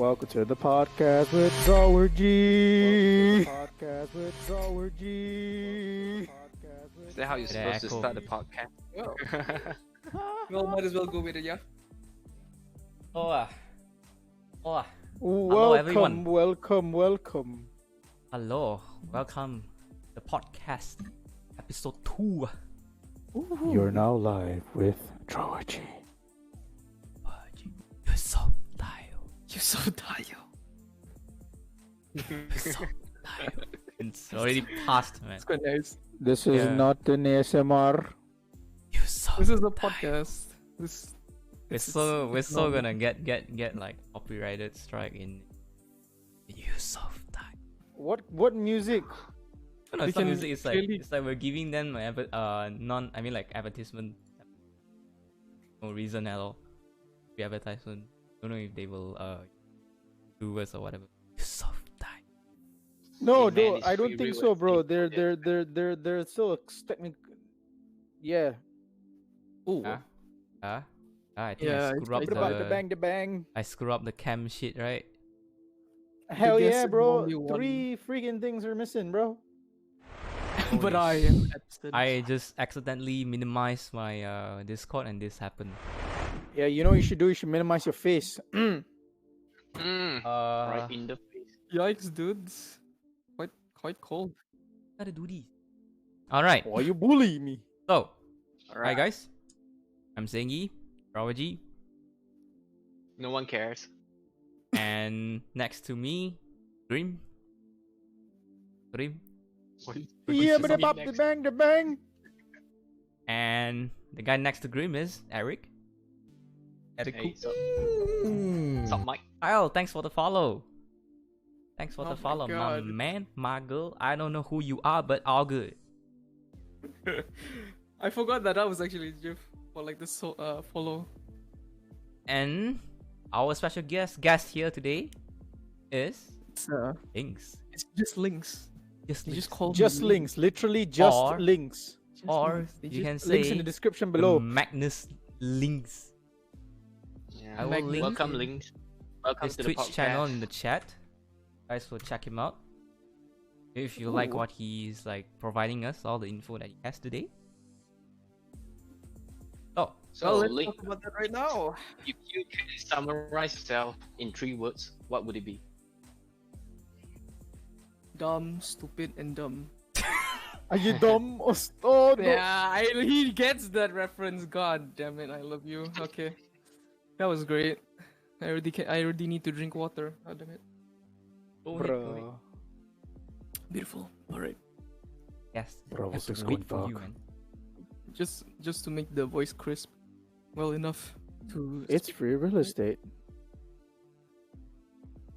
welcome to the podcast with Drawer G. Is that how you're supposed to start the podcast? Oh. Well, might as well go with it, yeah. Hola. Hello, everyone. Welcome. Hello, welcome the podcast, episode 2. You're now live with Drawer G. You're so tired. You're so tired. It's already past, man. It's quite nice. This is not an ASMR. You're so This is a tired. podcast. We're so gonna get like copyrighted strike in. You're so tired. What music? No, We some can music is like clearly- it's like we're giving them advertisement. No reason at all. We advertisement. Don't know if they will do us or whatever. You're so tired. No, Hey, man, no, it's I don't free think will. so, bro. They're still technical. Yeah. Oh, I think Yeah, I it's screw up like The bang. I screw up the cam shit, right? Hell guess yeah, it's bro. only one. 3 freaking things are missing, bro. but Holy I am absent. I just accidentally minimized my Discord and this happened. Yeah, you know what you should do? You should minimize your face. Right in the face. Yikes, dudes. Quite cold. Gotta do these. Alright, Why you bully me? so hi Alright, guys. I'm Sengi, Rawaji, no one cares. and next to me, Dream. Yeah, but Next. pop the bang. And the guy next to Grim is Eric. Hey, sup, Mike? Kyle, thanks for the follow. Thanks for Oh the my follow, my God. man, my girl. I don't know who you are, but all good. I forgot that was actually Jeff for like this follow. And our special guest here today is Lynx. It's just links. Just They Lynx. just call Just me links, literally just Or- links. Just or links. They you just- can say Links in the description the below. Magnus Lynx. Yeah. I will link Welcome, links. Welcome his to the Twitch podcast. channel in the chat. Guys, will check him out if you like Ooh. what he's like providing us, all the info that he has today. Oh, So, Well, let's Link, talk about that right now. if you could summarize yourself in 3 words, what would it be? Dumb, stupid, and dumb. Are you dumb? Oh, no. Yeah, he gets that reference. God damn it, I love you. Okay, that was great. I already need to drink water. God damn it. go ahead, go ahead. Bro. Beautiful. All right. Yes, Bro, have to this is wait going for you, dark. man. Just to make the voice crisp, well enough to. It's speak. free real estate.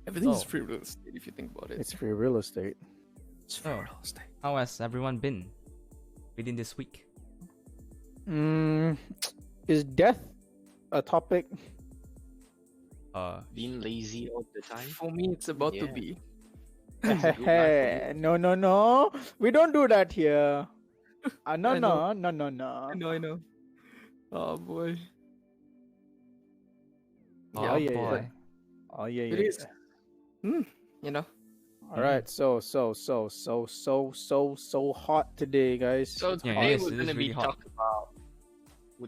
Everything's So- free real estate if you think about it. It's free real estate. It's free Oh. real estate. How has everyone been within this week? Is death a topic? Being lazy all the time? For me, it's about to Yeah. be. Hey, no. We don't do that here. No. I know. No. I know. Oh boy. Oh, yeah. boy. Oh yeah. It is. You know. All right. So hot today, guys. So It's Yeah, today it is we're gonna really be hot. talk about.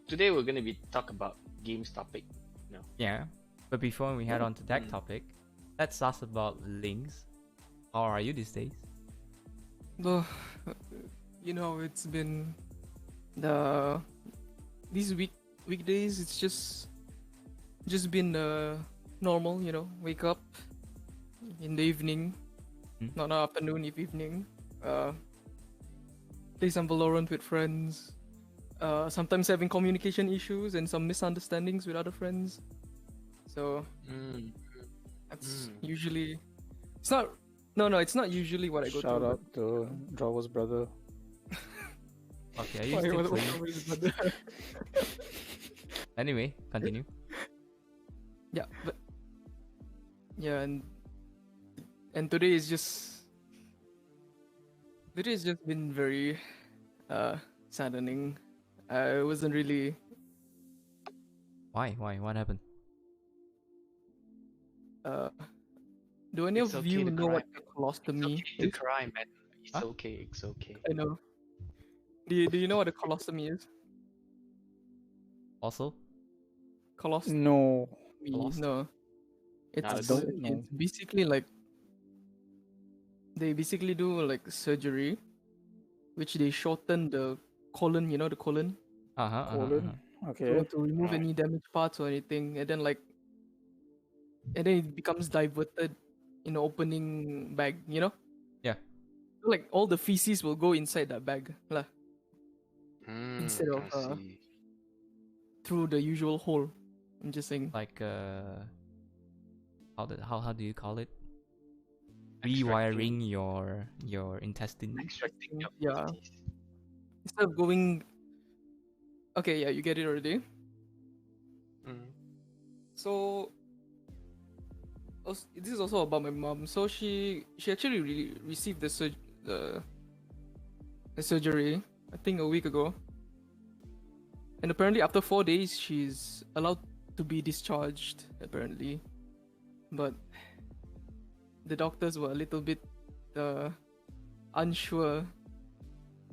Today we're gonna be talk about games topic. Yeah, but before we head on to that Mm. topic, let's ask about Lynx. How are you these days? The, it's been these weekdays. It's just been normal. Wake up in the evening, Hmm. not afternoon, evening. Play some Valorant with friends. Sometimes having communication issues and some misunderstandings with other friends. So that's usually. It's not. No, it's not usually what I go Shout through. out to Drawa's brother. Okay, are you Why- still what- playing? what is that? Anyway, continue. Yeah, but and today is just been very saddening. I wasn't really Why? What happened? Do any It's of okay you to know cry. what a It's colostomy okay to is? cry, man. It's Huh? okay. It's okay. I know. Do you know what a colostomy is? Also, Colostomy? No, Colostomy? No. I It's don't know. it's basically like they basically do like surgery, which they shorten the colon. You know the colon Colon. to Okay. remove any damaged parts or anything, and then it becomes diverted in an opening bag. You know, Yeah. so, like all the feces will go inside that bag, lah, instead of I see. through the usual hole. I'm just saying. Like how do you call it? Extracting, Rewiring your intestine. extracting your Yeah. feces. Instead of going. Okay, yeah, you get it already. Mm. So this is also about my mom. So she actually received the surgery, I think a week ago, and apparently after 4 days she's allowed to be discharged. Apparently, but the doctors were a little bit unsure,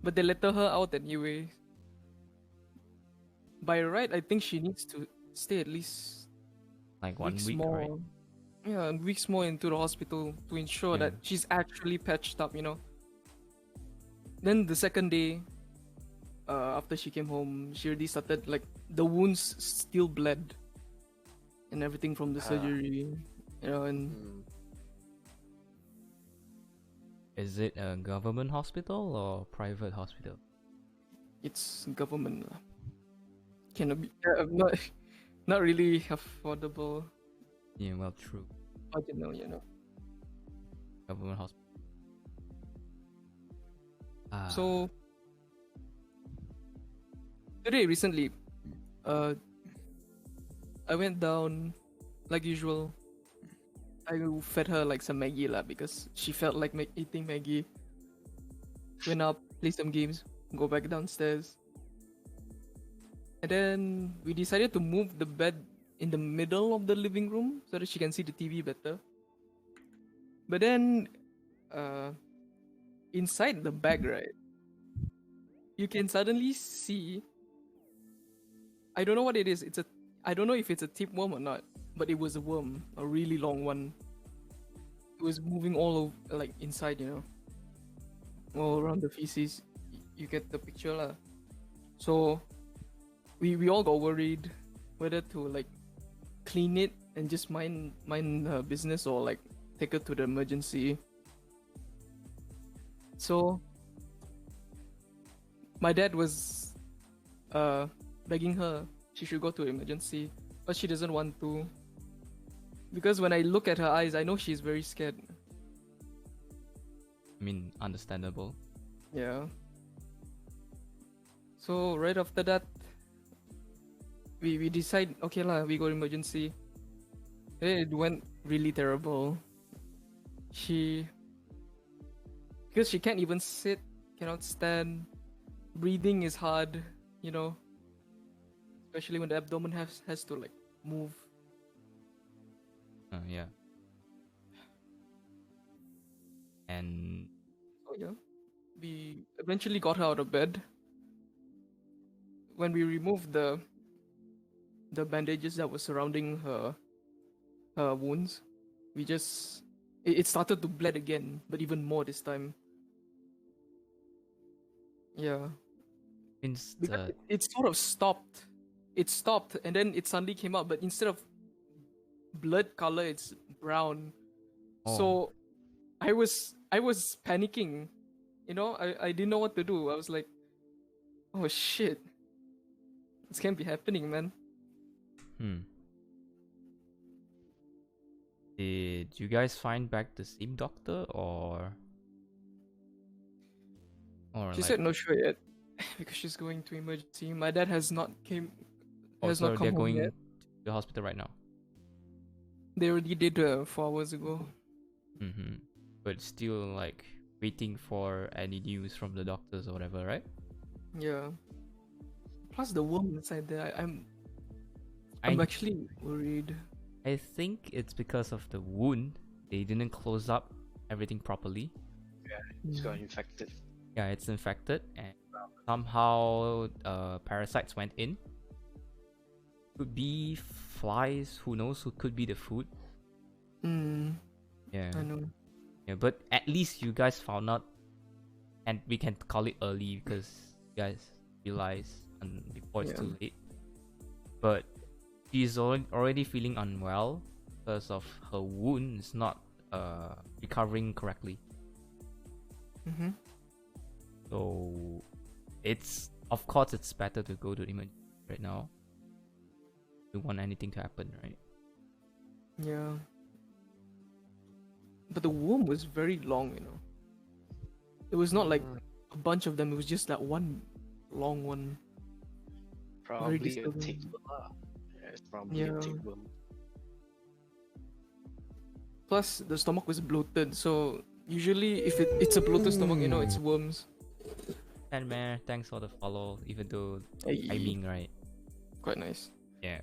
but they let her out anyway. By right, I think she needs to stay at least Like 1 weeks week, more. right? Yeah, weeks more into the hospital to ensure Yeah. that she's actually patched up, Then the second day, after she came home, she already started like the wounds still bled and everything from the surgery, and Mm. Is it a government hospital or private hospital? it's government. Cannot be not really affordable, Yeah, well, true. marginal. Government hospital. So recently, I went down like usual. I fed her like some Maggie lah because she felt like eating Maggie. Went up, play some games, go back downstairs. And then we decided to move the bed in the middle of the living room so that she can see the TV better. But then, inside the bag, right, you can suddenly see. I don't know what it is. I don't know if it's a tapeworm or not, but it was a worm, a really long one. It was moving all over, like inside, all around the feces. You get the picture, lah. So we all got worried whether to like clean it and just mind her business or like take her to the emergency. So my dad was begging her she should go to emergency, but she doesn't want to, because when I look at her eyes, I know she's very scared. I mean, understandable. Yeah. So right after that, we decide, okay lah, we go emergency. It went really terrible. Because she can't even sit, cannot stand, breathing is hard, especially when the abdomen has to like move. Yeah. And So yeah, we eventually got her out of bed. When we removed the bandages that were surrounding her wounds, it started to bleed again, but even more this time. Yeah, means because it sort of stopped. It stopped and then it suddenly came out, but instead of blood color, it's brown. So I was panicking. I didn't know what to do. I was like, oh shit, this can't be happening, man. Did you guys find back the same doctor or She said no sure yet because she's going to emergency. My dad has not come they're home going yet. to the hospital right now? They already did 4 hours ago. But still like waiting for any news from the doctors or whatever, right? Yeah. Plus the worm inside there. I'm I actually worried. think it's because of the wound they didn't close up everything properly. It's got infected. Yeah, it's infected, and somehow parasites went in. Could be flies, who knows, who could be the food. Yeah. I know. Yeah, but at least you guys found out, and we can call it early because you guys realize before it's too late. But she's already feeling unwell because of her wound is not recovering correctly. So it's, of course, it's better to go to emergency right now. Don't want anything to happen, right? Yeah. But the worm was very long, you know. It was not like a bunch of them. It was just that one long one. Probably a disturbing. tapeworm. Yeah, it's probably a tapeworm. Plus, the stomach was bloated. So usually, if it's a bloated stomach, you know, it's worms. And man, thanks for the follow, even though Hey. timing, right? Quite nice. Yeah,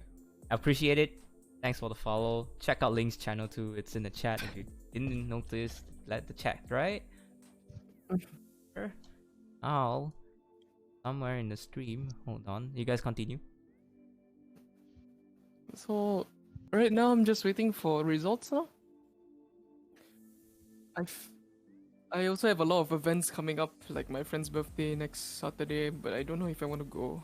appreciate it. Thanks for the follow. Check out Link's channel too. It's in the chat. If you didn't notice, let the chat, right? Sure. I'll somewhere in the stream. Hold on. You guys continue. So right now, I'm just waiting for results now. I also have a lot of events coming up, like my friend's birthday next Saturday, but I don't know if I want to go.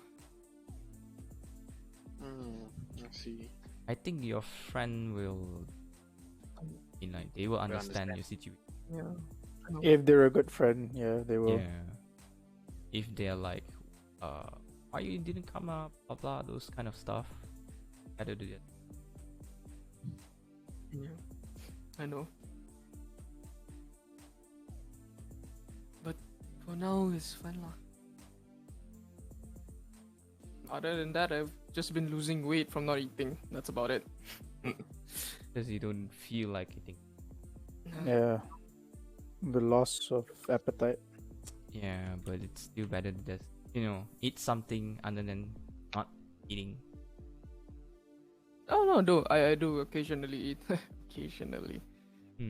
Let's see. I think your friend will, they will understand your situation. Yeah. If they're a good friend, yeah, they will. Yeah. If they're like, why you didn't come up, blah blah, those kind of stuff. Gotta do that. Yeah. I know. But for now, it's fine lah. Other than that, I've just been losing weight from not eating. That's about it. Because you don't feel like eating. Yeah. The loss of appetite. Yeah, but it's still better to just, eat something other than not eating. Oh no, I do occasionally eat. Occasionally.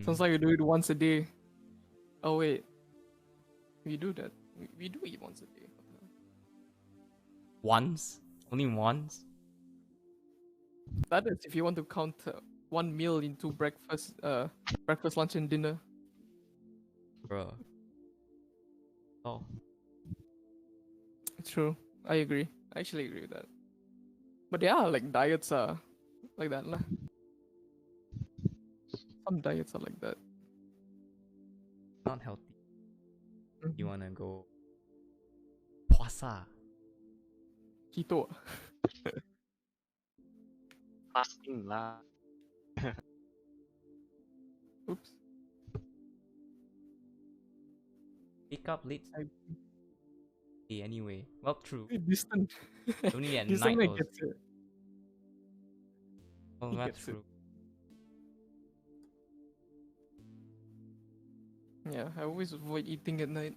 Sounds like you do it once a day. Oh wait. We do that. We do eat once a day. Once? Only once? That is if you want to count one meal into breakfast, lunch, and dinner. Bruh. Oh. True. I agree. I actually agree with that. But yeah, like diets are like that lah. Some diets are like that. Not healthy. You wanna go puasa? Keto. Fasting lah. Oops. Pick up late. Anyway, well, true. Distant. Only at Distant night. man gets it. Oh, He that's gets it. true. Yeah, I always avoid eating at night.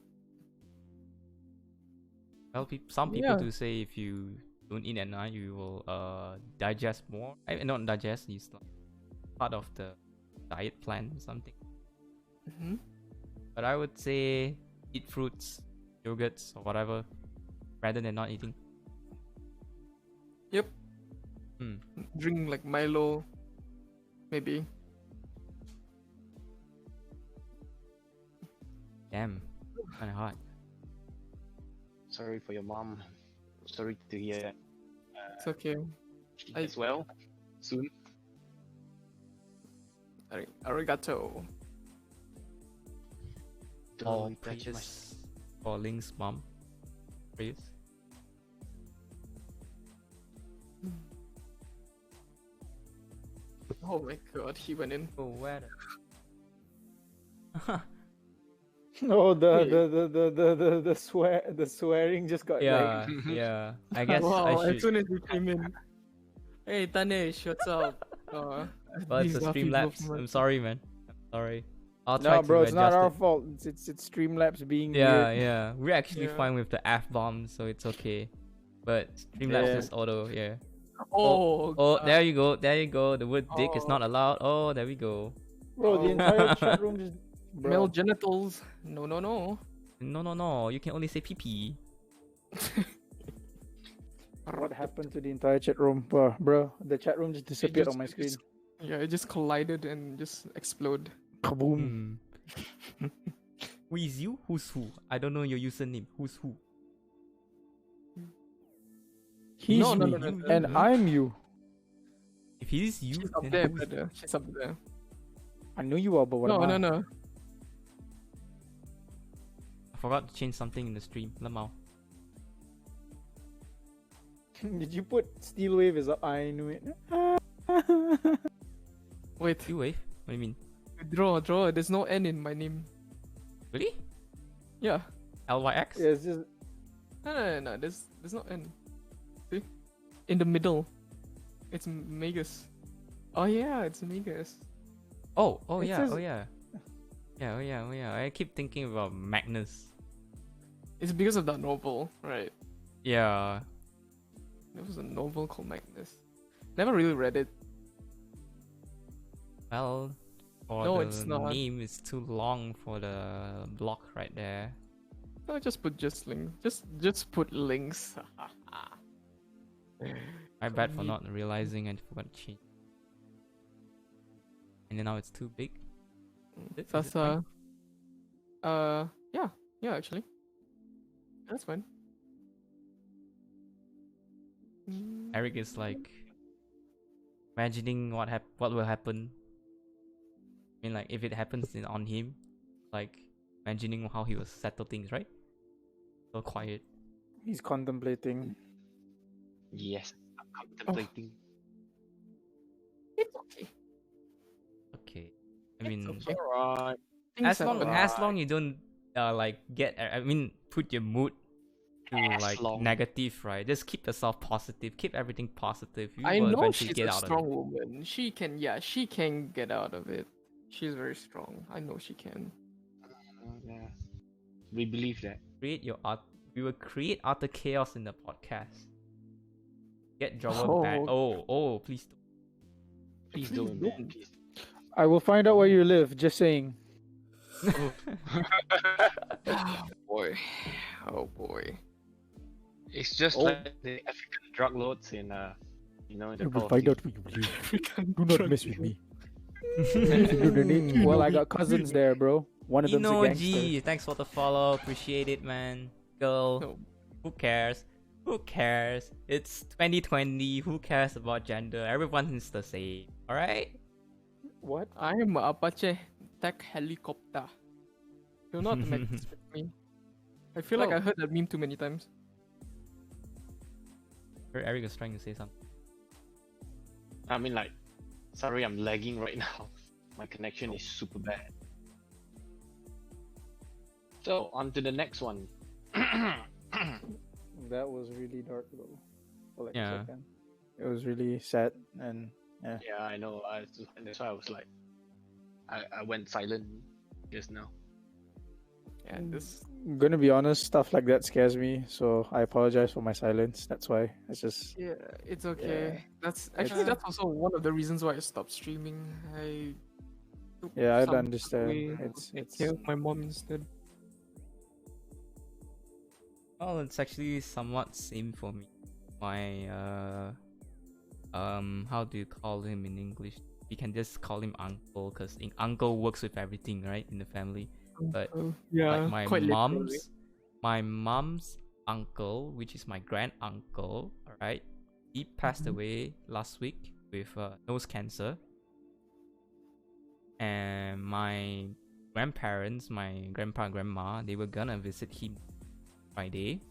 Well, some people Yeah. do say if you don't eat at night, you will digest more. Not digest. It's like part of the diet plan or something. But I would say eat fruits, yogurts, or whatever, rather than not eating. Yep. Drink like Milo, maybe. Damn, kind of hot. Sorry for your mom. Sorry to hear. It's okay. She gets well soon. Arigato. Or Don't touch my- prayers for Link's mom. Prayers. Oh my god, he went in. Oh, where? Oh, Wait. the swearing just got Yeah, like. yeah. I guess Wow, I as should. soon as he came in. Hey, Tanesh, what's up? Well, it's these a are people Streamlabs. from- I'm sorry, man. I'm sorry. I'll try No, to bro, it's not adjust our it. fault. It's Streamlabs being Yeah, weird. yeah. We're actually Yeah. fine with the F bomb, so it's okay. But Streamlabs Yeah. just auto, yeah. Oh, Oh, God. there you go. There you go. The word dick is Oh. not allowed. Oh, there we go. Bro, the entire chat room just. Male Bro, genitals. No, no, no. No. You can only say pee. what happened to the entire chat room? Bro, the chat room just disappeared on my screen. Yeah, it just collided and just exploded. Kaboom. Who is you? Who's who? I don't know your username. Who's who? He's No, me, and I'm you. If he's you, She's up then there, who's brother. She's up there. I know you are, but what No, am no, I? no. I forgot to change something in the stream. Lamau. Did you put Steel Wave is up? I knew it. Wait, You wave? What do you mean? draw. There's no N in my name. Really? Yeah. LYX? Yeah, it's just No. There's no N. See? In the middle. It's Magus. Oh yeah, it's Magus. Oh It yeah, says- oh yeah. Yeah. I keep thinking about Magnus. It's because of that novel, right? Yeah. There was a novel called Magnus. Never really read it. Well, or No, the it's not. name is too long for the block right there. No, just put JustLynx. Just put links. My bad for me- not realizing and forgot to change. And then now it's too big. Is it That's fine? yeah, actually. That's fine. Eric is like imagining what will happen. I mean, like if it happens on him, like imagining how he will settle things, right? So quiet. he's contemplating. Yes, I'm contemplating. It's okay. Okay. I mean, okay. Alright. Things as happen. long you don't like get I mean put your mood to As like long- negative, right? Just keep yourself positive. Keep everything positive. You I will know eventually she's get a out strong of it. woman. She can get out of it. She's very strong. I know she can. Yeah. We believe that. Create your art. We will create utter chaos in the podcast. Get Drawer Oh. back. Oh, please don't. Please Please don't, man. don't. Please. I will find out where you live. Just saying. Boy. Oh boy. It's just Oh. like the African drug lords in in the You Call will of find Duty. out where you live. Do not mess with me. Well, I got cousins there, bro. One of them's a gangster. Inoji, thanks for the follow. Appreciate it, man. Girl, No. who cares? Who cares? It's 2020. Who cares about gender? Everyone is the same. Alright? What? I am Apache tech helicopter. Do not mess with me. I feel like Oh. I heard that meme too many times. Eric is trying to say something. I mean, like, sorry, I'm lagging right now. My connection is super bad. So, on to the next one. That was really dark though. For like Yeah. a second. It was really sad and yeah. Yeah, I know. That's why I was like, I went silent just now. Yeah, this I'm gonna be honest, stuff like that scares me, so I apologize for my silence. That's why. It's just yeah, it's okay. Yeah. That's actually It's- that's also one of the reasons why I stopped streaming. I took yeah, I some understand. away to It's take care of my mom instead. Well, it's actually somewhat same for me. My how do you call him in English? We can just call him uncle, because uncle works with everything, right, in the family. But Yeah, like my quite literally. mom's uncle, which is my grand uncle, alright, he passed away last week with nose cancer. And my grandparents, my grandpa and grandma, they were gonna visit him Friday,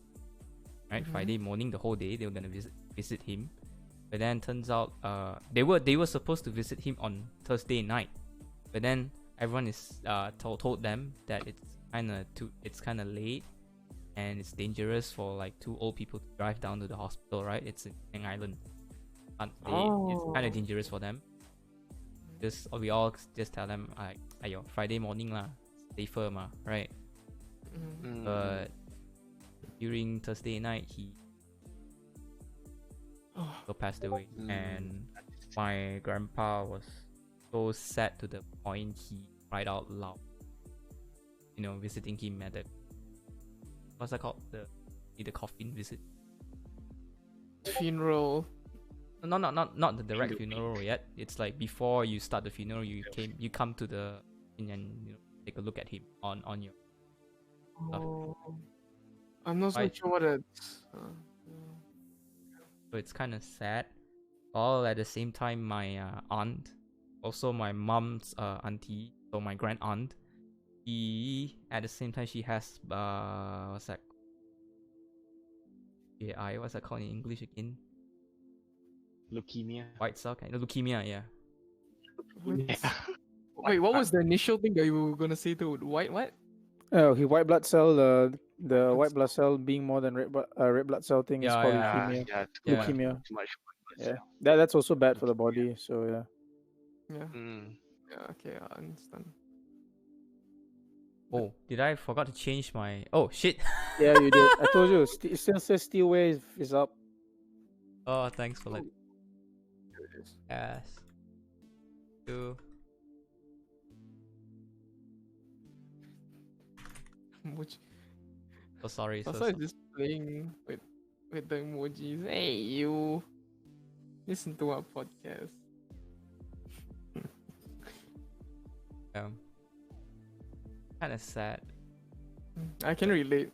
right? Mhm. Friday morning, the whole day they were gonna visit him. But then turns out they were supposed to visit him on Thursday night. But then everyone is told them that it's kind of late and it's dangerous for like two old people to drive down to the hospital, right? It's in Hang Island. It's kind Oh. of dangerous for them. We all just tell them like, ayo, Friday morning lah, safer ma, right? Mhm. But during Thursday night, he passed away, Mm. and my grandpa was so sad to the point he cried out loud. You know, visiting him at the what's that called? The coffin visit. Funeral. No, not the direct funeral yet. It's like before you start the funeral, you come to the and you know, take a look at him on your. Oh, I'm not so Right. sure what it's. So it's kind of sad. All at the same time, my aunt, also my mom's auntie, so my grand aunt, she at the same time she has what's that? AI, what's that called in English again? Leukemia. White cell kind of leukemia, yeah. Yeah. Wait, what was the initial thing that you were gonna say to white what? Oh, he white blood cell. The white blood cell being more than red blood cell thing is Yeah, called yeah. leukemia. Yeah. Yeah. Leukemia. Too much. Yeah, that's also bad for the body. So yeah. Yeah. Mm. Yeah. Okay, I understand. Oh, did I forgot to change my? Oh shit! Yeah, you did. I told you. It still says steel wave is up. Oh, thanks for letting. Yes. Two. Which So sorry. So, also just playing with the emojis. Hey, you listen to our podcast. kind of sad. I can relate.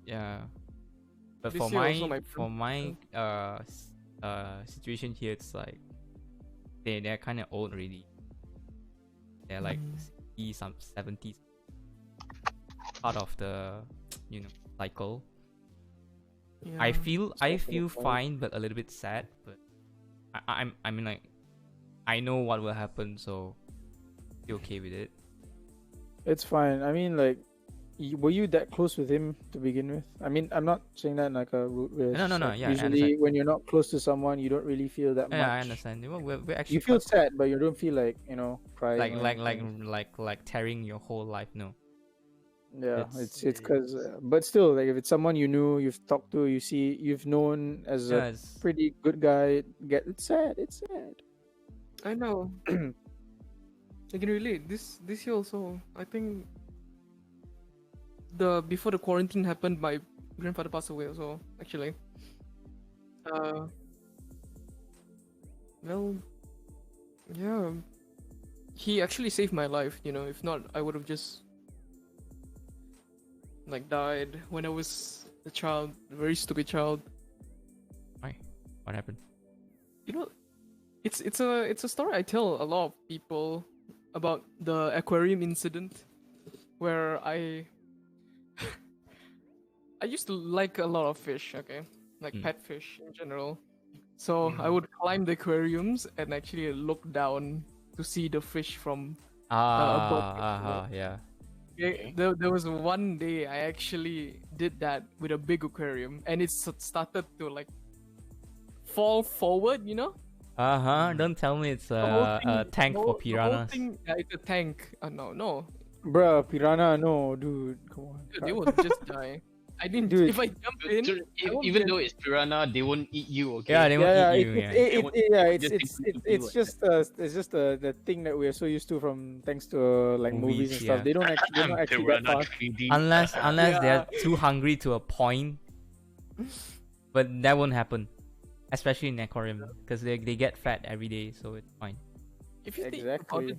Yeah. But This for year also my my situation here, it's like they're kind of old already. They're like 60 some 70s. Part of the cycle. Yeah. I feel fine, but a little bit sad. But I mean like I know what will happen, so be okay with it. It's fine. I mean, like, were you that close with him to begin with? I mean, I'm not saying that in like a rude way. No, Like, yeah, I usually, understand. when you're not close to someone, you don't really feel that much. Yeah, I understand. You know, we're actually You feel quite- sad, but you don't feel like crying. like or like anything. like tearing your whole life. No. Yeah, It's- it's because, but still, like if it's someone you knew, you've talked to, you've known as Yeah, a it's, pretty good guy, it's sad. It's sad. I know. I can relate. This year also, I think before the quarantine happened, my grandfather passed away also. Actually, well, yeah, he actually saved my life. You know, if not, I would have just like died when I was a child, a very stupid child. why? What happened? You know, it's a story I tell a lot of people about the aquarium incident where I used to like a lot of fish, okay? Like pet fish in general. So I would climb the aquariums and actually look down to see the fish from above. Yeah. Okay, there was one day I actually did that with a big aquarium and it started to like fall forward, you know? Don't tell me it's The whole a thing- tank the for whole- the whole piranhas. thing- yeah, it's a tank. No. Bruh, piranha, no, dude, come on. They would just die. I didn't. Dude. If I jump in, I won't Even get- though it's piranha, they won't eat you. Okay. Yeah, they won't Yeah, eat you. Yeah. it's just the thing that we're so used to from thanks to like movies and stuff. yeah. They don't actually they're not actually that Piranha fast. 3D. Unless Yeah. they're too hungry to a point, but that won't happen, especially in aquarium because they get fat every day, so it's fine. If you think about Exactly.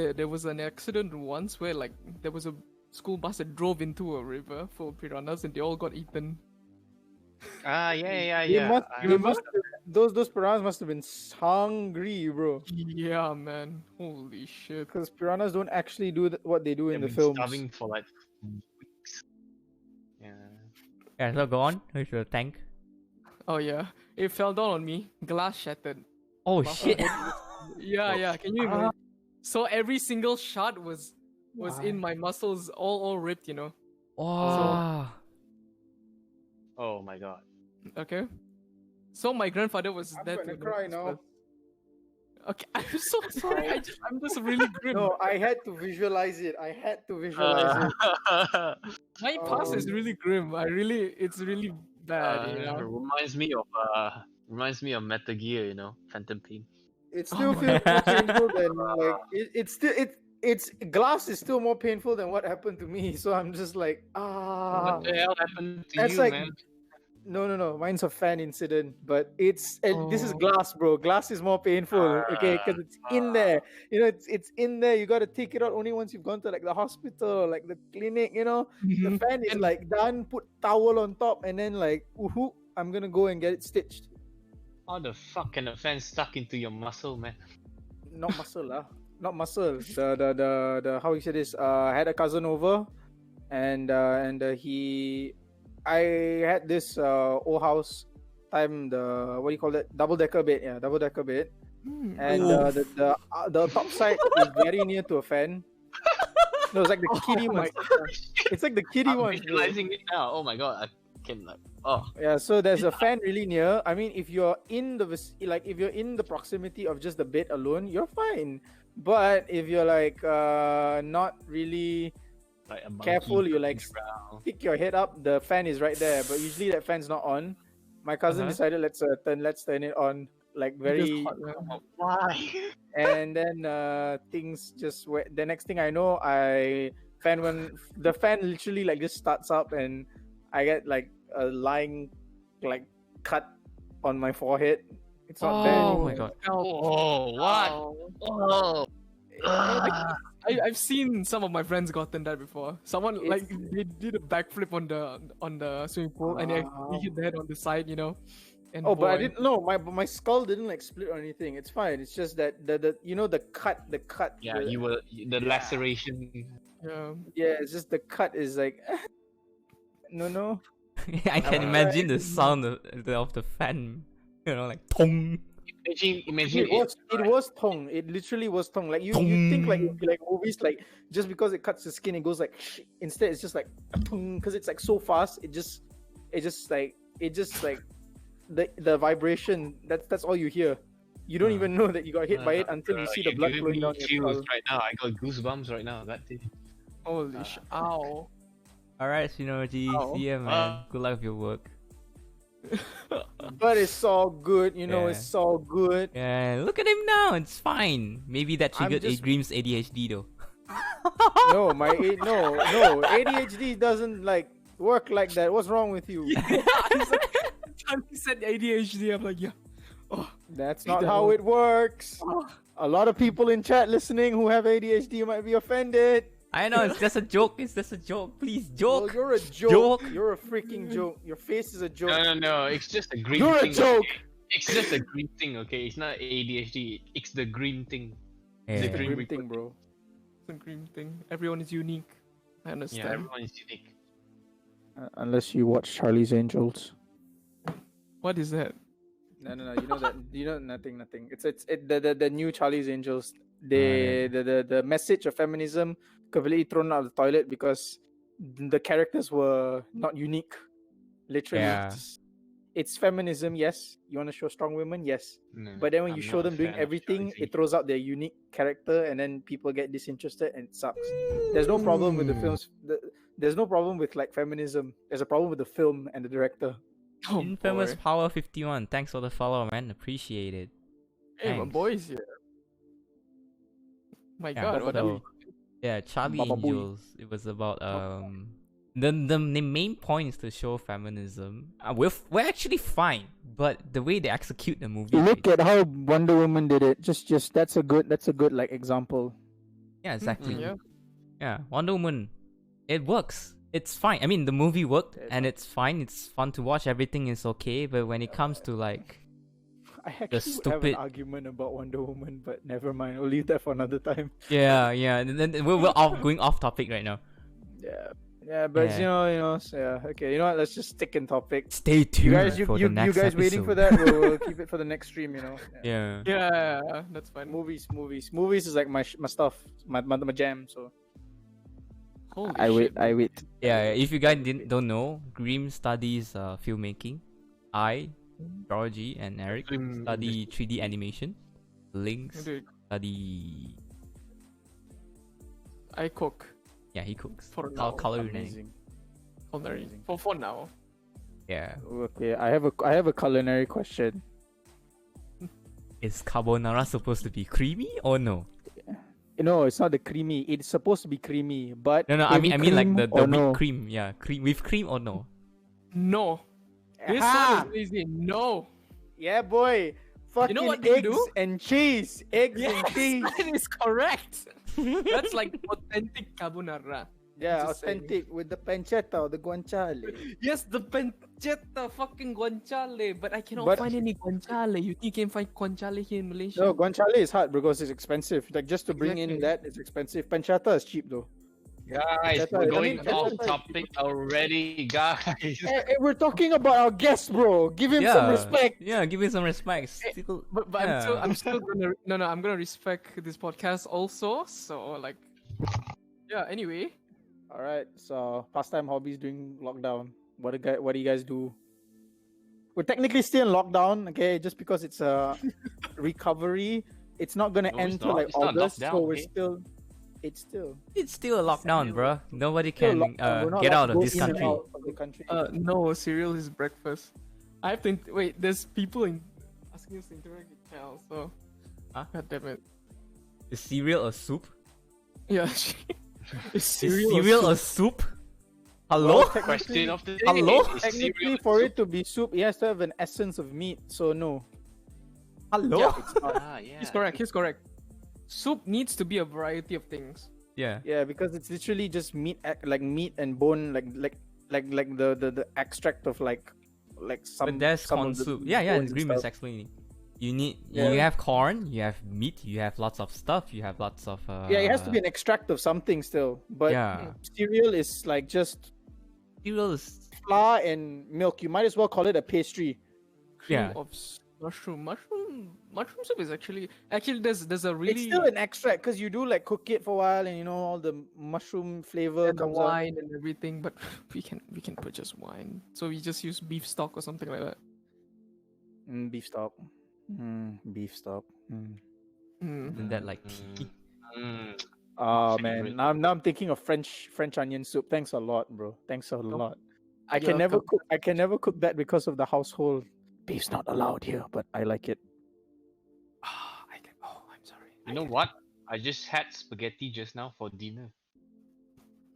it, there was an accident once where like there was a school bus that drove into a river full of piranhas and they all got eaten. Yeah. They must those piranhas must have been hungry, bro. Yeah, man. Holy shit. Because piranhas don't actually do what they do in They've the been films. starving for like weeks. Yeah. Yeah, so go on with your tank. Oh yeah, it fell down on me. Glass shattered. Oh My whole shit! body was- Yeah. Can you imagine? So every single shot was in my muscles, all ripped. You know. Oh. Oh my god. Okay. So my grandfather was I'm there gonna to cry notice now. first. Okay, I'm so sorry. I'm just really grim. No, I had to visualize it. I had to visualize it. My past is really grim. It's really bad. You know. Reminds me of Metal Gear, you know, Phantom Pain. It still feels more painful than like it's glass is still more painful than what happened to me. So I'm just like, What the hell happened to that's you, like man? no. Mine's a fan incident, but this is Oh. glass, bro. Glass is more painful, okay? Because it's in there. You know, it's in there. You gotta take it out only once you've gone to like the hospital or like the clinic. You know, the fan is And- like done. Put towel on top, and then like, woohoo! I'm gonna go and get it stitched. How the fuck can a fan stuck into your muscle, man? Not muscle, lah. Not muscle. The how you say this? I had a cousin over, and I had this old house time, the what do you call that, double decker bed, double decker bed, and the top side is very near to a fan. No, it's like the kiddie one. It's like the kiddie I'm one. visualizing it now. Oh my god, I can like Yeah, so there's a fan really near. I mean, if you're in the if you're in the proximity of just the bed alone, you're fine. But if you're like not really like a monkey careful, you like jumping around. pick your head up, the fan is right there, but usually that fan's not on. My cousin decided let's turn it on, like very, Why? and then things just went. The next thing I know, when the fan literally like just starts up, and I get like a lying like cut on my forehead. It's not bad. Oh my god. Oh, what? Oh. I've seen some of my friends gotten that before. Someone like they did a backflip on the swimming pool and they actually hit the head on the side, you know. And Oh, but I boy, didn't know. My skull didn't like split or anything. It's fine. It's just that the you know the cut. Yeah, the- you were the laceration. Yeah. Yeah, it's just the cut is like no. I can imagine the sound of the fan. You know, like tong. Imagine It was tongue. It literally was tongue. Like you think like movies, like just because it cuts the skin, it goes like instead it's just like because it's like so fast. It just like the vibration. That's all you hear. You don't even know that you got hit by it until you see the blood flowing down your chills skull. right now. I got goosebumps right now. That did. Holy sh! Ow. Alright, Synergy. Oh. See ya, man. Good luck with your work. But it's all good, you know. Yeah. It's all good. Yeah, look at him now. It's fine. Maybe that I'm triggered just- Dream's ADHD though. No, no. ADHD doesn't like work like that. What's wrong with you? He said ADHD. I'm like, yeah. Oh, That's not how it works. A lot of people in chat listening who have ADHD might be offended. I know, it's just a joke. It's just a joke. Please, Well, joke. you're a joke. Joke. You're a freaking joke. Your face is a joke. No. It's just a green You're thing. a joke. Okay? It's just a green thing, okay? It's not ADHD. It's the green thing. Yeah. The It's a green grim thing, bro. it's a green thing. Everyone is unique. I Yeah, understand. everyone is unique. Unless you watch Charlie's Angels. What is that? No. You know that. You know nothing. The new Charlie's Angels. The message of feminism completely thrown out of the toilet because the characters were not unique. Literally, Yeah. it's feminism. Yes, you want to show strong women. Yes, No, but then when I'm you show not a them doing fan of everything, Charlie's it throws out their unique character, and then people get disinterested, and it sucks. There's no problem with the films. There's no problem with like feminism. There's a problem with the film and the director. Oh, Infamous boy. Power 51. Thanks for the follow, man. Appreciate it. Hey, my Thanks. boy's here. My Yeah, God, what so, yeah, Charlie Baba Booey. Angels. It was about the main point is to show feminism. We're actually fine, but the way they execute the movie. Look at how Wonder Woman did it. Just that's a good like example. Yeah, exactly. Yeah. Yeah, Wonder Woman. It works. It's fine. I mean, the movie worked Yeah, and it's fine. It's fun to watch. Everything is okay. But when it comes to like, I actually have stupid- an argument about Wonder Woman, but never mind. We'll leave that for another time. yeah, and then we're going off topic right now. Yeah, but Yeah. you know, so yeah. Okay, you know what? Let's just stick in topic. Stay tuned You guys, for the next you guys waiting for episode. that? We'll keep it for the next stream. You know. Yeah. Yeah, that's fine. Movies is like my stuff, my jam. So Holy I shit. wait. Yeah, if you guys don't know, Grim studies filmmaking. I, Georgie, and Eric Grim study 3D animation. Lynx Dude, study. I cook Yeah, he cooks. for Col- now. Coloring. Amazing. Culinary. Amazing. For now. Yeah. Okay, I have a culinary question. Is carbonara supposed to be creamy or no? No, it's not the creamy. It's supposed to be creamy, but No, I mean like cream the or whipped no? cream. Yeah, cream with cream or no? No. This Aha! one is easy. No. Yeah, boy. Fucking know what they eggs do? and cheese. Eggs and cheese. That is correct. That's like authentic carbonara. Yeah, Just saying. authentic with the pancetta or the guanciale. Yes, the pancetta fucking guanciale, but I cannot But- find any guanciale. You think you can find guanciale here in Malaysia? No, guanciale is hard because it's expensive. Like just to bring in Exactly. that, it's expensive. Pancetta is cheap though. Guys, That's we're why- I going mean, off that's why- topic already, guys. Hey, we're talking about our guest, bro. Give him some respect. Yeah, give him some respect. Still, But yeah. I'm still gonna I'm gonna respect this podcast also. So like, yeah. Anyway, All right. So pastime hobbies during lockdown. What do you guys do? We're technically still in lockdown, okay? Just because it's a recovery, it's not gonna No, end it's till not. like It's not August. lockdown, So we're okay? still. It's still. It's still a lockdown, Still- bro. Nobody still can lockdown. We're not get allowed out to of go this in and country. out of the country. no, cereal is breakfast. I have to wait. There's people asking us to interact with Cal. So, Huh? God damn it. Is cereal a soup? Yeah. Is Is cereal, cereal a a soup? Hello? Well, Question of the day. Hello? Is Technically, cereal a for soup? it to be soup, it has to have an essence of meat. So no. Hello? Yeah. It's not. Ah, yeah. He's correct. He's correct. Soup needs to be a variety of things. Yeah. Yeah, because it's literally just meat, like meat and bone, like the extract of like some. But there's some corn of the soup. Yeah, bones and Green was stuff. explaining. You need Yeah. you have corn, you have meat, you have lots of stuff, you have lots of Yeah, it has to be an extract of something still. But yeah. cereal is like just Cereal is flour and milk. You might as well call it a pastry. Cream Yeah. of mushroom. Mushroom soup is actually there's a really It's still an extract because you do like cook it for a while and all the mushroom flavor and the comes out. wine and everything, but we can put just wine. So we just use beef stock or something like that. Beef stock. Beef stock. isn't that like tea? Mm. Oh Favorite. man, now I'm thinking of French onion soup. Thanks a lot, bro. Thanks a lot. I You're can never welcome. cook. I can never cook that because of the household. Beef's not allowed here, but I like it. I'm sorry. You know what? I just had spaghetti just now for dinner.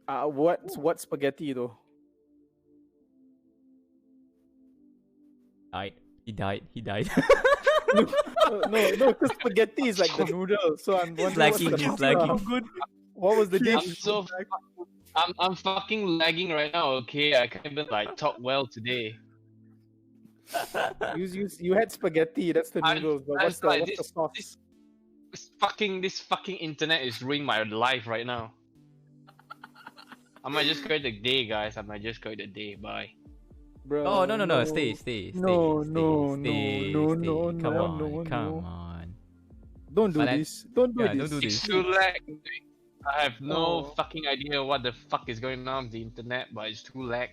What spaghetti though? Died. He died. He died. No, because spaghetti is like the noodle. So I'm wondering what's lacking, the he's pasta. lacking. What was the I'm dish? so I'm fucking lagging right now. Okay, I can't even like talk well today. You had spaghetti. That's the I- noodles. But I what's the tried what's the this- sauce? This fucking internet is ruining my life right now. I might just call it a day, guys. I might just call it a day. Bye. Bro, Oh no, stay. No, stay, no, stay, no, stay. no, Come no, on, no, come no. on. Don't do But I- this. Don't do yeah, this. don't do It's this. too lag. I have no Oh. fucking idea what the fuck is going on with the internet, but it's too lag.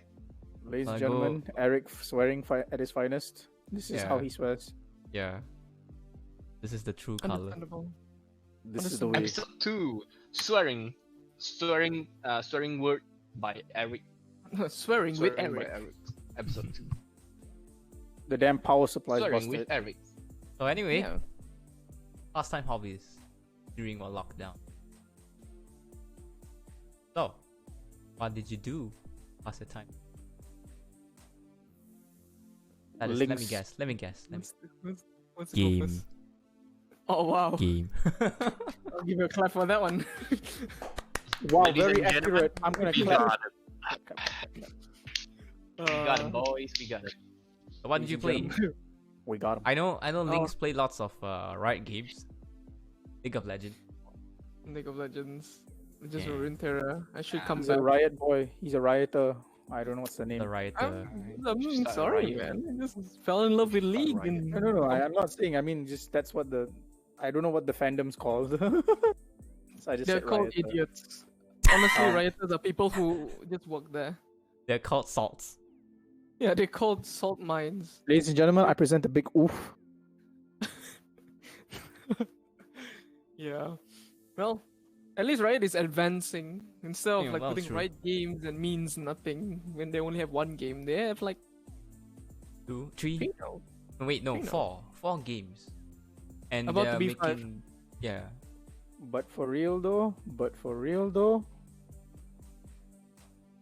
Ladies and I gentlemen, Eric swearing at his finest. This is how Yeah. he swears. Yeah. This is the true color. Understandable. This is the way. Episode 2, swearing word by Eric. Swearing with Swearing by Eric. Eric. Episode 2. The damn power supply is Swearing with busted. Eric. So anyway, Yeah. pastime hobbies during our lockdown. So, what did you do pass the time? That is, let me Links. guess. Let me guess. What's the Game. purpose? Oh wow! Game. I'll give you a clap for that one. Wow, Ladies very and gentlemen, accurate. I'm gonna We clap. got it. We got it, boys. We got it. So what did you play? We got him. I know Lynx played lots of Riot games. League of Legends. League of Legends. Just Yeah. ruined Terra. I should come He's back. a riot boy. He's a rioter. I don't know what's the name. The Riot. I'm Just sorry, Riot. man. I just fell in love with League. Riot. And... No. I'm not saying. I mean, just that's what the. I don't know what the fandom's called. So I just They're said called rioter. idiots. Honestly, Um, rioters are people who just work there. They're called salts. Yeah, they're called salt mines. Ladies and gentlemen, I present a big oof. Yeah. Well, at least Riot is advancing. Instead of Yeah, like well, putting true. Riot games and means nothing when they only have one game. They have like 2, 3. three now. Wait, no, Three now. 4 games. And About they're to be 5. making yeah. But for real though,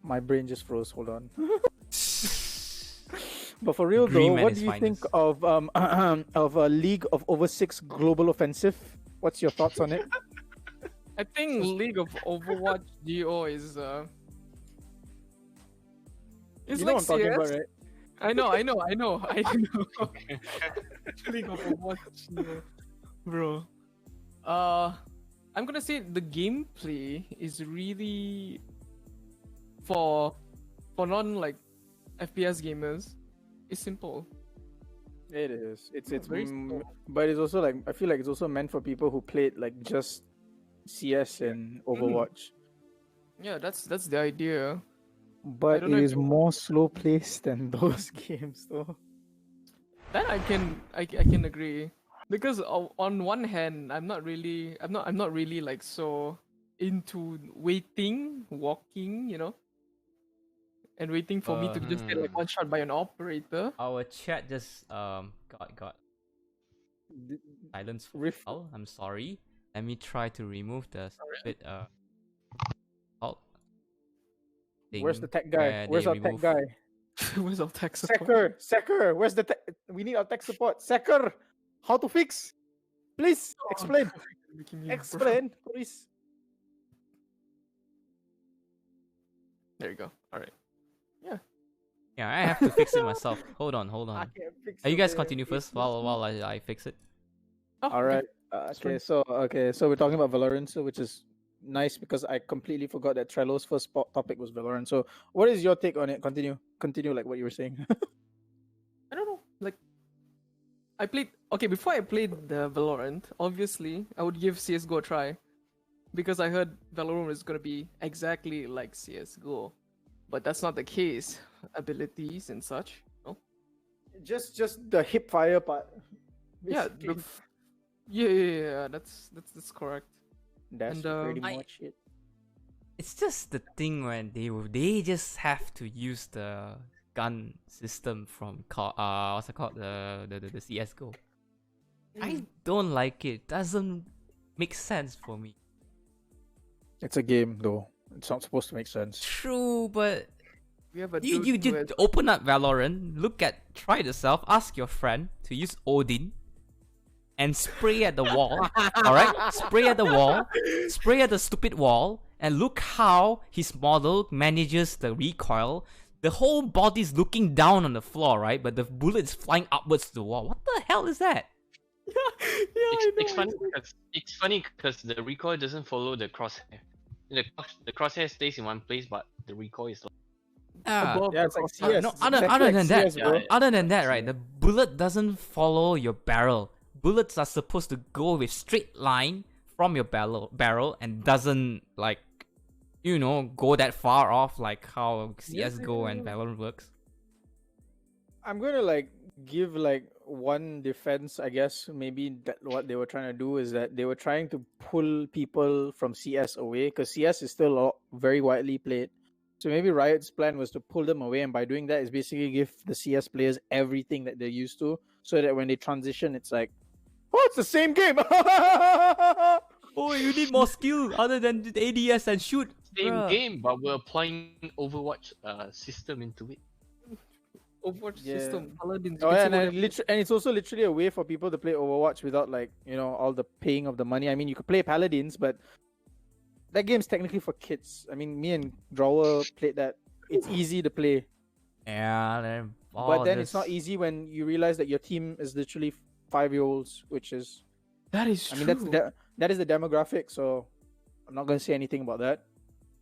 my brain just froze. Hold on. But for real Green though, Man what is do you think finest. of of a League of Over 6 global offensive? What's your thoughts on it? I think League of Overwatch GO is it's You know like what I'm talking about, CS. right? I know. League of Overwatch GO, bro. I'm gonna say the gameplay is really for non like FPS gamers. It's simple. It is. It's very simple. but it's also like I feel like it's also meant for people who played like just CS and Overwatch. Yeah, that's the idea. But don't it know if is more slow paced than those games though. That I can agree, because on one hand I'm not really like so into walking, and waiting for me to just get like one shot by an operator. Our chat just got D- silence for Riff. oh, I'm sorry. Let me try to remove the stupid alt thing. Where's the tech guy? where Where's they our tech remove- guy? Where's our tech support? Secker, where's the tech? We need our tech support. Secker, how to fix? Please explain. Making me bro. Explain, please. There you go. All right. Yeah, I have to fix it myself. Hold on. I can't fix You it, guys man. continue first It's while I fix it. Oh, All right. Okay, so we're talking about Valorant, so which is nice because I completely forgot that Trello's first topic was Valorant. So, what is your take on it? Continue, like what you were saying. I don't know. Like, I played. Okay, before I played the Valorant, obviously I would give CS:GO a try, because I heard Valorant is gonna be exactly like CS:GO, but that's not the case. Abilities and such. No. just the hip fire part. Yeah, basically. yeah. That's correct. That's and, pretty I- much it. It's just the thing when they just have to use the gun system from what's it called, the CS:GO. I don't like it. Doesn't make sense for me. It's a game though. It's not supposed to make sense. True, but We have a you dude who has- open up Valorant, try it yourself, ask your friend to use Odin and spray at the wall. Alright? Spray at the wall, spray at the stupid wall, and look how his model manages the recoil. The whole body's looking down on the floor, right? But the bullet is flying upwards to the wall. What the hell is that? It's funny because the recoil doesn't follow the crosshair. The crosshair stays in one place, but the recoil is like above Yeah, it's like the crosshair. CS. No, It's other exactly than like that, CS, bro. other than that, right? The bullet doesn't follow your barrel. Bullets are supposed to go with straight line from your barrel and doesn't go that far off like how CS:GO and Valorant works. I'm gonna give one defense, I guess. Maybe that what they were trying to do is that they were trying to pull people from CS away, because CS is still very widely played. So maybe Riot's plan was to pull them away, and by doing that is basically give the CS players everything that they're used to, so that when they transition, it's like, oh, it's the same game. Oh, you need more skill other than the ADS and shoot. same Bruh. game, but we're applying Overwatch system into it. Overwatch Yeah. system. Paladins. Oh you yeah, can say whatever. and it's also literally a way for people to play Overwatch without all the paying of the money. I mean, you could play Paladins, but that game's technically for kids. I mean, me and Drawer played that. It's easy to play, Yeah, but then it's not easy when you realize that your team is literally 5-year-olds, which is, That is I true. mean, that is the demographic. So I'm not gonna say anything about that.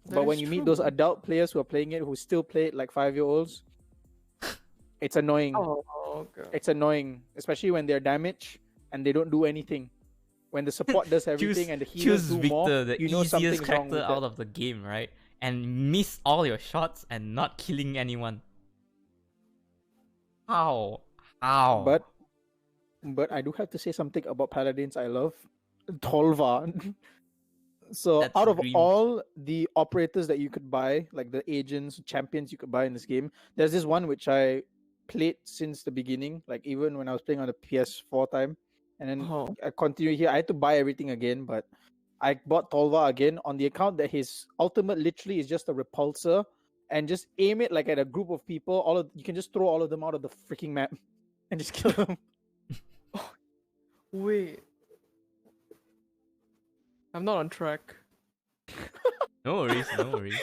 That But when is you true. meet those adult players who are playing it, who still play it like 5-year-olds, it's annoying. Oh, okay. It's annoying, especially when they're damaged and they don't do anything. When the support does everything and the healers choose do Victor, more, the you know easiest something's wrong character with out that. of the game, right? And miss all your shots and not killing anyone. How? But I do have to say something about Paladins I love. Tolva. So That's out of green. all the operators that you could buy, like the agents, champions you could buy in this game, there's this one which I played since the beginning, like even when I was playing on the PS4 time, and then Oh. I continue here. I had to buy everything again, but I bought Tolva again on the account that his ultimate literally is just a repulsor, and just aim it like at a group of people. You can just throw all of them out of the freaking map and just kill them. Wait. I'm not on track. No worries, no worries.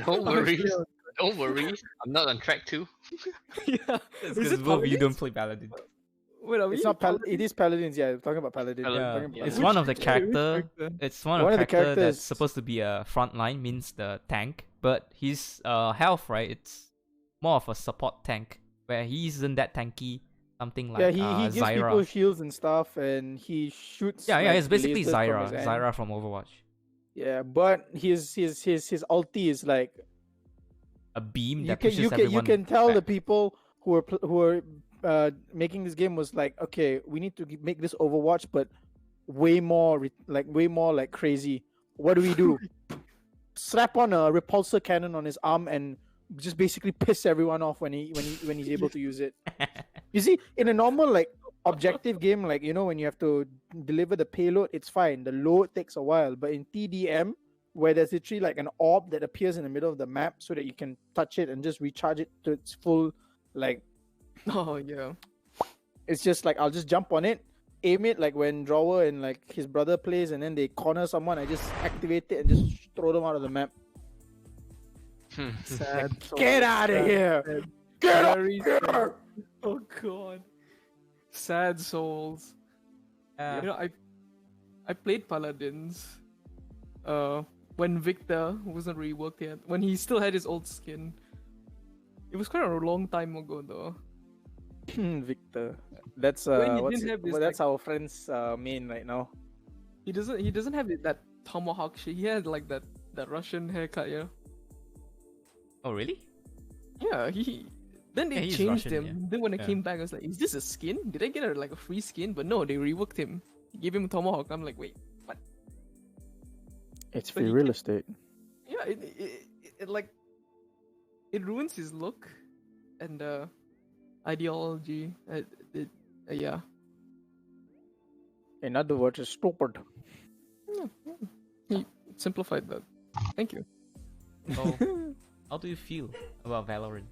Don't worry. Don't worry. I'm not on track too. Yeah. It's Is because it both of you don't Paladins? play Paladin. Wait, are we? It's not it is Paladins. Yeah, we're talking about Paladins. Paladin, Yeah, We're talking about it's yeah. one of the Which character. It's one One of of the the character that's characters- supposed to be a front line, means the tank. But his health, right? It's more of a support tank where he isn't that tanky. Something like Yeah, he gives Zyra. people shields and stuff, and he shoots. Yeah, like, it's basically lasers from Zyra. his hand. Zyra from Overwatch. Yeah, but his ulti is like A beam you that can pushes everyone. you can tell the back. people who are making this game was like, okay, we need to make this Overwatch, but way more crazy. What do we do? Slap on a repulsor cannon on his arm and just basically piss everyone off when he's able to use it. You see, in a normal like objective game, like when you have to deliver the payload, it's fine. The load takes a while, but in TDM, where there's literally like an orb that appears in the middle of the map so that you can touch it and just recharge it to its full, like Oh yeah. it's just like I'll just jump on it, aim it like when Drawer and like his brother plays, and then they corner someone, I just activate it and just throw them out of the map. Sad. Get out of here! Sad. Get out Very of sad. here! Oh god. Sad souls. Yeah. You know, I played Paladins. When Victor wasn't reworked yet, when he still had his old skin. It was quite a long time ago though. Victor. That's When he didn't have this, that's our friend's main right now. He doesn't have that tomahawk shit. He had like that Russian haircut, yeah. Oh really? Yeah, then they Yeah, he's changed Russian, him. yeah. Then when I Yeah. came back, I was like, "Is this a skin? Did I get a free skin?" But no, they reworked him. Gave him a tomahawk. I'm like, wait, what? It's But free he real kept- estate. Yeah, it like it ruins his look and ideology. Yeah. In other words, it's stupid. He simplified that. Thank you. So, how do you feel about Valorant?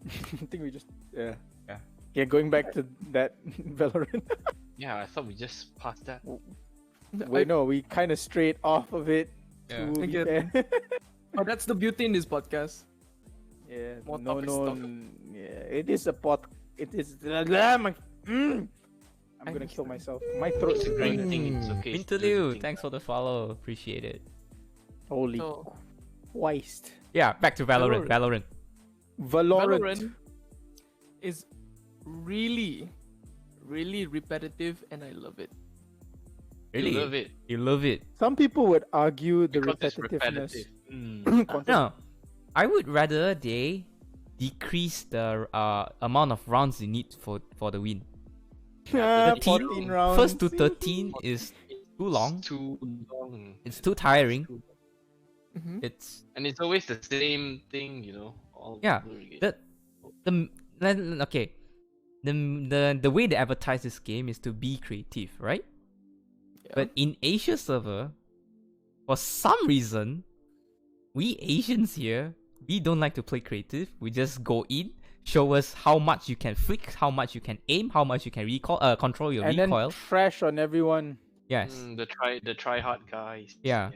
I think we just yeah. Yeah. Yeah, going back to that Valorant. Yeah, I thought we just passed that. Wait, no, we kind of strayed off of it. Yeah. To I be get fair. Oh, that's the beauty in this podcast. Yeah, More no, topics no, talk. yeah, it is a pot. It is. I'm I gonna kill understand. myself. My throat's It's a great burning. thing. It's okay. it's a good Interlude, thing. thanks for the follow. Appreciate it. Holy So Christ! Yeah, back to Valorant. Valorant. Valorant. Valorant is really, really repetitive, and I love it. Really? You love it. You love it. Some people would argue the Because it's repetitiveness. repetitive. No, I would rather they decrease the amount of rounds you need for the win. Ah, 13 14 rounds. First to 13 is too long. It's too long. It's too tiring. Mhm. It's And it's always the same thing, all Yeah, over again. okay. The way they advertise this game is to be creative, right? Yeah. But in Asia server, for some reason, we Asians here, we don't like to play creative. We just go in, show us how much you can flick, how much you can aim, how much you can control your and recoil. then trash on everyone. Yes. The try hard guys. Yeah.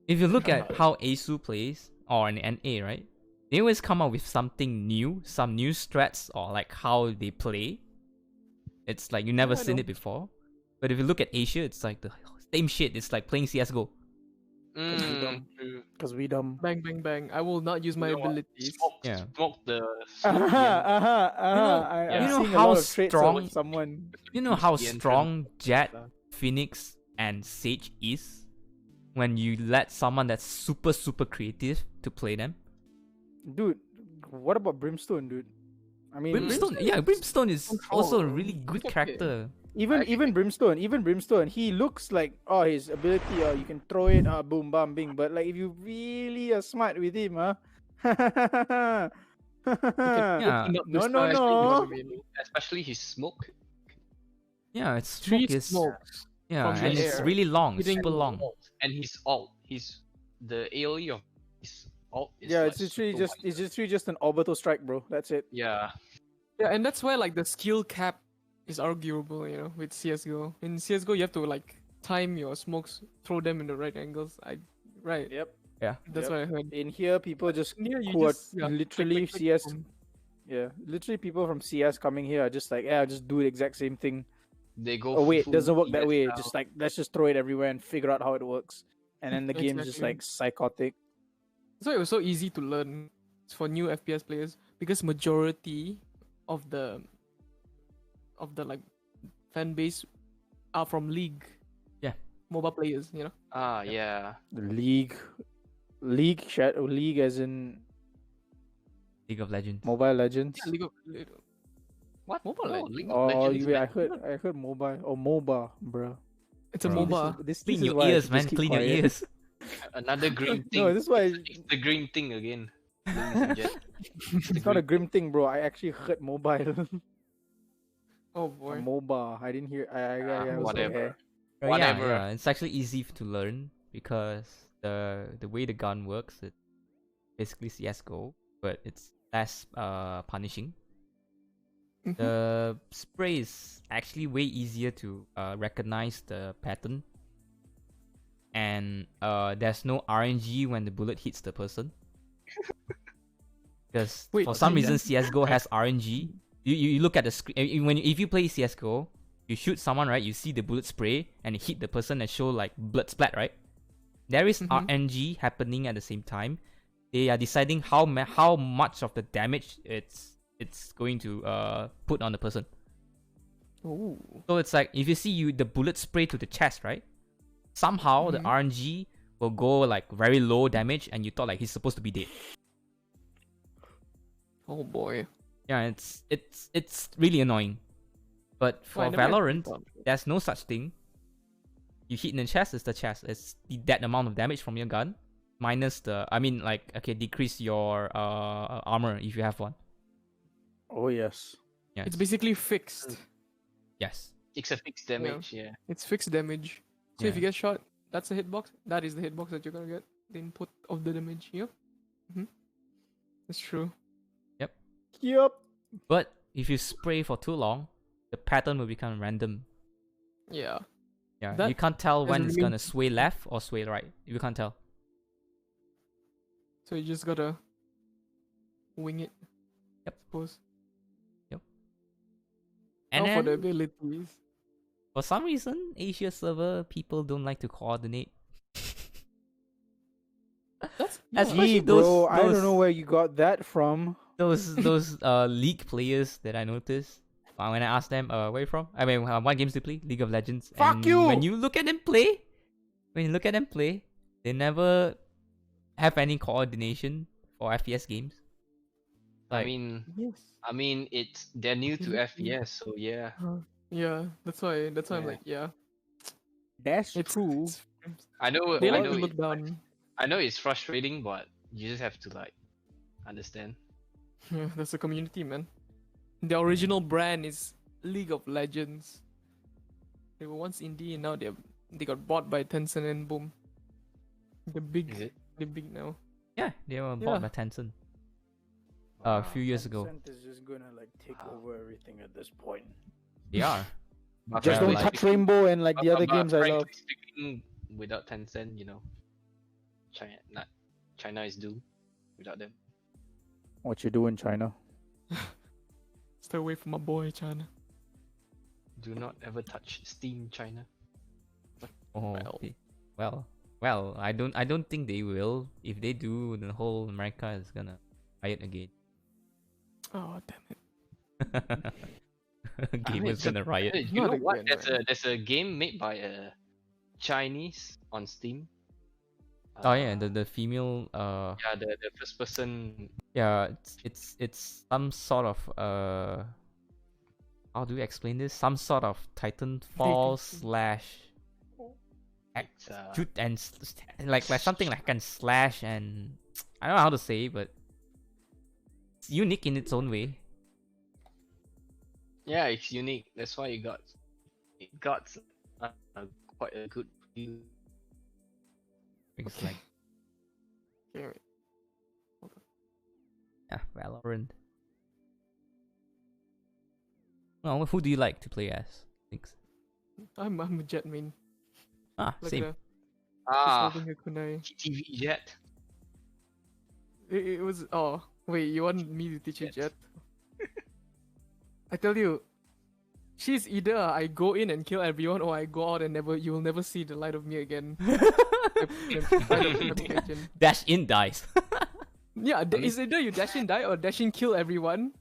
If you look at how Asu plays, or an NA, right? They always come up with something new, some new strats, or like how they play. It's like you never I seen know. it before. But if you look at Asia, it's like the same shit. It's like playing CSGO. True. Because we dumb. Bang, bang, bang. I will not use my You know what? abilities. Yeah. Smoke the. I'm you know seeing a how lot of traits strong- of someone. You know how the entrance. strong Jet, Phoenix, and Sage is when you let someone that's super, super creative to play them? Dude, what about Brimstone, dude? I mean, Brimstone is also a Control. really good Okay. character. even Brimstone, he looks like his ability, you can throw it, boom, bam, bing. But like if you really are smart with him, Yeah. Open up No, this no, guy, no. you know what I mean? Especially his smoke. Yeah, its Three smoke is smokes. yeah, from and the it's air. really long, Hitting super long. And his ult, the AOE of his ult is Yeah, like it's literally super just wide. it's literally just an orbital strike, bro. That's it. Yeah. Yeah, and that's why like the skill cap is arguable, you know, with CS:GO. In CS:GO, you have to like time your smokes, throw them in the right angles. Right. Yep. That's Yep. what I heard. In here, people just Yeah, you who are just yeah, literally click, CS. boom. Yeah, literally people from CS coming here are just like, yeah, just do the exact same thing. They go Oh wait, full doesn't work that CS way. style. Just like let's just throw it everywhere and figure out how it works. And then the game's just Exactly. like psychotic. So it was so easy to learn for new FPS players because majority of the like fan base are from League. Yeah. Mobile players, you know. Ah, yeah. The League as in League of Legends. Mobile Legends. Yeah, League of What? Mobile No, Legends. League of Oh, Legends. wait, man. I heard mobile or MOBA, bro. It's a Bro. MOBA. This Clean is your why I ears, should man. just keep Clean your quiet. ears. Another green thing. No, this is why It's the green thing again. Ladies and gents. it's not a grim thing, bro. I actually heard mobile. Oh boy. MOBA. I didn't hear. I was whatever. Like, Yeah, Whatever. yeah, it's actually easy to learn because the way the gun works, it's basically CS:GO, but it's less punishing. Mhm. The spray is actually way easier to recognize the pattern, and there's no RNG when the bullet hits the person. Because Wait, for some yeah. reason CS:GO has RNG. You look at the screen if you play CS:GO, you shoot someone, right? You see the bullet spray and it hit the person and show like blood splat, right? There is Mhm. RNG happening at the same time. They are deciding how much of the damage it's going to put on the person. Oh. So it's like if you see the bullet spray to the chest, right? Somehow the Mhm. RNG will go like very low damage, and you thought like he's supposed to be dead. Oh boy. Yeah, it's really annoying. But Oh, I for never actually Valorant, thought. there's no such thing. You hit in the chest, it's the chest. It's that amount of damage from your gun minus decrease your armor if you have one. oh yes. Yes. It's basically fixed. Yes. It's a fixed damage, yeah. It's fixed damage. So if Yeah. you get shot, that's a hitbox. That is the hitbox that you're gonna get. The input of the damage. Yep. That's true. Yup. But if you spray for too long, the pattern will become random. Yeah. Yeah. That You can't tell when doesn't it's mean- gonna sway left or sway right. You can't tell. So you just gotta wing it. Yep. Suppose. And Now for the then, abilities. for some reason, Asia server people don't like to coordinate. That's Especially Gee, bro, I those don't know where you got that from. those league players that I noticed. When I asked them, where you from? I mean, what games do you play? League of Legends. Fuck and you! When you look at them play, they never have any coordination for FPS games. I mean, they're new to FPS, so yeah. Yeah, that's why I'm Yeah. like, yeah. That's It's true. it's- I know. They I like know. to look down. I know it's frustrating, but you just have to like understand. Yeah, that's the community, man. The original brand is League of Legends. They were once indie and now they got bought by Tencent and boom. They're big. Is it? They're big now. Yeah, they were Yeah. bought by Tencent a few years ago. Tencent is just gonna like take over everything at this point. They are. But Just Yeah, don't like- touch Rainbow and like the other games I love. frankly speaking, without Tencent, China is doomed. Without them, What you do in China? Stay away from my boy, China. do not ever touch Steam, China. Oh, Well. okay. Well. I don't think they will. If they do, the whole America is gonna riot again. Oh damn it. Gamers gonna riot. Hey, you Not know what? again, man. There's a game made by a Chinese on Steam. Oh yeah, the female Yeah, the first person. yeah, it's some sort of how do we explain this? Some sort of Titanfall slash It's, shoot and like something like can slash, and I don't know how to say, but it's unique in its own way. Yeah, it's unique. That's why it got it got quite a good view. It's like Okay, wait. yeah, Valorant. Well, who do you like to play as? Thanks. I'm a jet main. Ah, Look same. at her. She's Ah, holding a kunai. TV jet. It was. Oh, wait, you want me to teach you Jet. jet? I tell you, she's either I go in and kill everyone, or I go out and you will never see the light of me again. Application. Dash in dies. Yeah, it's either you dash in die or dash in kill everyone,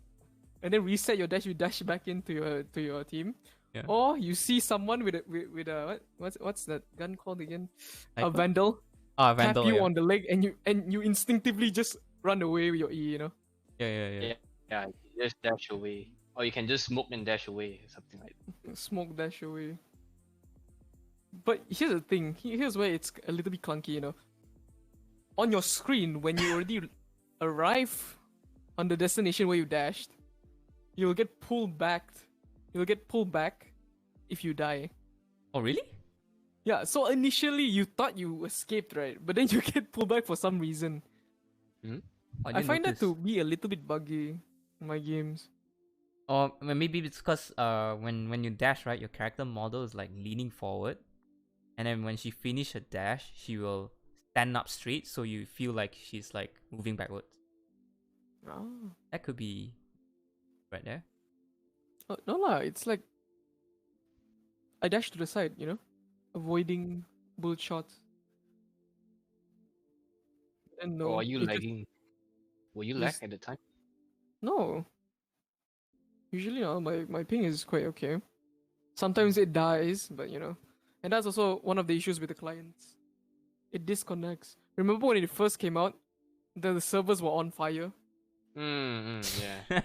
and then reset your dash. You dash back into your team, Yeah. or you see someone with a what's that gun called again? A Sniper? vandal. Ah, Tap Vandal. you Yeah. on the leg, and you instinctively just run away with your E. You know. Yeah. Yeah, you just dash away. Or you can just smoke and dash away, something like that. Smoke dash away. But here's the thing. Here's where it's a little bit clunky, you know. On your screen, when you already arrive on the destination where you dashed, you'll get pulled back. You'll get pulled back if you die. Oh, really? Yeah. So initially you thought you escaped, right? But then you get pulled back for some reason. I didn't find that notice. to be a little bit buggy in my games. Or maybe it's because when you dash, right, your character model is like leaning forward, and then when she finishes her dash, she will stand up straight, so you feel like she's like moving backwards. Oh. That could be right there. No lah, it's like I dash to the side, you know, avoiding bullet shots. And no, Or are you it just- lagging? Were you Yes. lag at the time? no. Usually, no. My ping is quite okay. Sometimes it dies, but you know, and that's also one of the issues with the clients. It disconnects. Remember when it first came out, the servers were on fire. Yeah.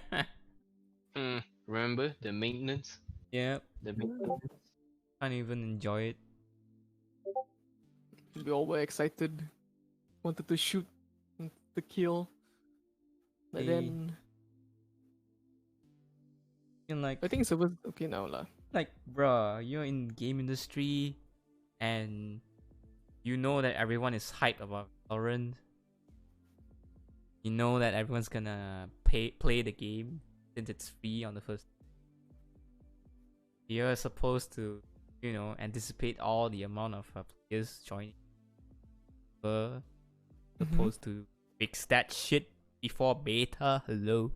Remember the maintenance? Yeah, The maintenance. can't even enjoy it. We all were excited, wanted to shoot, wanted to kill, but Hey. then And like, I think servers okay now lah. bruh, you're in game industry, and you know that everyone is hyped about Valorant. You know that everyone's gonna play the game since it's free on the first. You're supposed to, you know, anticipate all the amount of players joining. Supposed to fix that shit before beta. Hello.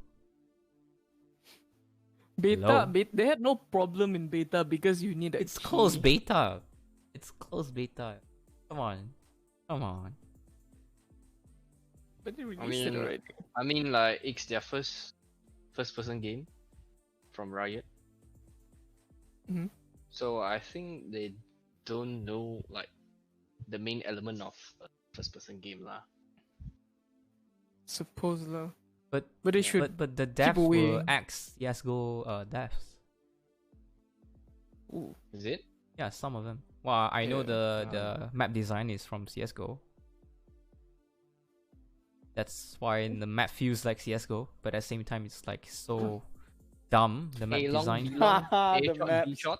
Beta, Hello? they had no problem in beta because you need a It's key. closed beta. It's closed beta. Come on. Come on. But they released mean, it already. I mean, like it's their first person game from Riot. Mhm. So I think they don't know like the main element of a first person game lah. Suppose lah. But they should but the devs away. will axe CSGO devs. Ooh. Is it? Yeah, some of them. Well, I know Yeah. the map design is from CSGO. That's why the map feels like CSGO, but at the same time it's like so dumb, the map A long, design. B long, A The shot, B maps. shot,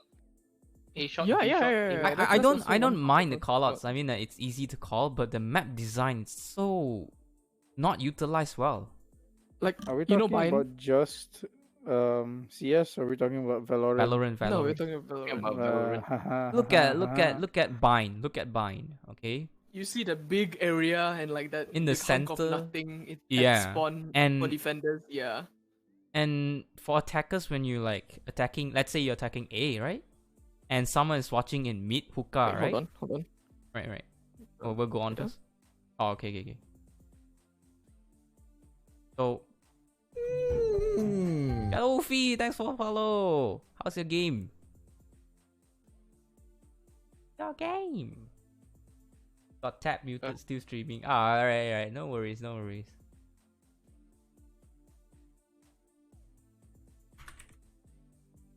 A shot, Yeah, B yeah, shot, yeah, A yeah, shot. that's I don't also one mind the problem. callouts. I mean it's easy to call, but the map design is so not utilized well. Like Are we you know, talking Bind? about just CS? Or are we talking about Valorant? No, we're Valorant. talking about Talking Valorant. about Valorant. Look at Bind. Look at Bind. Okay. You see the big area and like that In the big hunk of center. nothing. It Yeah, spawn and- for defenders. Yeah. And for attackers, when you like attacking, let's say you're attacking A, right? And someone is watching in mid hookah, Wait, right? Hold on. Right. Oh, we'll go on Yeah. first. Oh, okay. So, hello, Fee. Thanks for follow. How's your game? Your game. Got tap muted, still streaming. Ah, alright. No worries.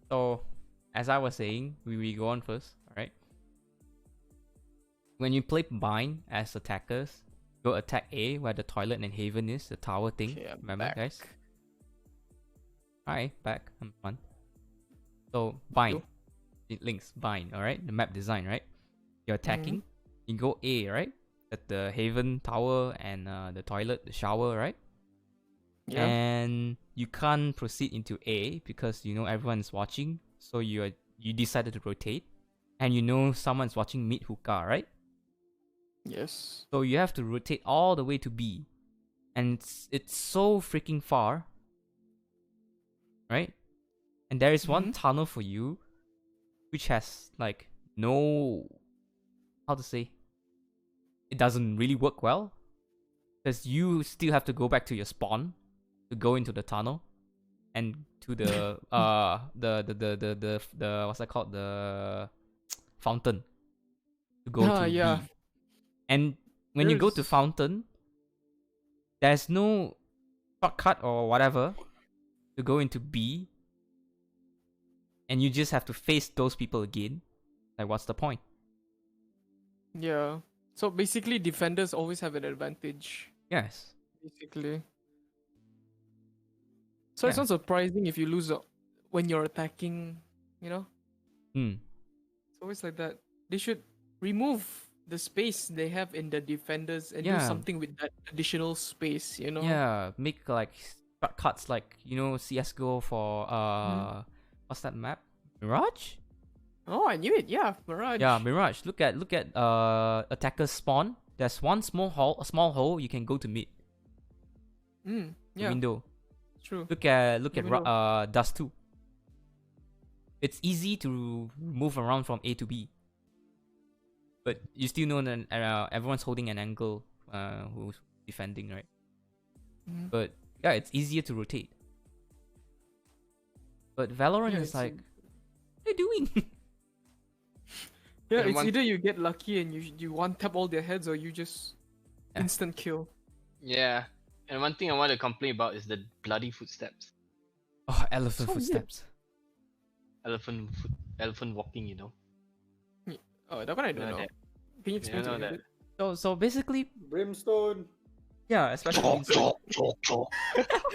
So, as I was saying, we go on first, alright? When you play Bind as attackers, go attack A where the toilet and Haven is, the tower thing. Okay, I'm Remember, back. guys? Alright, back. I'm fun. So, Bind. Yo. links bind. All right, the map design, right? You're attacking. You go A, right? At the Haven Tower and the toilet, the shower, right? Yeah. And you can't proceed into A because you know everyone's watching. So you decided to rotate, and you know someone's watching mid hookah, right? Yes. So you have to rotate all the way to B, and it's so freaking far, right? And there is one tunnel for you, which has like no, how to say, it doesn't really work well, because you still have to go back to your spawn to go into the tunnel, and to the the what's that called, the fountain, to go to Yeah. B. And when you go to There's- fountain, there's no shortcut or whatever to go into B, and you just have to face those people again. Like, what's the point? Yeah. So basically, defenders always have an advantage. Yes. Basically. So it's Yeah. not surprising if you lose when you're attacking. You know, Hmm. it's always like that. They should remove the space they have in the defenders and do Yeah. something with that additional space. You know. Yeah, make like shortcuts, like, you know, CS:GO for what's that map? Mirage? Oh, I knew it. Yeah, Mirage. Yeah, Mirage. Look at attackers spawn. There's one small hole you can go to mid. The Yeah. window. True. Look at window. Dust 2. It's easy to move around from A to B. But you still know that everyone's holding an angle who's defending, right? Mhm. But yeah, it's easier to rotate. But Valorant Yeah, is it's like, what are you doing? Yeah, And it's one- either you get lucky and you one tap all their heads, or you just Yeah. instant kill. Yeah. And one thing I want to complain about is the bloody footsteps. Oh, elephant So weird. footsteps. Elephant walking, you know. Oh, that one I don't know know. that. Can you explain know to me a that. bit? So basically, Brimstone. yeah, especially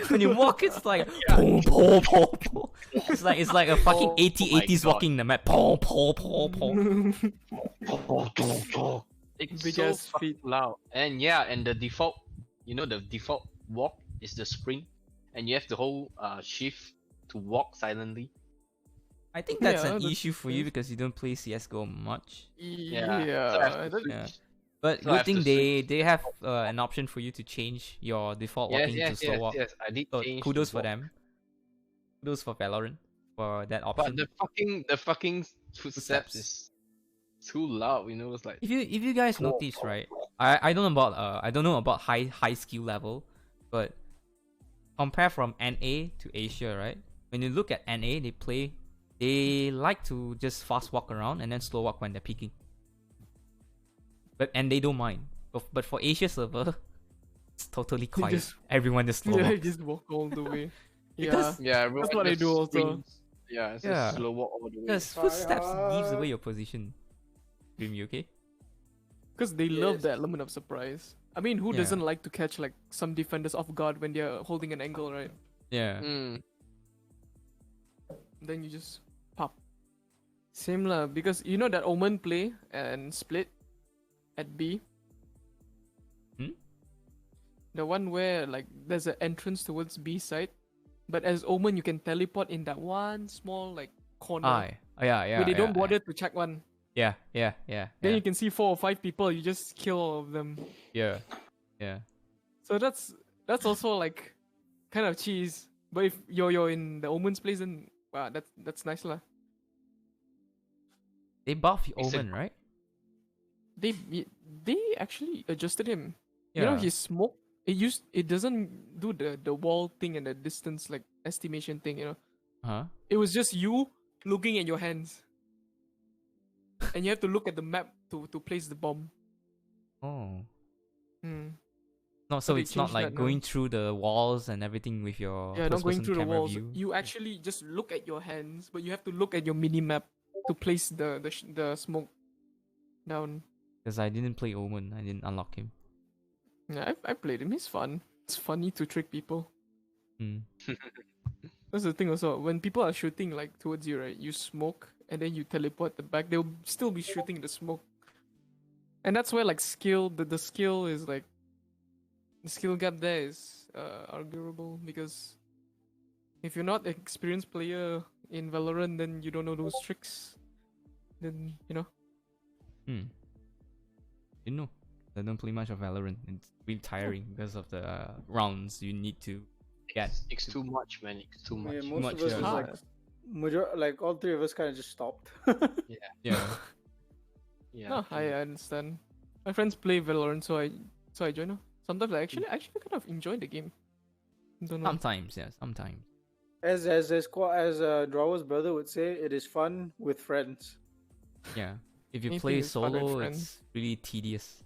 when you walk, it's like po po po po. It's like a fucking Oh my 80s God. walking in the map. Po po po po. It's Big so ass fucking feet. loud. And yeah, and the default, the default walk is the sprint, and you have to hold shift to walk silently. I think that's Yeah, an that's issue for you nice. because you don't play CS:GO much. Yeah. So I have to that- Yeah. switch. But So I good have thing to they have an option for you to change your default Yes, walking to yes, slow yes, walk. yes. I did So change. kudos to for walk. them. Kudos for Valorant for that But option. the fucking footsteps Footsteps. is too loud. You know, it's like If you guys notice, right? I don't know about high skill level, but compare from NA to Asia, right? When you look at NA, they like to just fast walk around and then slow walk when they're peeking. And they don't mind. But for Asia server, it's totally quiet. just- Everyone just slow Yeah, walks. just walk all the way. Because- Yeah. yeah, everyone what I just do also. springs. Yeah, it's Yeah. just slow walk all the way. Because footsteps gives Fire. away your position. Dream, you okay? Because they love Yes. the element of surprise. I mean, who Yeah. doesn't like to catch like some defenders off guard when they're holding an angle, right? Yeah. Mm. Then you just pop. Same lah, because you know that Omen play and split at B. Hmm? The one where like there's an entrance towards B side, but as Omen you can teleport in that one small like corner Aye. Oh, yeah. where they don't yeah, bother to check one. Yeah. Then Yeah. you can see 4 or 5 people, you just kill all of them. Yeah. Yeah. So that's also like kind of cheese. But if you're in the Omen's place, then wow, that's nice lah. They buff It's a- Omen, right? They actually adjusted him. Yeah. You know his smoke. It doesn't do the wall thing and the distance like estimation thing. You know, Huh? it was just you looking at your hands, and you have to look at the map to place the bomb. Oh. Hmm. No, so they it's not changed like that now. going through the walls and everything with your Yeah, not going first-person through the camera walls. view. You actually just look at your hands, but you have to look at your mini map to place the smoke down. Because I didn't play Omen, I didn't unlock him. Yeah, I played him. He's fun. It's funny to trick people. Hmm. That's the thing also. When people are shooting like towards you, right? You smoke and then you teleport them back, they'll still be shooting the smoke. And that's where like the skill is like the skill gap there is arguable, because if you're not an experienced player in Valorant, then you don't know those tricks. Then You know, I don't play much of Valorant. It's really tiring because of the rounds you need to get. It's too much, man. It's too much. Yeah, most much, of us yeah. was like all three of us kind of just stopped. Yeah. Yeah. No, I understand. My friends play Valorant, so I join. Sometimes I actually kind of enjoy the game. Don't know. Sometimes, yeah, sometimes. As Drawer's brother would say, it is fun with friends. Yeah. If you Anything play is fun with solo, friends. it's really tedious.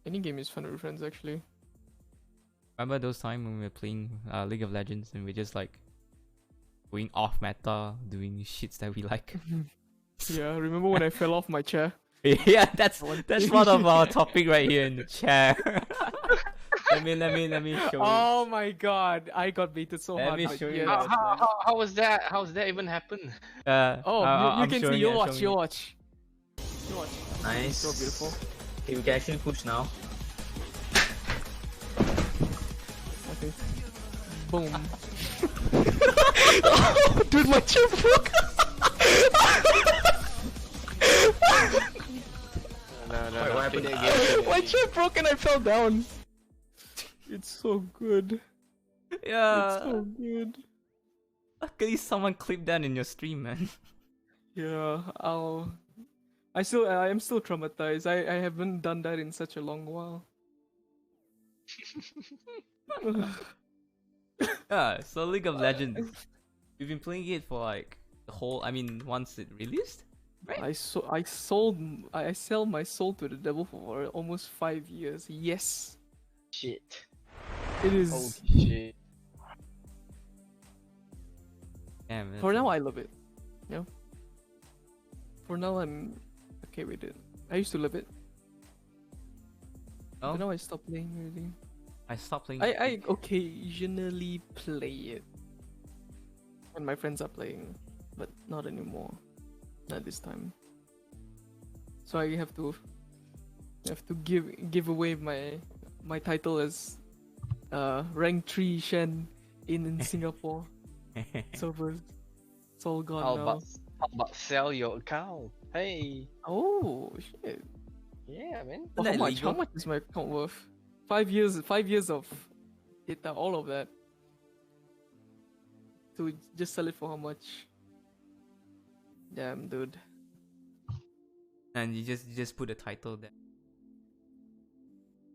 Any game is fun with friends actually. Remember those times when we were playing League of Legends and we're just like going off meta, doing shits that we like. Yeah, remember when I fell off my chair? Yeah, that's one of our topic right here in the chair. let me show you. Oh my god, I got baited so Let hard. me by show you Ian. this. How was that? How's that even happen? Oh, you I'm can see. showing You it, I'm watch. showing You it. watch. You watch. Nice. So beautiful. Okay, we can actually push now. Okay. Boom. Dude, my chair broke. No. Wait, what happened? My chair broke and I fell down. It's so good. It's Yeah. so good. Luckily someone clipped that in your stream, man. Yeah, I am still traumatized. I haven't done that in such a long while. Yeah, so League of Legends. We've been playing it for like the whole, once it released? Right? I sell my soul to the devil for almost 5 years. Yes, Shit. it is. Oh shit. Damn, that's For now, I love it. Yeah. For now, I'm okay with it. I used to love it, Oh, but now I stopped playing really. I stopped playing. I occasionally play it when my friends are playing, but not anymore. Not this time. So I have to give away my title as rank 3 Shen in Singapore servers. It's all gone How now. about sell your account? Hey. Oh shit! Yeah, man. Well, Isn't that how legal? much is my account worth? 5 years. 5 years of data, all of that. To just sell it for how much? Damn, dude. And you just put a title there.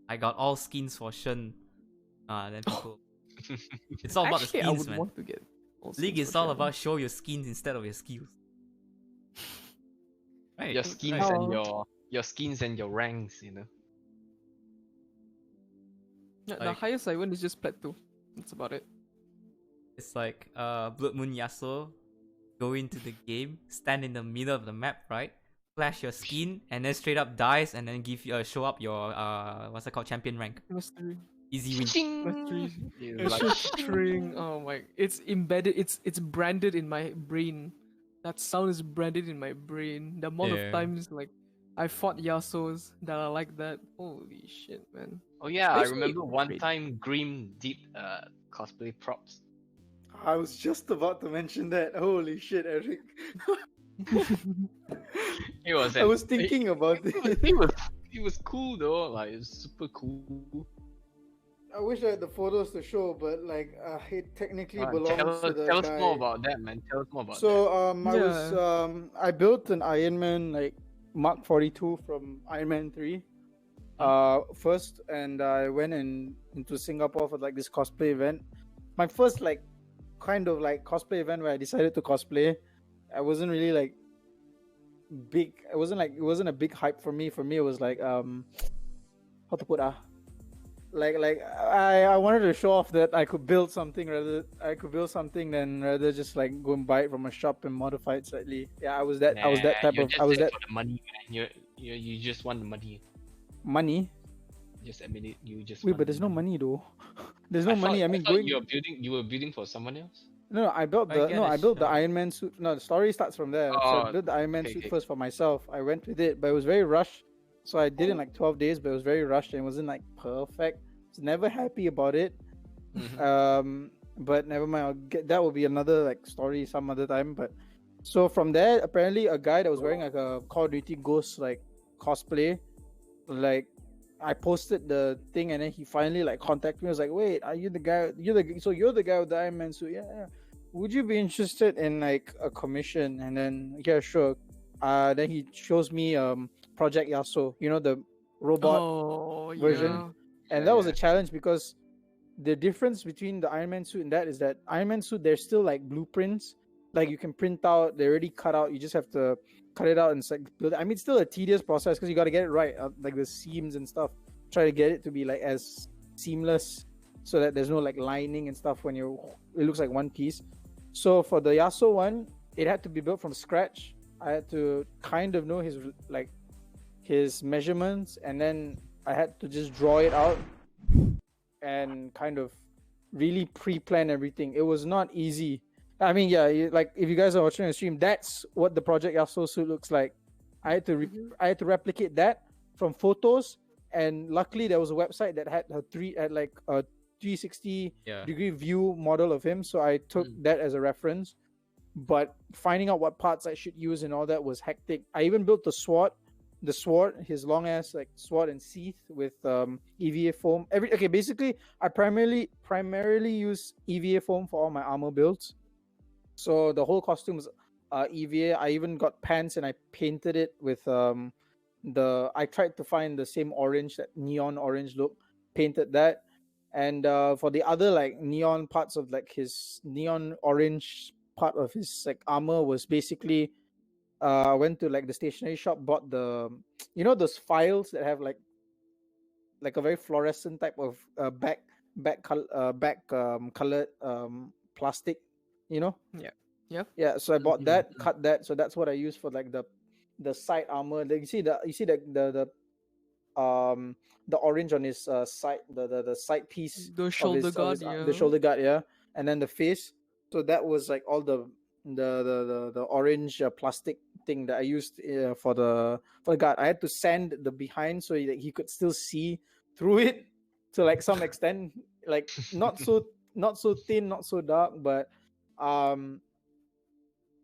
I got all skins for Shen. Then people. It's all about the Actually, I skins, would man. want to get. all League skins is for all Shen. about show your skins instead of your skills. Right. Your skins right. and your skins and your ranks, you know. Yeah, the like- highest I went is just Plat 2. That's about it. It's like Blood Moon Yasuo, go into the game, stand in the middle of the map, right? Flash your skin and then straight up dies and then give you show up your what's it called, champion rank. Mastery. Easy win. Mastery. You It's like- just string. Oh my! It's embedded. It's branded in my brain. That sound is branded in my brain. The amount Yeah. of times like I fought Yasuo's that are like that. Holy shit, man! Oh yeah, I Actually, remember one great. time Grim did cosplay props. I was just about to mention that. Holy shit, Eric. It was. I was thinking about it. He was cool though. Like it was super cool. I wish I had the photos to show, but like it technically belongs Tell to the us guy. more about that, man. Tell us more about that. So I built an Iron Man like Mark 42 from Iron Man 3 first, and I went into Singapore for like this cosplay event. My first like kind of like cosplay event where I decided to cosplay. I wasn't really like big. It wasn't a big hype for me. For me, it was like how to put like I wanted to show off that I could build something than rather just like go and buy it from a shop and modify it slightly. Yeah, I was that type you're of just I was there that for the money, man. You just want the money. money. Just admit it. You just. Wait, want but the there's no money though. There's no money. I mean, thought going. You were building for someone else. No, I built I get a I built the shot. Iron Man suit. No, the story starts from there. So I Oh, built the Iron Man okay, suit okay. first for myself. I went with it, but it was very rushed. So I did it in like 12 days, but it was very rushed and it wasn't like perfect. I was never happy about it. Mhm. But never mind. That will be another like story some other time. But so from there, apparently a guy that was wearing like a Call of Duty Ghost like cosplay, like I posted the thing and then he finally like contacted me. I was like, wait, are you the guy? You're the guy with the Iron Man suit? Yeah, yeah. Would you be interested in like a commission? And then yeah, sure. Then he shows me Project Yasuo, the robot Oh version, yeah. and Yeah, that was yeah. a challenge because the difference between the Iron Man suit and that is that Iron Man suit there's still like blueprints, like you can print out. They're already cut out. You just have to cut it out and like build it. I mean, it's still a tedious process because you got to get it right, like the seams and stuff. Try to get it to be like as seamless so that there's no like lining and stuff when it looks like one piece. So for the Yasuo one, it had to be built from scratch. I had to kind of know his measurements, and then I had to just draw it out and kind of really pre-plan everything. It was not easy. I mean, yeah, like if you guys are watching the stream, that's what the Project Yasuo suit looks like. I had to replicate that from photos, and luckily there was a website that had a 360 Yeah. degree view model of him, so I took that as a reference. But finding out what parts I should use and all that was hectic. I even built the sword, his long ass like sword and sheath with EVA foam. Basically I primarily use EVA foam for all my armor builds. So the whole costume was EVA. I even got pants and I painted it with I tried to find the same orange, that neon orange look, painted that. And for the other like neon parts of like his neon orange part of his like armor was basically I went to like the stationery shop, bought the those files that have like a very fluorescent type of colored plastic, yeah. So I bought that, cut that. So that's what I use for like the side armor. Like you see the orange on his side, the side piece, The shoulder guard, the shoulder guard, yeah, and then the face. So that was like all the orange plastic thing that I used for the guard. I had to sand the behind so that he could still see through it to like some extent, like not so thin, not so dark, but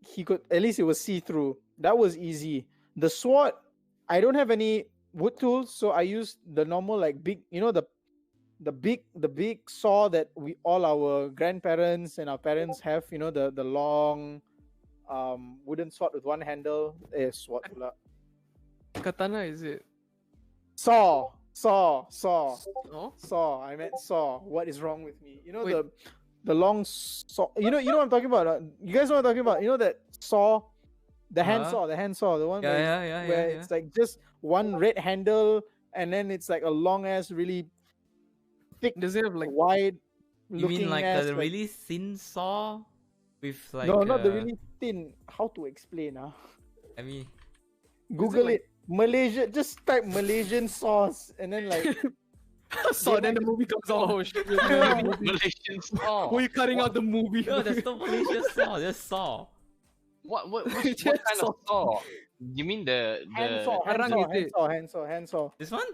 he could, at least it was see through. That was easy. The sword, I don't have any wood tools, so I used the normal like big, the big saw that all our grandparents and our parents have, the long wooden sword with one handle. Sword pula. Katana, is it? Saw. Oh? Saw. I meant saw. What is wrong with me? Wait. The long saw. You know what I'm talking about? You guys know what I'm talking about? You know that saw, the hand saw, the one where it's like just one red handle, and then it's like a long ass, really thick, Does it have like wide You looking mean like ass, a really thin saw with like no, not the really thin. How to explain? I mean, Google like- it. Malaysia. Just type Malaysian sauce, and then like so then the movie comes out. Oh shit! Malaysian saw. Were you cutting out the movie? no, there's no Malaysia saw. There's saw. What Just kind of saw? You mean the hand saw, hand saw. This one?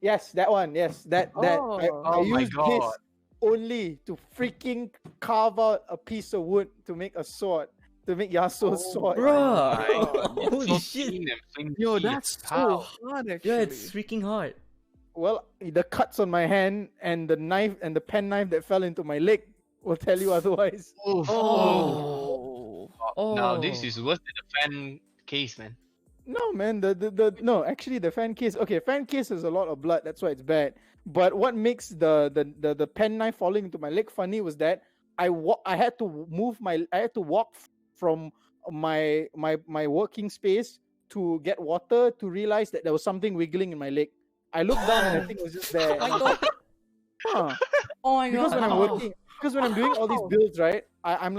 Yes, that one. Yes, that. I Oh my used this God. only to freaking carve out a piece of wood to make a sword, to make Yasuo's sword. Bruh. Holy So shit. thin and flinky Yo, as that's how? so hard actually. Yeah, it's freaking hard. Well, the cuts on my hand and the knife and the pen knife that fell into my leg will tell you otherwise. Oh. Now this is worse than the fan case, man. No, man. No, actually, the fan case. Okay, fan case has a lot of blood. That's why it's bad. But what makes the pen knife falling into my leg funny was that I had to walk from my working space to get water to realize that there was something wiggling in my leg. I looked down and the thing was just there. Oh my god. Huh. Oh my Because god. when I'm working, because when I'm doing all these builds, right, I'm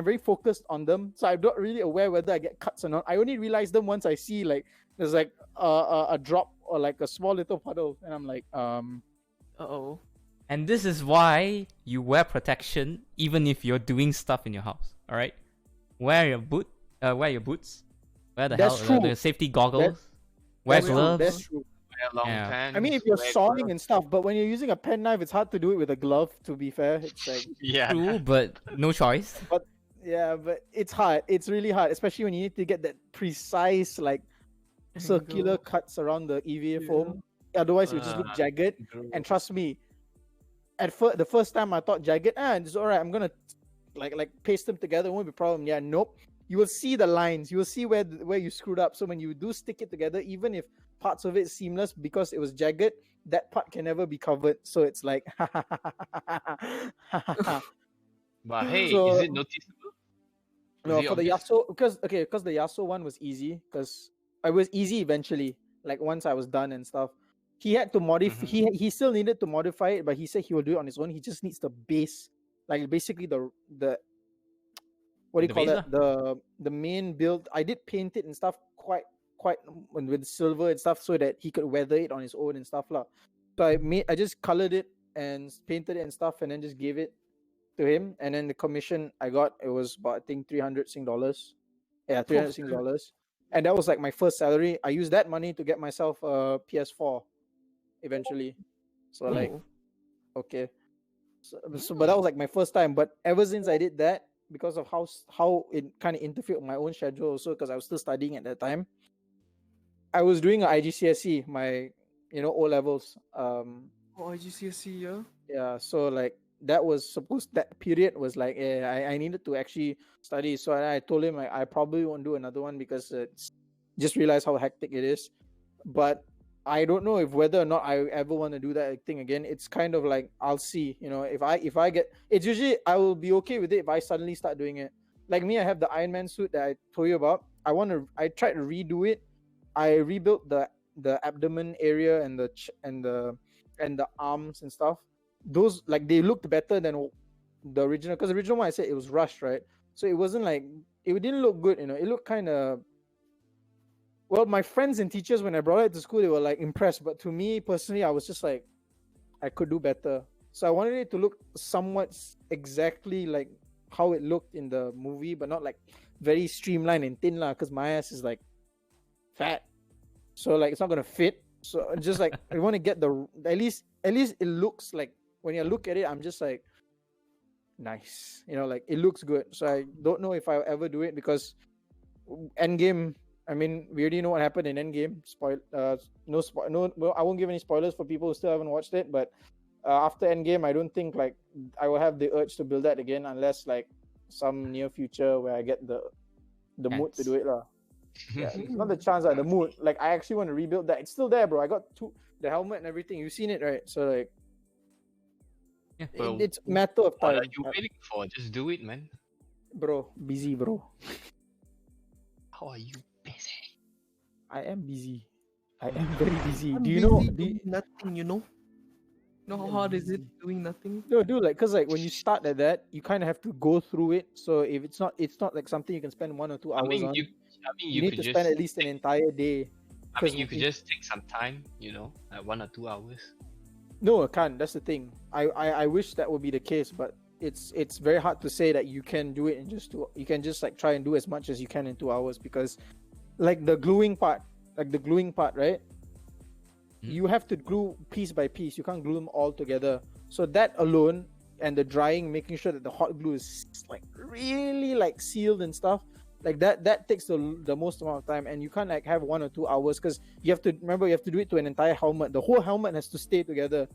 very focused on them, so I'm not really aware whether I get cuts or not. I only realize them once I see like there's like a drop or like a small little puddle, and I'm like, Uh-oh. And this is why you wear protection even if you're doing stuff in your house. All right, wear your boots, wear That's the safety goggles, wear That's true. gloves. That's true. Wear long Yeah. pants. I mean, if you're wear sawing gloves. and stuff, but when you're using a pen knife, it's hard to do it with a glove. To be fair, it's like Yeah. True, but no choice. yeah, but it's hard. It's really hard, especially when you need to get that precise like circular Angle. cuts around the EVA Yeah. foam. Otherwise, it would just look jagged. And trust me, the first time I thought jagged, it's alright. I'm gonna like paste them together. It won't be a problem. Yeah, nope. You will see the lines. You will see where you screwed up. So when you do stick it together, even if parts of it seamless because it was jagged, that part can never be covered. So it's like, But hey, So- is it noticeable? no, Is it for the obvious? Yasuo, because the Yasuo one was easy, because it was easy eventually. Like once I was done and stuff, he had to modify. He still needed to modify it, but he said he will do it on his own. He just needs the base, like basically the what do you The call base that? The main build. I did paint it and stuff quite with silver and stuff so that he could weather it on his own and stuff lah. So I just colored it and painted it and stuff, and then just gave it to him. And then the commission I got, it was about I think 300 Sing dollars. Yeah, 300 Sing dollars. And that was like my first salary. I used that money to get myself a PS4 eventually. So like, okay. So but that was like my first time. But ever since I did that, because of how it kind of interfered with my own schedule also, because I was still studying at that time, I was doing a IGCSE, my O levels. Oh, IGCSE, yeah. Yeah, so like that period was like I needed to actually study. So I told him I probably won't do another one because it's just realized how hectic it is. But I don't know if whether or not I ever want to do that thing again. It's kind of like I'll see, if I get, it's usually I will be okay with it if I suddenly start doing it. Like me, I have the Iron Man suit that I told you about. I tried to redo it. I rebuilt the abdomen area and the arms and stuff. Those like they looked better than the original, because the original one I said it was rushed, right? So it wasn't like, it didn't look good, it looked kind of, well, my friends and teachers, when I brought it to school, they were like impressed, but to me personally, I was just like, I could do better. So I wanted it to look somewhat exactly like how it looked in the movie, but not like very streamlined and thin lah, because my ass is like fat, so like it's not gonna fit. So just like I want to get at least it looks like, when you look at it, I'm just like, nice, like it looks good. So I don't know if I'll ever do it, because Endgame, I mean, we already know what happened in Endgame. No, well, I won't give any spoilers for people who still haven't watched it. But after Endgame, I don't think like I will have the urge to build that again, unless like some near future where I get the mood to do it lah. Yeah, not the chance, the mood. Like I actually want to rebuild that. It's still there, bro. I got the helmet and everything. You've seen it, right? So like, Yeah. Well, it's matter of What time. are you waiting for? Just do it, man. Bro, busy, bro. How are you busy? I am busy. I am very busy. I'm Do you know? busy doing nothing, you know? You know how hard is it doing nothing? No, dude, like, cause like when you start at that, you kind of have to go through it. So if it's not like something you can spend 1 or 2 hours I mean, on. you need could to just spend at least an entire day. I 'cause mean, you could just take some time, like 1 or 2 hours. No, I can't. That's the thing. I wish that would be the case, but it's very hard to say that you can do it in just you can just like try and do as much as you can in 2 hours, because like the gluing part, right? You have to glue piece by piece. You can't glue them all together. So that alone, and the drying, making sure that the hot glue is like really like sealed and stuff, like that takes the most amount of time. And you can't like have 1 or 2 hours, because you have to do it to an entire helmet. The whole helmet has to stay together.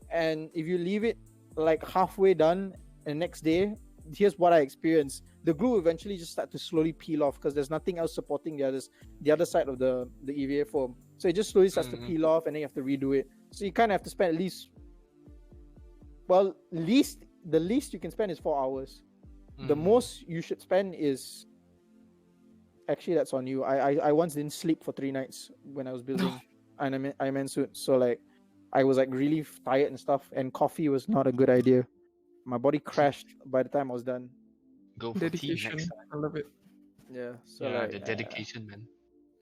And if you leave it like halfway done and next day, here's what I experienced: the glue eventually just start to slowly peel off, because there's nothing else supporting the other side of the EVA foam. So it just slowly starts to peel off, and then you have to redo it. So you kind of have to spend at least, well, the least you can spend is 4 hours. The most you should spend is, actually, that's on you. I once didn't sleep for 3 nights when I was building Iron Man suit. So like I was like really tired and stuff, and coffee was not a good idea. My body crashed by the time I was done. Go for tea Dedication. next time. I love it. Yeah. So Yeah, like, the dedication, man.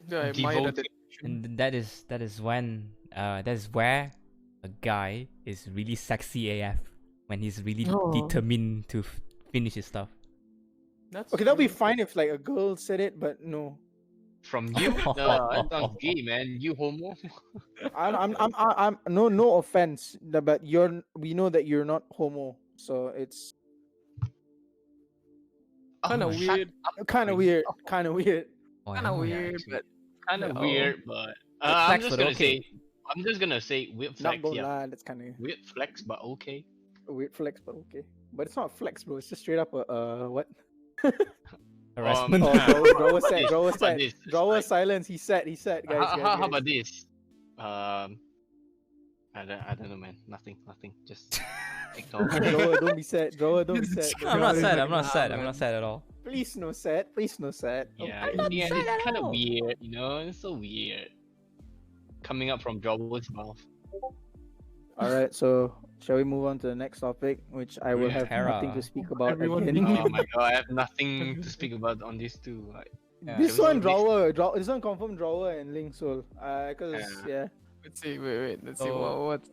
Yeah, I admire Devoted. that dedication. And that is where a guy is really sexy AF when he's really Oh. determined to finish his stuff. That's Okay, that'll be true. fine if like a girl said it, but no. From you? No, that sounds gay, man. You homo? I'm no offense, but we know that you're not homo, so it's Kinda Oh, shut weird. up, kind of please. weird, kind of weird. Oh, Kinda yeah. weird, actually. but Kind of Yeah. weird, but Flex, I'm just but gonna okay. say, I'm just gonna say weird Not flex. gonna Yeah, lie, that's kind of weird flex, but okay. a weird flex, but okay. But it's not flex, bro. It's just straight up what? Harassment. Oh, drawer How set, about drawer this? set, It's drawer like, silence. He said, guys, how guys. about this? I don't know, man. Nothing. Just ignore. Drawer, don't be sad. Drawer, don't be sad. I'm not sad. I'm Nah, not sad. I'm man. not sad at all. Please no sad. Please no sad. Yeah, I'm not yeah, sad at it's kind of all. weird, you know. It's so weird coming up from Jaw's mouth. All right, so shall we move on to the next topic, which I will have Runeterra. nothing to speak about Everyone again. thinking- Oh my god, I have nothing to speak about on these two. Like, Yeah. This Everyone one makes- this one confirmed drawer and Link Soul. Cause yeah. Let's see. Wait. Let's see. So- What's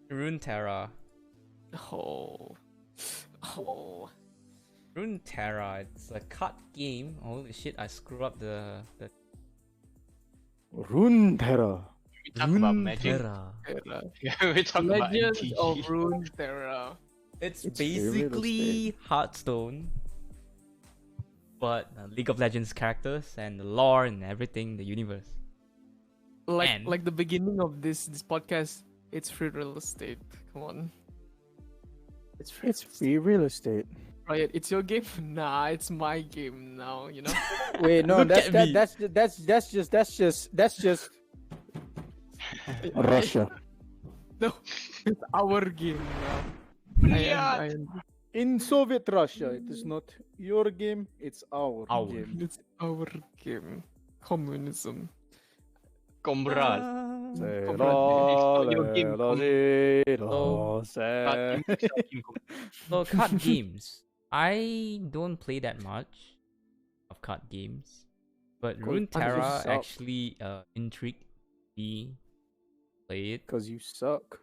Runeterra. Oh. Runeterra. It's a card game. Holy shit! I screwed up the Runeterra. we talk about magic. Runeterra. We talk about Legends MTG. of Runeterra. It's It's very real basically Hearthstone, but League of Legends characters and the lore and everything, the universe. And- Like the beginning of this podcast, it's free real estate. Come on. It's free real estate. Riot, it's your game? Nah, it's my game now, you know? Wait, no, Look at me. that's just Russia. No, it's our game now. I am. In Soviet Russia, it is not your game, it's our Our. game. It's our game. Communism. Comrade. So card games. I don't play that much of card games, but Because you Runeterra suck. actually intrigued me. Play it. Because you suck.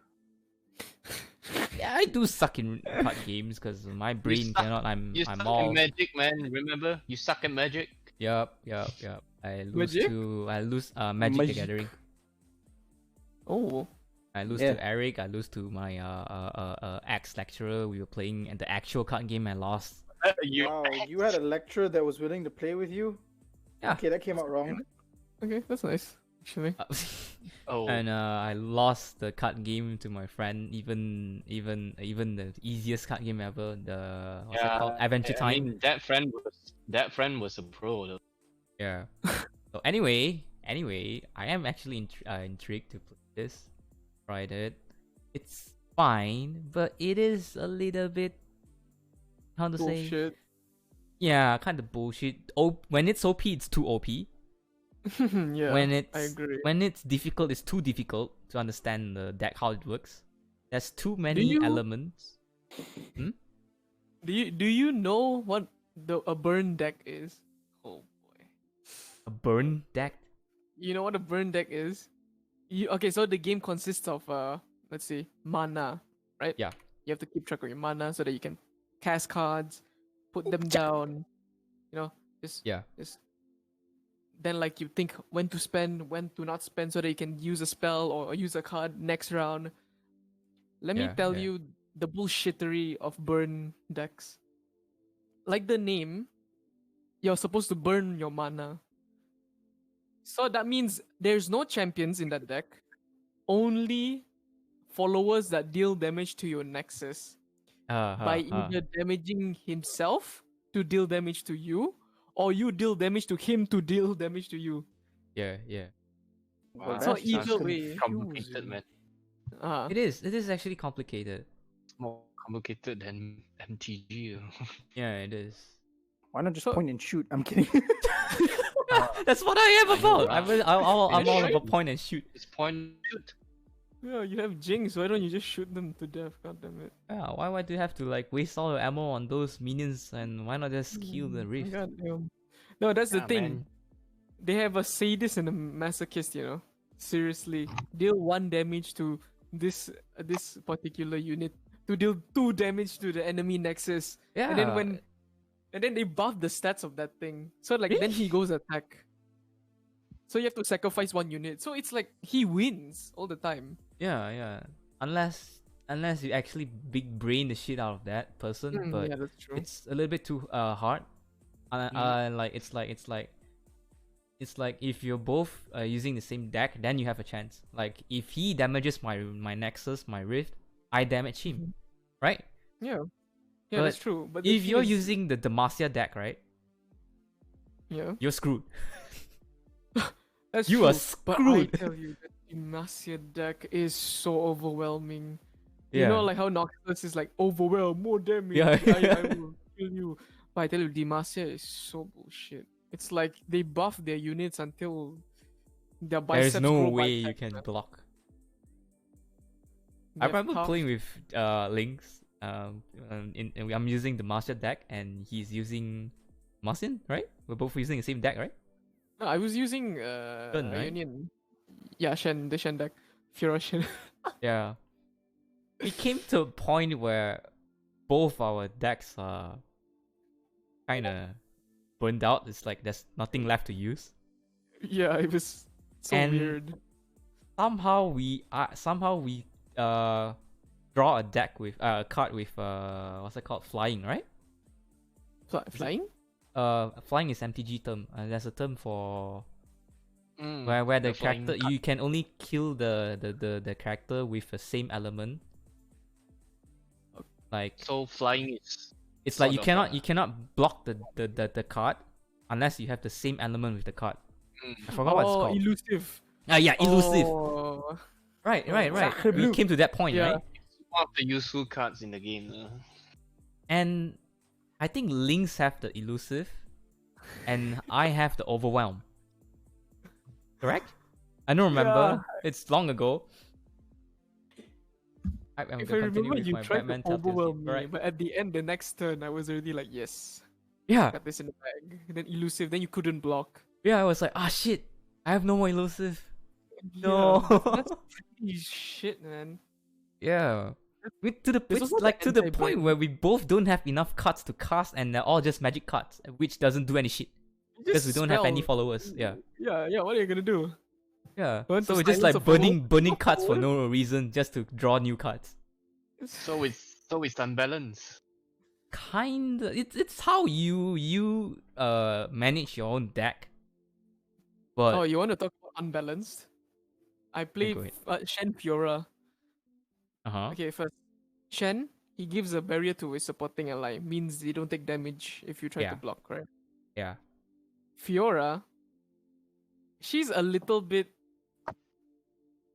Yeah, I do suck in card games because my brain suck- cannot. I'm You suck all. at magic, man. Remember? You suck at magic. Yup. I lose Magic? to Magic the Magic. Gathering. Oh. I lose Yeah. to Eric. I lose to my ex lecturer. We were playing at the actual card game. I lost. Wow, you had a lecturer that was willing to play with you? Yeah. Okay, that came out wrong. Okay, that's nice. Actually. Oh, And I lost the card game to my friend. Even the easiest card game ever. The what's it called? Adventure I Time. mean, that friend was a pro though. Yeah. So anyway, I am actually intrigued to play this. Tried it. It's fine, but it is a little bit. How to say? Bullshit. Yeah, kind of bullshit. When it's OP, it's too OP. Yeah, when it's I agree. when it's difficult, it's too difficult to understand the deck how it works. There's too many you- elements. Do you know what a burn deck is? Oh boy. A burn deck. You know what a burn deck is? Okay, so the game consists of let's see, mana, right? Yeah. You have to keep track of your mana so that you can cast cards, put them down, you know, just Yeah. then like you think when to spend, when to not spend so that you can use a spell or use a card next round. Let me Yeah, tell yeah. you the bullshittery of burn decks. Like the name, you're supposed to burn your mana. So that means there's no champions in that deck. Only followers that deal damage to your nexus by either damaging himself to deal damage to you, or you deal damage to him to deal damage to you. Yeah. Wow, So that either sounds way, complicated, man. It is actually complicated. It's more complicated than MTG. Yeah, it is. Why not just So- point and shoot? I'm kidding. That's what I am I know, about. right? I'm all Right? about point and shoot. It's point shoot. Yeah, you have Jinx. Why don't you just shoot them to death? God damn it. Yeah, why do you have to like waste all your ammo on those minions and why not just kill the rift? God damn. No, that's the Yeah, thing. man. They have a sadist and a masochist, you know. Seriously, deal 1 damage to this particular unit to deal 2 damage to the enemy nexus. Yeah. And then they buff the stats of that thing. So like then he goes attack. So you have to sacrifice 1 unit. So it's like he wins all the time. Yeah. Unless you actually big brain the shit out of that person, but yeah, that's true. it's a little bit too hard. Like it's like if you're both using the same deck, then you have a chance. Like if he damages my Nexus, my Rift, I damage him, right? Yeah, But that's true. But the if thing you're is- using the Demacia deck, right, yeah, you're screwed. that's You true. are But I screwed. tell you, the Demacia deck is so overwhelming. Yeah. You know, like how Noxus is like overwhelm, more damage. Yeah. I will kill you. But I tell you, Demacia is so bullshit. It's like they buff their units until their biceps There's no grow way you biceps, can man. block. They I have remember half- playing with Lynx. I'm using the Master deck and he's using Marcin, right? We're both using the same deck, right? No, I was using Shen, right? Ionian. Yeah, the Shen deck. Fiora Shen. Yeah. It came to a point where both our decks are kind of burned out. It's like there's nothing left to use. Yeah, it was so And- weird. Somehow we draw a deck with a card with what's it called, flying, right? Flying? Flying is MTG term. There's a term for Mm, where the flying character you can only kill the character with the same element. Like So flying is it's like you sort of, cannot block the card unless you have the same element with the card. I forgot what it's Oh, called. elusive. Yeah, elusive. Oh. Right. Sacre We bleu. came to that point, Yeah. right? one of the useful cards in the game. And I think Lynx have the elusive, and I have the overwhelm. Correct? I don't remember. It's long ago. I'm If I gonna continue remember, with you my tried Batman to Telltale overwhelm theme. me, Right. but at the end, the next turn, I was already like, yes, Yeah, got this in the bag. And then elusive, then you couldn't block. I was like, ah, shit, I have no more elusive. No. Yeah, that's pretty shit, man. Yeah. To the This it's was not like the to the anti-brain. point where we both don't have enough cards to cast, and they're all just magic cards, which doesn't do any shit because we Just don't have any spell. followers. Yeah. Yeah, what are you gonna do? Yeah. Want So to we're just silence like a follower? burning cards for no reason just to draw new cards. So it's unbalanced. Kinda. It's how you manage your own deck. But Oh, you want to talk about unbalanced? I play go ahead. Shen Fiora. uh-huh. Okay, first, Shen, he gives a barrier to his supporting ally, means you don't take damage if you try Yeah. to block, right? Yeah. Fiora, she's a little bit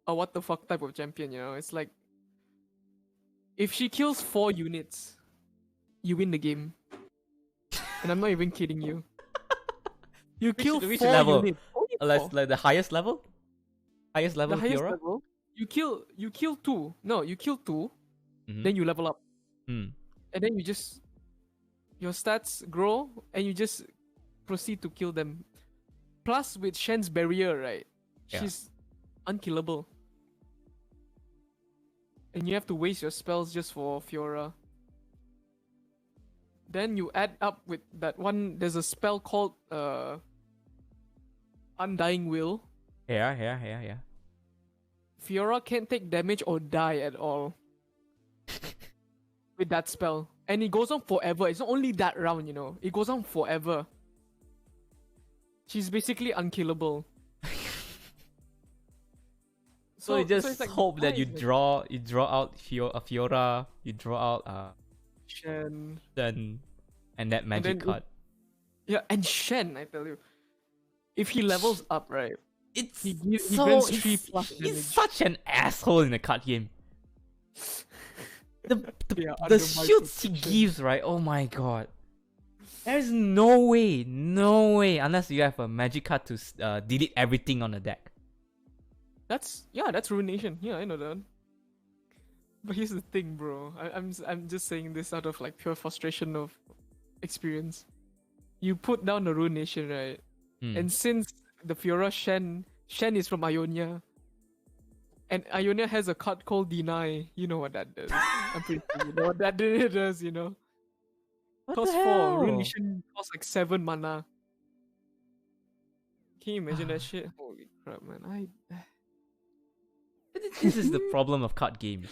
a what the fuck type of champion, you know? It's like if she kills 4 units, you win the game. And I'm not even kidding you. You kill which 4 level? units. Only Let's 4. like the highest level? Highest level The highest Fiora? level. You kill 2. No, you kill 2, Mhm. then you level up. Hmm. And then your stats grow and you just proceed to kill them. Plus with Shen's barrier, right? Yeah. She's unkillable. And you have to waste your spells just for Fiora. Then you add up with that one, there's a spell called Undying Will. Yeah. Fiora can't take damage or die at all with that spell. And it goes on forever. It's not only that round, you know. It goes on forever. She's basically unkillable. So you just it's like, hope that why you is it draw out Fiora, you draw out Shen. Shen, and that magic then card. Yeah, and Shen, I tell you. If he levels up, right? It's He grants so 3+ he's damage. such an asshole in the card game. The Yeah, the under my shields he protection. gives, right? Oh my god. There's no way, unless you have a magic card to delete everything on the deck. That's Ruination. Yeah, I know that. But here's the thing, bro. I'm just saying this out of like pure frustration of experience. You put down the Ruination, right? Hmm. And since the Fiora Shen is from Ionia, And Ionia has a card called Deny. You know what that does. I'm pretty sure you know what that does, you know. What Cost the 4, hell? Runition costs like 7 mana. Can you imagine that shit? Holy crap, man. This is the problem of card games.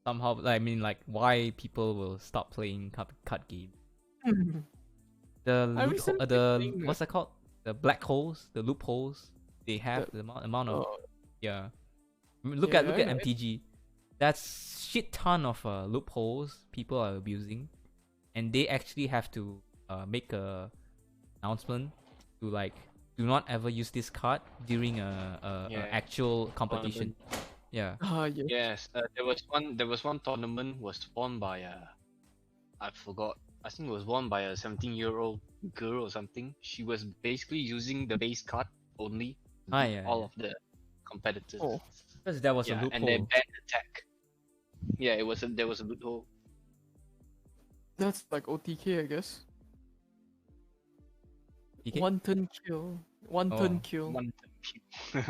Somehow, I mean, like, why people will stop playing card games. I recently playing, what's that called? The black holes, the loopholes. They have the amount of yeah. Look Yeah, at I know. MTG. That's shit ton of loopholes people are abusing, and they actually have to make a announcement to like do not ever use this card during a Yeah. actual competition. Yeah. Yeah. Yes, there was one tournament was won by I forgot. I think it was won by a 17-year-old girl or something. She was basically using the base card only to beat Yeah, all yeah. of the competitors. Oh. Because there was a Yeah, loophole. and they banned attack. Yeah, there was a loophole. That's like OTK, I guess. TK? One turn kill. One turn Oh. kill. One kill.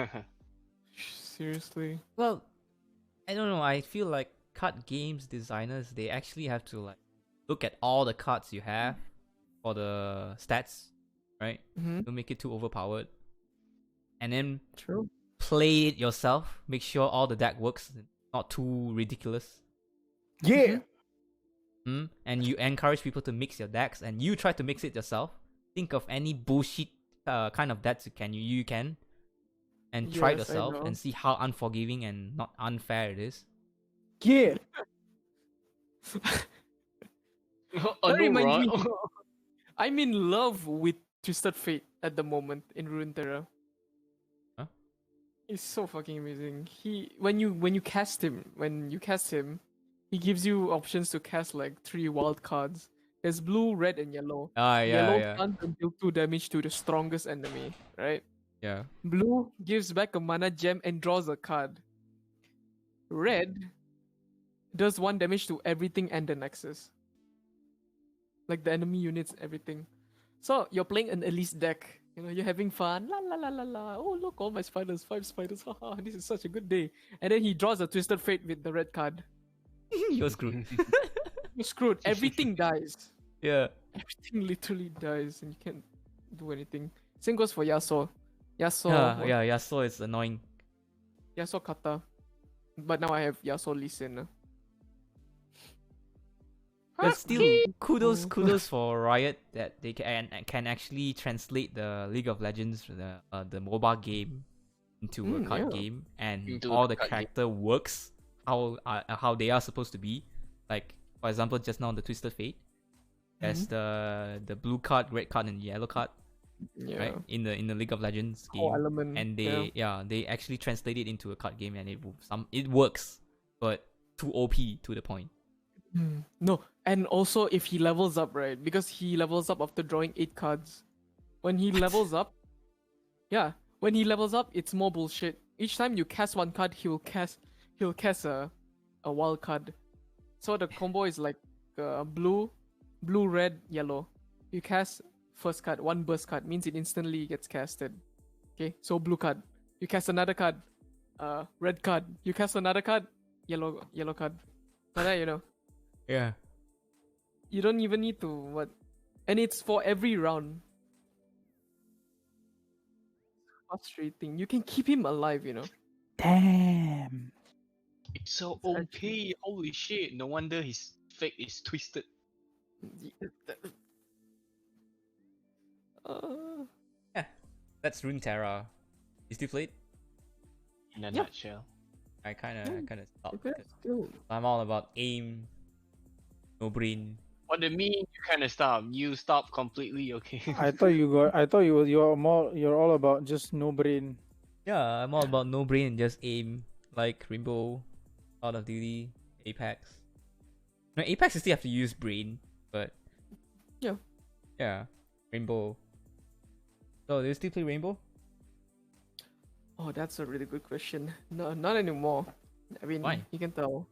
Seriously. Well, I don't know. I feel like card games designers, they actually have to like look at all the cards you have for the stats, right? Mm-hmm. Don't make it too overpowered, and then True. play it yourself. Make sure all the deck works, not too ridiculous. Yeah. And you encourage people to mix your decks, and you try to mix it yourself. Think of any bullshit kind of decks you can, and try it Yes, I yourself know. and see how unforgiving and not unfair it is. Yeah. Oh, That no, reminds right? me. I'm in love with Twisted Fate at the moment in Runeterra. Huh? He's so fucking amazing. When you cast him, he gives you options to cast like 3 wild cards. There's blue, red, and yellow. Yeah, Yellow yeah, can't deal 2 damage to the strongest enemy, right? yeah. Blue gives back a mana gem and draws a card. Red does 1 damage to everything and the nexus. Like the enemy units, everything. So you're playing an Elise deck. You know, you're having fun. La la la la la. Oh look, all my spiders, 5 spiders. Haha, this is such a good day. And then he draws a Twisted Fate with the red card. You're screwed. You're screwed. Everything dies. Yeah. Everything literally dies, and you can't do anything. Same goes for Yasuo. Yasuo is annoying. Yasuo Kata. But now I have Yasuo Lee Sin. But still, kudos for Riot that they can actually translate the League of Legends, the mobile game, into a card game, and Into all a the card game. character works how they are supposed to be. Like for example, just now the Twisted Fate, there's the blue card, red card, and yellow card, Yeah. right? In the League of Legends game, Whole element. and they actually translate it into a card game, and it works, but too OP to the point. No, and also if he levels up, right? Because he levels up after drawing 8 cards. When he levels up, it's more bullshit. Each time you cast 1 card, he'll cast a wild card. So the combo is like blue, red, yellow. You cast first card, 1 burst card means it instantly gets casted. Okay, so blue card. You cast another card, red card. You cast another card, yellow card. Like that, you know. Yeah. You don't even need to what, and it's for every round. Frustrating. You can keep him alive, you know. Damn. It's so OP. Holy shit. No wonder his fate is twisted. Yeah. That's Runeterra. You still play it? In a Yeah. nutshell. I kind of stopped. Okay, because still. I'm all about aim, no brain. What do you mean you kind of stop? You stop completely, okay? I thought you're all about just no brain. Yeah, I'm all about no brain and just aim, like Rainbow, Call of Duty, Apex. No, Apex you still have to use brain, but yeah, Rainbow. So do you still play Rainbow? Oh, that's a really good question. No, not anymore. I mean, Why? you can tell.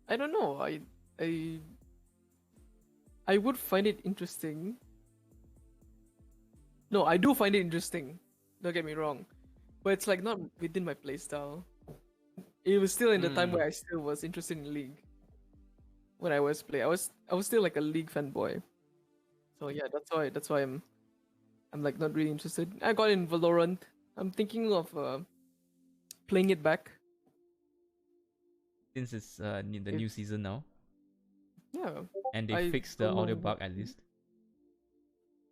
I don't know. I would find it interesting. No, I do find it interesting. Don't get me wrong. but it's like not within my playstyle. It was still in the time where I still was interested in League. When I was play, I was still like a League fanboy. So yeah, that's why I'm like not really interested. I got in Valorant. I'm thinking of playing it back. Since it's the new season now, Yeah, and they I fixed the don't audio know bug at least.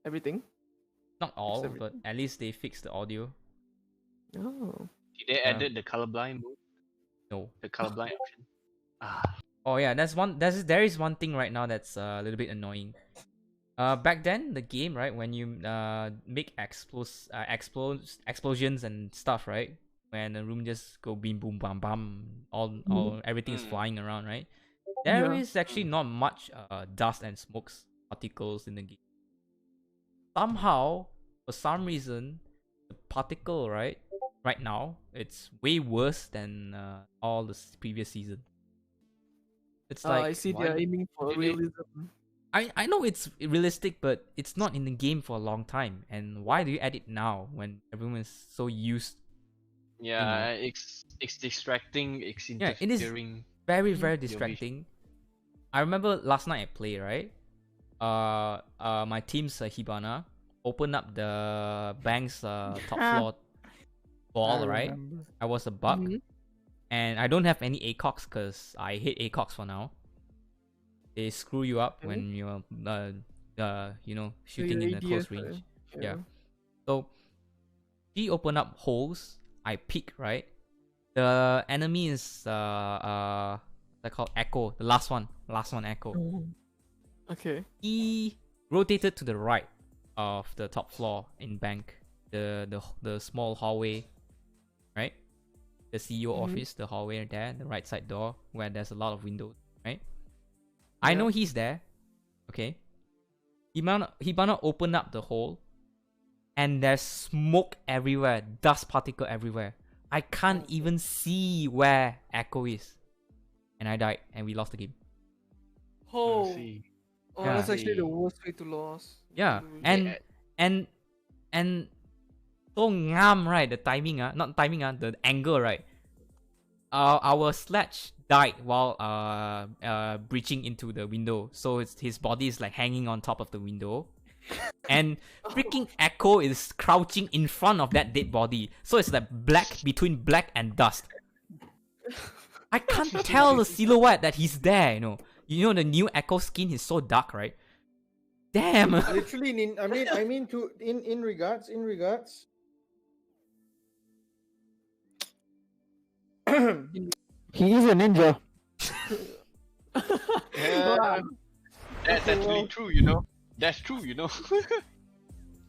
everything. Not all, but everything. at least they fixed the audio. Oh, Did they added the colorblind mode? No. The colorblind option? Ah. Oh yeah, there is one thing right now that's a little bit annoying. Back then the game, right, when you make explosions and stuff, right, when the room just go beam boom bam bam, all everything is flying around, right? There Yeah. is actually not much dust and smokes particles in the game. Somehow, for some reason, the particle right now it's way worse than all the previous season. It's like I see why they're aiming for did they- realism. I know it's realistic, but it's not in the game for a long time. And why do you add it now when everyone is so used? Yeah, it's distracting. It's Yeah, it is interfering. very Mhm. very distracting. I remember last night I played, right. My team's Hibana opened up the bank's top floor wall, right. remember. I was a bug, Mhm. and I don't have any ACOX because I hate ACOX for now. They screw you up Okay. when you're So shooting your in a close ADS, range. yeah. Yeah. So she opened up holes. I peek, right. The enemy is they're called Echo. The last one Echo. Oh. Okay. He rotated to the right of the top floor in bank. The small hallway, right? The CEO office, the hallway there, the right side door where there's a lot of windows, right? I know he's there. Okay. Hibana opened up the hole, and there's smoke everywhere, dust particle everywhere. I can't even see where Echo is. And I died, and we lost the game. Oh, See. that's actually the See. worst way to lose. Yeah, To lose. and so ngam, right? The timing, not timing, the angle, right? Our sledge died while breaching into the window, so his body is like hanging on top of the window, and freaking Echo is crouching in front of that dead body, so it's like black between black and dust. I can't tell the silhouette that he's there. You know the new Echo skin is so dark, right? Damn. Literally, I mean, to in regards, he is a ninja. Yeah, that's actually true, you know. That's true, you know.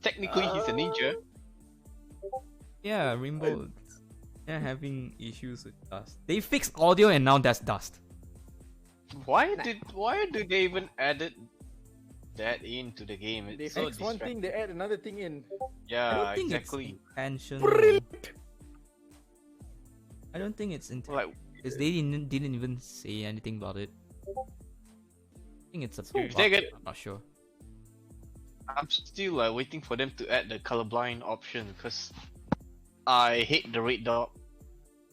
Technically, he's a ninja. Yeah, Rainbow. They're having issues with dust. They fixed audio and now there's dust. Why do they even added that into the game? It's They so fix one thing, they add another thing in. Yeah, I don't think exactly. it's intentional. I don't think it's intentional. Like, Because they didn't even say anything about it. I think it's a if bug. they get- I'm not sure. I'm still waiting for them to add the colorblind option because I hate the red dot.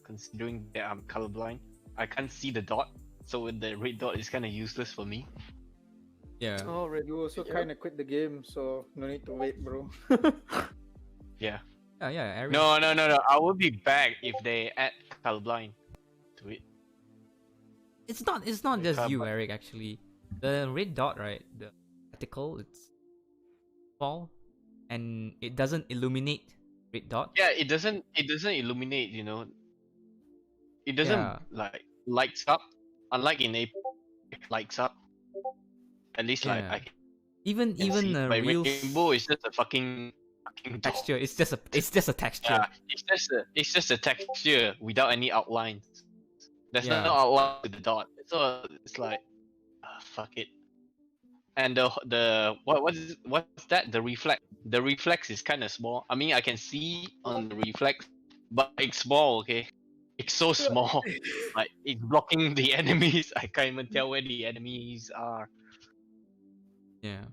Considering that I'm colorblind, I can't see the dot, so the red dot is kind of useless for me. Yeah. Oh, red. You also kind of quit the game, so no need to wait, bro. Yeah. Yeah. Eric. No. I will be back if they add colorblind to it. It's not just you, Eric, actually. The red dot, right? The particle, it's small and it doesn't illuminate red dot. Yeah, it doesn't illuminate, you know. It doesn't Yeah. lights up. Unlike in Apex, it lights up. At least Yeah. I can Even see. a By real Rainbow is just a fucking dot. texture. It's just a texture. Yeah, it's just a texture without any outlines. There's Yeah. no outline to the dot. So it's like, fuck it. And what's that? The reflex. The reflex is kind of small. I mean, I can see on the reflex, but it's small. Okay, it's so small. Like it's blocking the enemies. I can't even tell where the enemies are. Yeah.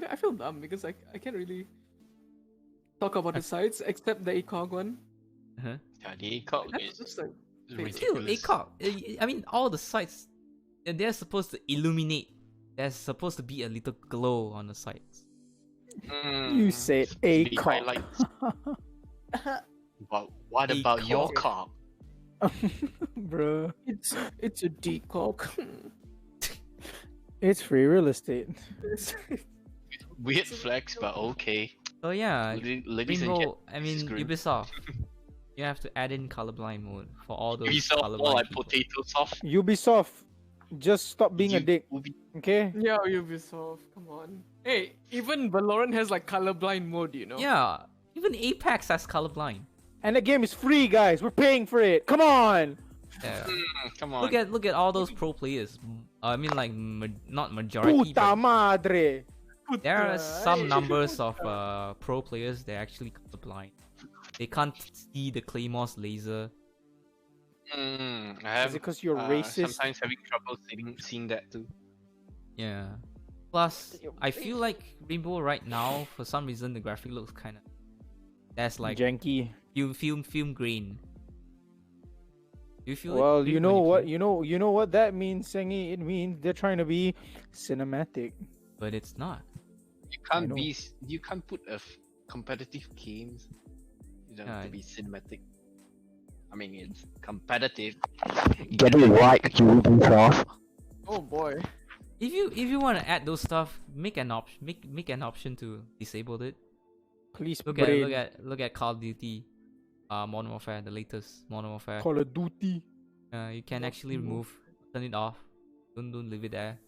I feel dumb because I can't really talk about the sites except the ACOG one. Uh-huh. Yeah, the ACOG That's is like Still, ridiculous. ACOG. I mean, all the sites, they're supposed to illuminate. There's supposed to be a little glow on the sites. You said supposed to be ACOG. highlights. But what about your ACOG. cock? Bro, it's a decock. it's free real estate. Weird flex, but okay. So yeah, Ladies and Rainbow. gentlemen, I mean, screw. Ubisoft. You have to add in colorblind mode for all those Ubisoft colorblind more like people. potato soft. Ubisoft, just stop being a dick, Ubi- okay? Yeah, Ubisoft, come on. Hey, even Valorant has like colorblind mode, you know? Yeah, even Apex has colorblind. And the game is free, guys. We're paying for it. Come on. Yeah. Come on. Look at all those pro players. I mean, like not majority, Puta but madre. there are some numbers of pro players that are actually colorblind. They can't see the Claymore's laser. I Is have it because you're racist? sometimes having trouble seeing that too. Yeah. Plus, You're I feel like Rainbow right now, for some reason, the graphic looks kind of. That's like Janky. film grain. Do you feel Well, it you when know what? play? You know what that means, Sengi. It means they're trying to be cinematic. But it's not. know. You can't put competitive games. You don't have to be cinematic. I mean, it's competitive. Get it right, Ubisoft. Oh boy. If you want to add those stuff, make an option to disable it. Please, Look at Call of Duty, Modern Warfare, the latest Modern Warfare. Call of Duty. You can actually turn it off. Don't leave it there.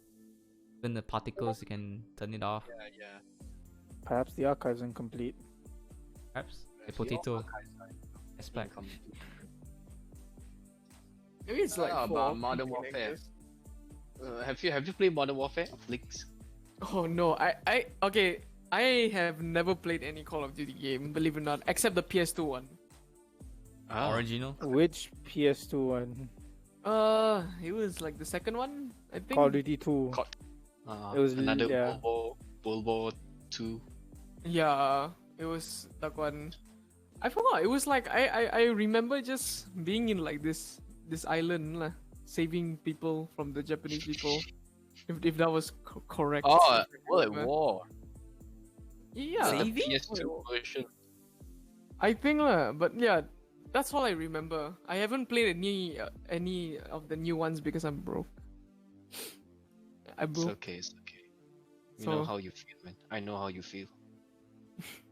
Even the particles, you can turn it off. Yeah. Perhaps the archive's incomplete. Perhaps the potato aspect. Maybe it's like about for Modern people, I Warfare. guess. Have you played Modern Warfare? Links. Oh no, okay. I have never played any Call of Duty game, believe it or not, except the PS2 one. Original. Which PS2 one? It was like the second one, I think. Call of Duty 2. It was another yeah. World War 2. Yeah, it was that one. I forgot. It was like I remember just being in like this island, lah, saving people from the Japanese people. If that was correct. Oh, if I World at remember. War. Yeah, The Saving? PS2 version. I think lah. But yeah, that's all I remember. I haven't played any of the new ones because I'm broke. I It's broke. okay. It's okay. You know So- how you feel, man. I know how you feel.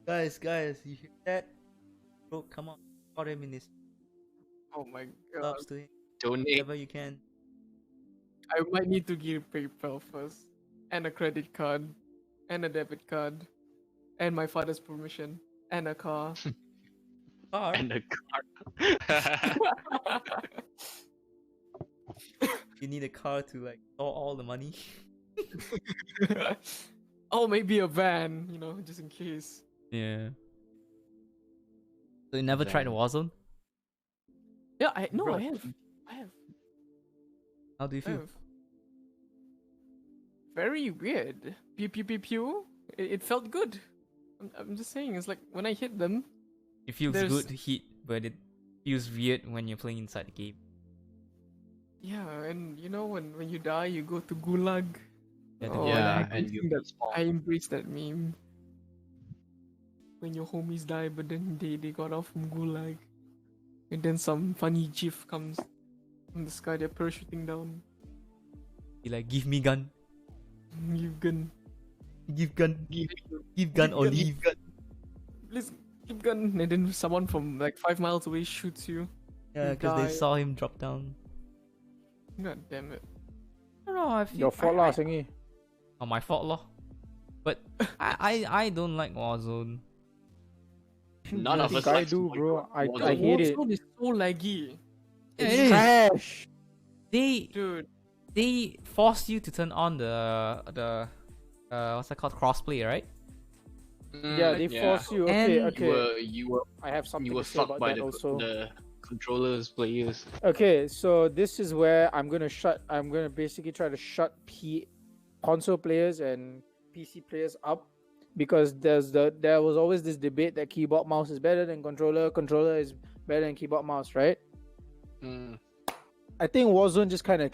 Guys, you hear that? Bro, come on. Support him in his Oh my god. clubs to him. Donate. Whatever you can. I might need to get PayPal first, and a credit card, and a debit card, and my father's permission, and a car. Car? And a card. You need a car to like store all the money. Oh, maybe a van, just in case. Yeah. So you never tried Then- Warzone? Yeah, I Bro. have. How do you I feel? have. Very weird. Pew pew pew pew. It felt good. I'm just saying, it's like when I hit them. It feels There's- good to hit, but it feels weird when you're playing inside the game. Yeah, and when you die, you go to Gulag. Yeah, the Oh, yeah, I and you think that respawn. I embrace that meme. When your homies die, but then they got off from Gulag. And then some funny gif comes from the sky, they're parachuting down. Be like, give me gun, You can give gun, give gun or leave. please keep gun, and then someone from like 5 miles away shoots you. Yeah, You because they die. saw him drop down. God damn it. I don't know. I feel Your fault lah, Sengi. Oh, my fault lah. But I don't like Warzone. None I of think us I likes do, bro. I Warzone. hate it. Warzone is so laggy. Yeah, It's it is. trash. They Dude, forced you to turn on the what's that called, crossplay, right? Yeah, they force you. Okay, And- okay. You were I have something you were to say fucked about by that the also. controllers players. Okay, so this is where I'm gonna basically try to shut console players and PC players up, because there was always this debate that keyboard mouse is better than controller is better than keyboard mouse, right? Mm. I think Warzone just kind of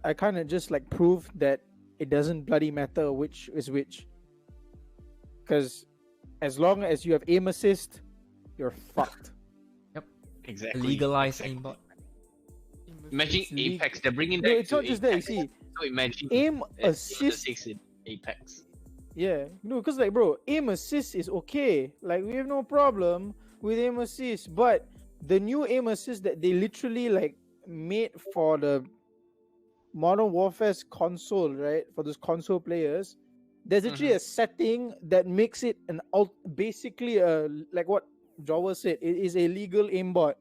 I kind of just like proved that it doesn't bloody matter which is which. Because as long as you have aim assist, you're fucked. Exactly. Legalize exactly. aimbot. Imagine It's Apex. They're bringing No, that it's to not just that. You Apex. see, So imagine aim that assist. 6 in Apex. Yeah, no, because like, bro, aim assist is okay. Like, we have no problem with aim assist, but the new aim assist that they literally like made for the Modern Warfare's console, right? For those console players, there's actually a setting that makes it basically like what Jawa said, it is a legal aimbot.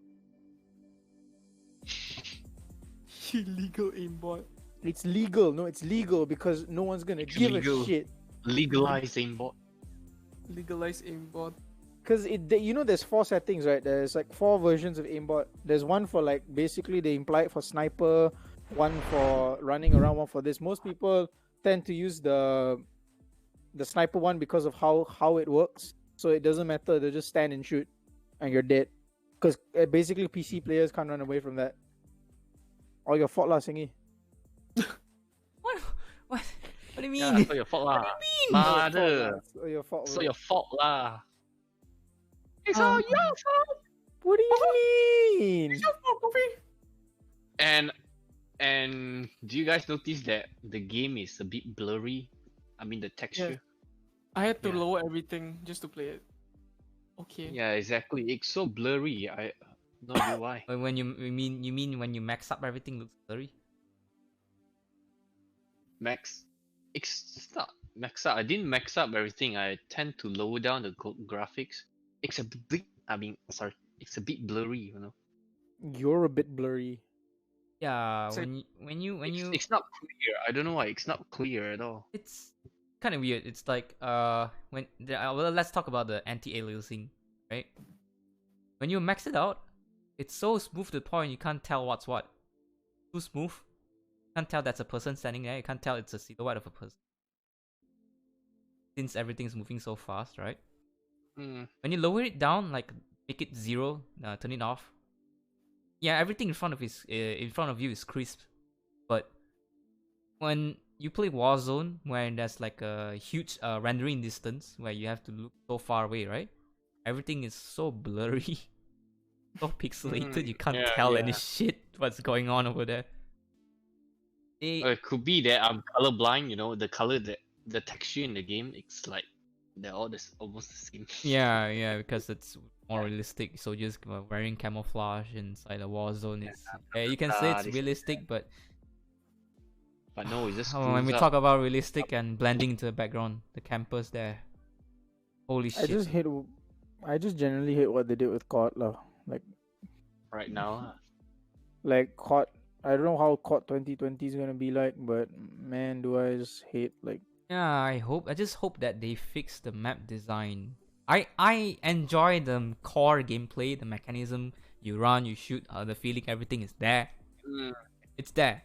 Illegal aimbot. It's legal. No, it's legal because no one's gonna give legal. a shit. Legalized aimbot. Legalized aimbot. Because there's 4 settings, right? There's like 4 versions of aimbot. There's one for like basically they imply it for sniper, one for running around, one for this. Most people tend to use the sniper one because of how it works. So it doesn't matter. They just stand and shoot, and you're dead. Because basically PC players can't run away from that. Or your fault lah, Singy. What? What do you mean? Yeah, so your fault lah. Mother. Your fault. So your fault lah. It's all your fault. What do you mean? And do you guys notice that the game is a bit blurry? I mean the texture. I had to Yeah. lower everything just to play it. Okay. Yeah, exactly. It's so blurry. I no idea why. When you mean when you max up everything looks blurry? It's not max up. I didn't max up everything. I tend to lower down the graphics. It's a bit. It's a bit blurry. You know. You're a bit blurry. Yeah, So- when you It's not clear. I don't know why it's not clear at all. it's kind of weird. It's like well, let's talk about the anti-aliasing, right? When you max it out, it's so smooth to the point you can't tell what's what. Too smooth. Can't tell that's a person standing there. You can't tell it's a silhouette of a person. Since everything's moving so fast, right? Mm. When you lower it down, like make it 0, turn it off. Yeah, everything in front of you is crisp. But when you play Warzone, where there's like a huge rendering distance, where you have to look so far away, right? Everything is so blurry, so pixelated. You can't Yeah, tell any yeah. shit what's going on over there. It could be that I'm colorblind. You know, the color the texture in the game, it's like they're all almost the same. Yeah, because it's more realistic. So just wearing camouflage inside a war zone is. You can say it's this- realistic, but But no, it just when we proves talk up. about realistic and blending into the background, the campers there, holy I shit! just generally hate what they did with COD lah. Right now. Like COD. I don't know how COD 2020 is gonna be like, but man, do I just hate like. Yeah, I just hope that they fix the map design. I enjoy the core gameplay, the mechanism. You run, you shoot, the feeling, everything is there. Mm, It's there.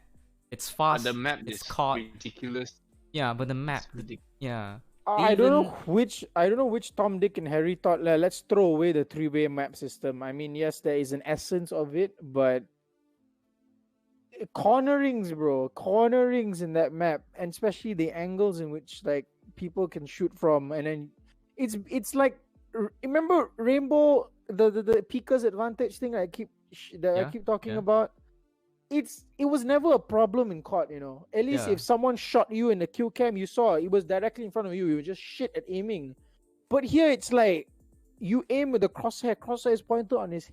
It's but fast. the map it's is caught. ridiculous. Yeah, but the map, It's ridiculous. yeah. I don't know Even- which Tom, Dick, and Harry thought. Let's throw away the 3-way map system. I mean, yes, there is an essence of it, but cornerings, bro, cornerings in that map, and especially the angles in which like people can shoot from, and then it's like remember Rainbow, the Pika's advantage thing I keep I keep talking yeah. about. It was never a problem in COD, you know. At least Yeah. if someone shot you in the kill cam, you saw it was directly in front of you. You were just shit at aiming. But here it's like you aim with the crosshair. Crosshair is pointed on his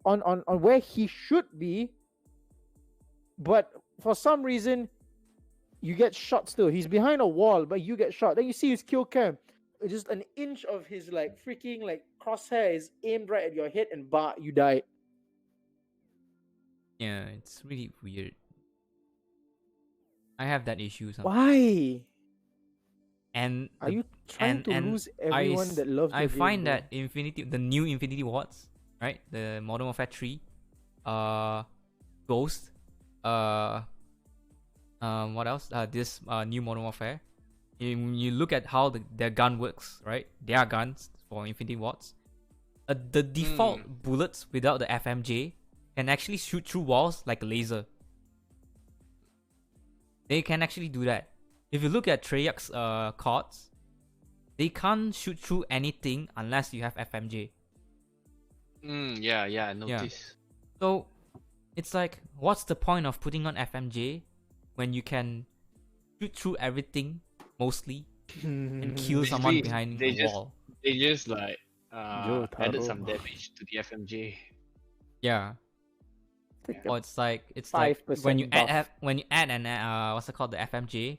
on where he should be. But for some reason, you get shot still. He's behind a wall, but you get shot. Then you see his kill cam. Just an inch of his like freaking like crosshair is aimed right at your head, and you die. Yeah, it's really weird. I have that issue sometimes. Why? And Are you trying to and lose everyone that loves the I game, find bro? that the new Infinity Wards, right? The Modern Warfare 3, Ghost, what else? This new Modern Warfare. You look at how their gun works, right? Their guns for Infinity Wards. the default bullets without the FMJ can actually shoot through walls like a laser. They can actually do that. If you look at Treyarch's cards, they can't shoot through anything unless you have FMJ. Yeah, I noticed. So it's like, what's the point of putting on FMJ when you can shoot through everything mostly and kill someone Basically, behind they a just- wall? They just like Jotaro. added some damage to the FMJ. Yeah. Like Or it's like when you 5% add buff. when you add an what's it called, the FMJ,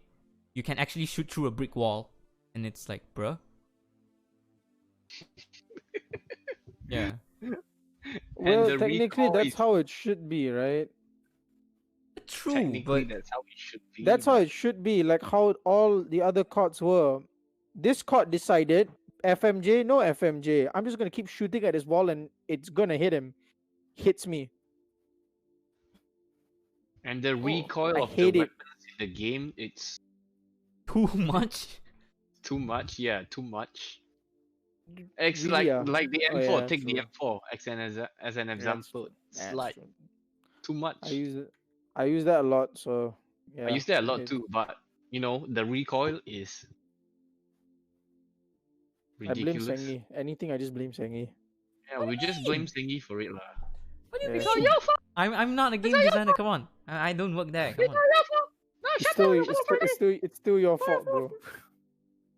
you can actually shoot through a brick wall, and it's like, bruh. Yeah. Well, the technically, recoil that's is- how it should be, right? True, Technically, but that's how it should be. That's how it should be, like how all the other CODs were. This COD decided FMJ, no FMJ. I'm just gonna keep shooting at this wall and it's gonna hit him. Hits me. And the recoil I of the hate it. weapons in the game, it's too much. too much. Yeah, too much. It's Really, like the Oh, M4. yeah, Take the true. M4 as an example. It's That's like true. too much. I use that a lot, so yeah. I use that a lot it- too, but you know the recoil is I blame ridiculous. Sengi. Anything I just blame Sengi. Yeah, we just blame Sengi for it lah. What do you Yeah. mean? I'm not a game designer. Come on, I don't work there. Come on. It's still your fault, bro.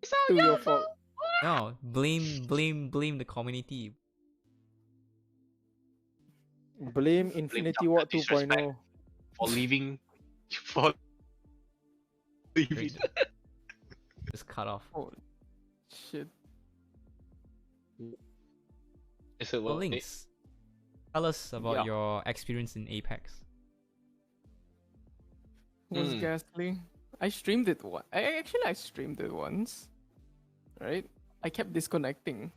Still your fault. No, blame the community. Blame Infinity Dr. Ward Disrespect. 2.0. For leaving, for leaving. Just cut off. Oh, shit. It's a Well, well, Links, tell us about Yeah. your experience in Apex. Was Mm. ghastly. I streamed it once. I streamed it once. Right? I kept disconnecting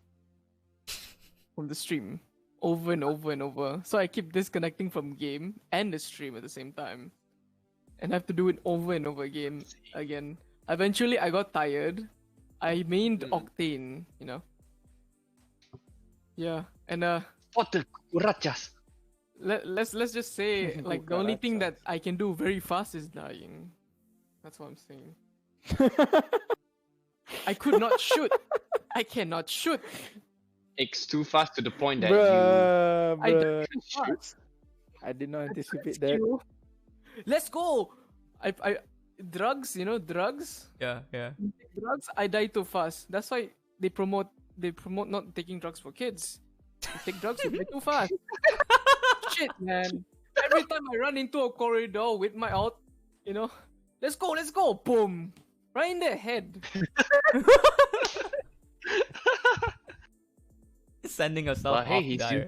from the stream over and over and over. So I keep disconnecting from game and the stream at the same time. And I have to do it over and over again. Eventually I got tired. I mained Octane, you know. Yeah. And For the cucarachas. let's just say like the only thing that Cucarachas. I can do very fast is dying. That's what I'm saying. I could not shoot. I cannot shoot. It's too fast to the point that Bruh, I bruh. don't shoot. I did not anticipate Let's that. go. Let's go. I drugs, you know, drugs. Yeah. Drugs. I die too fast. That's why they promote not taking drugs for kids. You take drugs, you die too fast. Shit, man. Every time I run into a corridor with my ult, you know, let's go, boom, right in the head. Sending yourself but hey, off dire.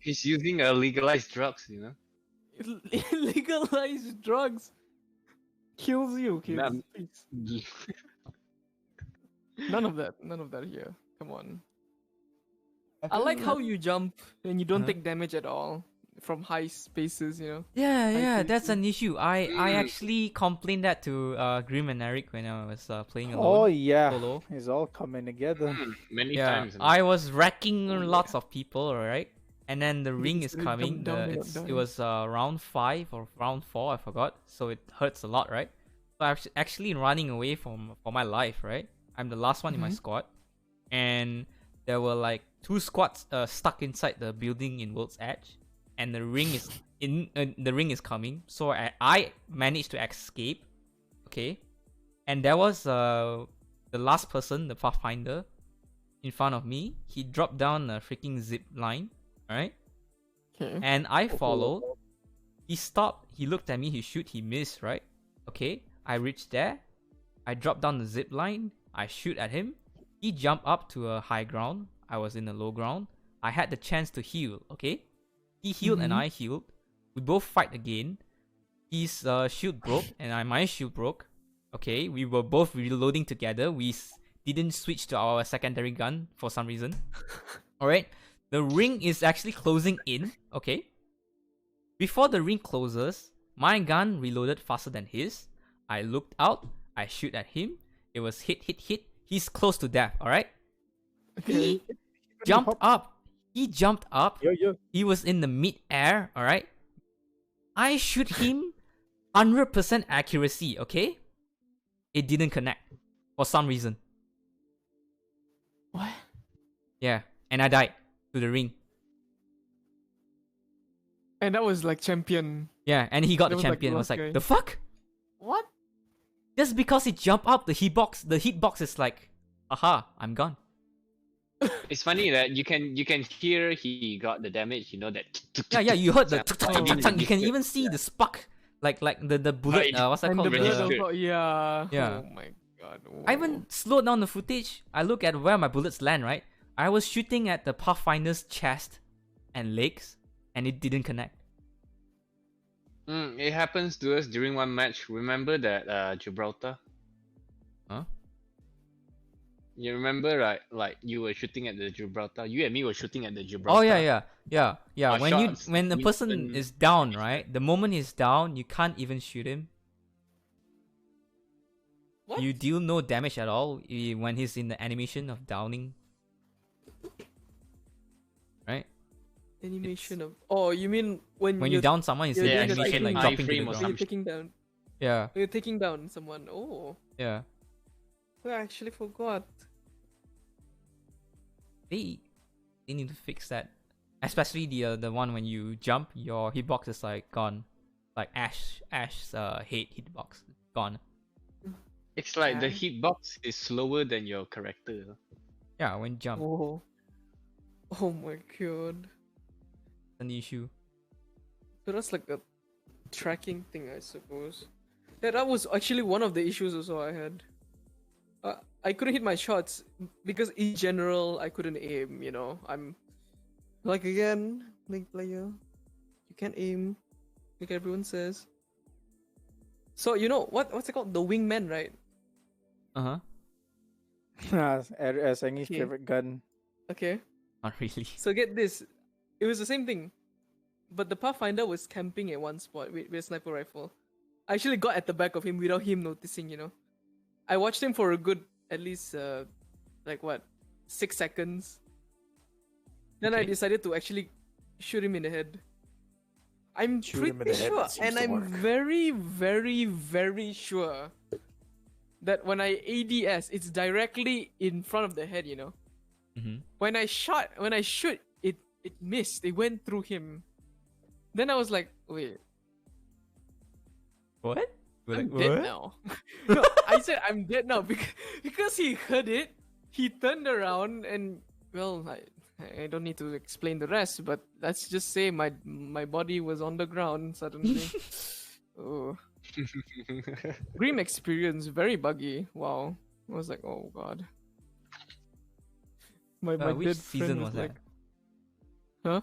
he's using legalized drugs, you know. Legalized drugs kills you, kids. Man. Please. None of that here. Come on. I like how you jump and you don't Uh-huh. take damage at all from high spaces, you know. Yeah, see, that's see. an issue. I actually complained that to Grim and Eric when I was playing alone. Oh yeah, Solo. it's all coming together. Many Yeah, times. man. I was wrecking lots of people, alright? And then the ring is Really coming. dumb, It was round 5 or round 4, I forgot. So it hurts a lot, right? So I'm actually running away for my life, right? I'm the last one in my squad. And there were like 2 squads stuck inside the building in World's Edge. And the ring is the ring is coming. So I managed to escape. Okay. And there was the last person, the Pathfinder, in front of me. He dropped down a freaking zip line. Alright? Okay. And I followed. He stopped. He looked at me. He shoot. He missed, right? Okay. I reached there. I dropped down the zip line. I shoot at him. He jumped up to a high ground. I was in a low ground. I had the chance to heal, okay? He healed and I healed. We both fight again. His shield broke and my shield broke. Okay, we were both reloading together. We didn't switch to our secondary gun for some reason. Alright, the ring is actually closing in, okay? Before the ring closes, my gun reloaded faster than his. I looked out, I shoot at him. It was hit. He's close to death, alright? Okay. He jumped up. He jumped up. Yo. He was in the mid-air, alright? I shoot him 100% accuracy, okay? It didn't connect for some reason. What? Yeah, and I died to the ring. And that was like champion. Yeah, and he got That the was, like, champion. I was last like, guy. the fuck? What? Just because he jumped up, the hitbox is like, aha, I'm gone. It's funny that you can hear he got the damage. You know that. Yeah, you heard the sound. tuk, tuk, tuk, tuk, tuk. You can even see the spark, like the bullet. Right. What's that And called? the blood Registered. also, yeah. Yeah. Oh my god. I even slowed down the footage. I look at where my bullets land. Right, I was shooting at the Pathfinder's chest and legs, and it didn't connect. It happens to us during one match. Remember that Gibraltar? Huh? You remember, right? Like you were shooting at the Gibraltar. You and me were shooting at the Gibraltar. Oh yeah. Our shots When the person didn't is down, reach right? The moment he's down, you can't even shoot him. What? You deal no damage at all when he's in the animation of downing. Right? Animation of. Oh, you mean when When you you're, down someone, it's in the you're doing the animation like taking- dropping to the iframe or when ground. you're taking down? Yeah, When you're taking down someone. Oh, yeah. I actually forgot. They need to fix that. Especially the one when you jump, your hitbox is like gone. Like Ash's hitbox gone. It's like the Yeah. hitbox is slower than your character. Yeah, when you jump, Oh. Oh my god. it's an issue. So that's like a tracking thing, I suppose. Yeah, that was actually one of the issues also I had. I couldn't hit my shots because in general I couldn't aim. You know, I'm like again, Link player. You can't aim, like everyone says. So you know what's it called? The wingman, right? Uh Ah, huh. Sangi's Okay. favorite gun. Okay. Not really. So get this, it was the same thing, but the Pathfinder was camping at one spot with a sniper rifle. I actually got at the back of him without him noticing. You know, I watched him for a good at least like what 6 seconds. Then I Okay. decided to actually shoot him in the head. I'm Shoot him in pretty the head, sure, that seems and to I'm work. very, very, very sure that when I ADS, it's directly in front of the head. You know. Mm-hmm. When I shoot, it missed. It went through him. Then I was like, wait, What? We're I'm like, dead what? now. No, I said I'm dead now because he heard it. He turned around and well, I don't need to explain the rest, but let's just say my body was on the ground suddenly. Oh, grim experience, very buggy. Wow, I was like, oh god. My Which dead season friend was was that? like, huh?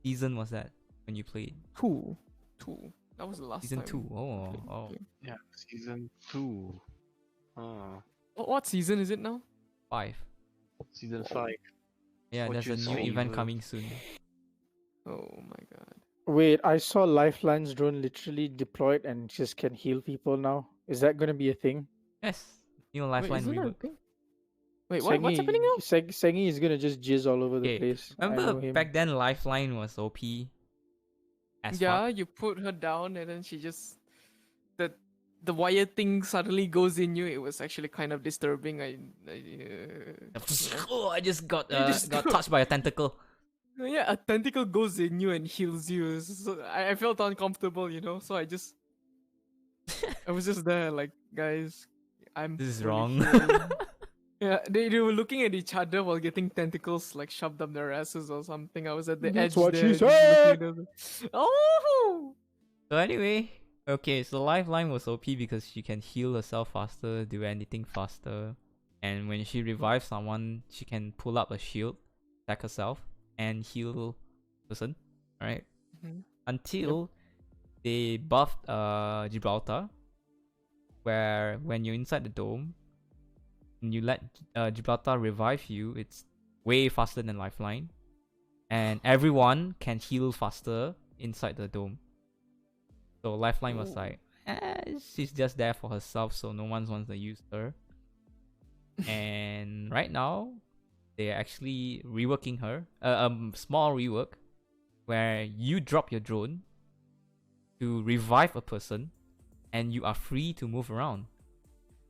Season was that when you played? Two. That was the last Season time. 2. Oh, played oh. the game. Yeah, season 2. Oh, What season is it now? 5. season 5. Yeah, there's a Fortune's new event Favor. coming soon. Oh my god. Wait, I saw Lifeline's drone literally deployed and just can heal people now. Is that gonna be a thing? Yes, new Wait, Lifeline isn't that a rework. thing? Wait, what's happening now? Sengi is gonna just jizz all over the Okay, place. I know remember him. back then Lifeline was OP as Yeah, fuck? you put her down and then she just the wire thing suddenly goes in you. It was actually kind of disturbing. Oh, I just got You just got go- touched by a tentacle. Yeah, a tentacle goes in you and heals you. So I felt uncomfortable, you know. So I was just there, like, guys, I'm. This is fully wrong. healed." Yeah, they were looking at each other while getting tentacles like shoved up their asses or something. I was at the That's edge what there. she just looking said! at them. Oh. So anyway, okay, so Lifeline was OP because she can heal herself faster, do anything faster, and when she revives someone, she can pull up a shield, attack herself, and heal person. Right? Mhm. Until they buffed Gibraltar, where when you're inside the dome, and you let Gibraltar revive you, it's way faster than Lifeline, and everyone can heal faster inside the dome. So Lifeline was Ooh. like, she's just there for herself, so no one wants to use her. And right now, they're actually reworking her. Small rework where you drop your drone to revive a person, and you are free to move around.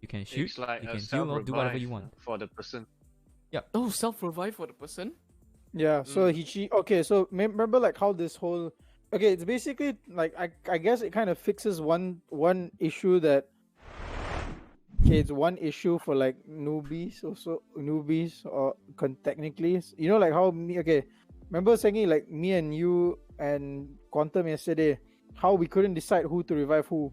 You can shoot, It's like you a can heal, or do whatever you self-revive want. for the person. Oh, self-revive for the person? Yeah, so Mm. she okay, so remember like how this whole okay, it's basically like I guess it kind of fixes one issue that okay, it's one issue for like newbies or technically, you know, like how me okay, remember saying like me and you and Quantum yesterday, how we couldn't decide who to revive who.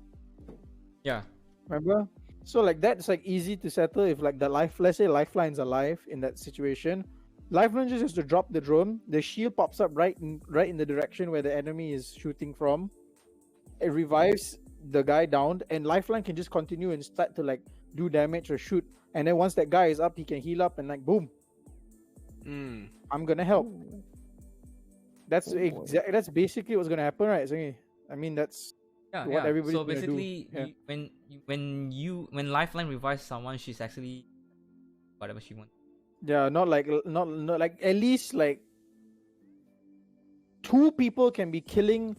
Yeah. Remember? So like that's like easy to settle if like let's say Lifeline's alive in that situation. Lifeline just has to drop the drone. The shield pops up right in the direction where the enemy is shooting from. It revives the guy down, and Lifeline can just continue and start to like do damage or shoot. And then once that guy is up, he can heal up and like boom, Mm. I'm gonna help. That's Oh, that's basically what's gonna happen, right? Songy? I mean that's Yeah, what everybody's so gonna do. basically, Yeah. when Lifeline revives someone, she's actually whatever she wants. Yeah, not like at least like two people can be killing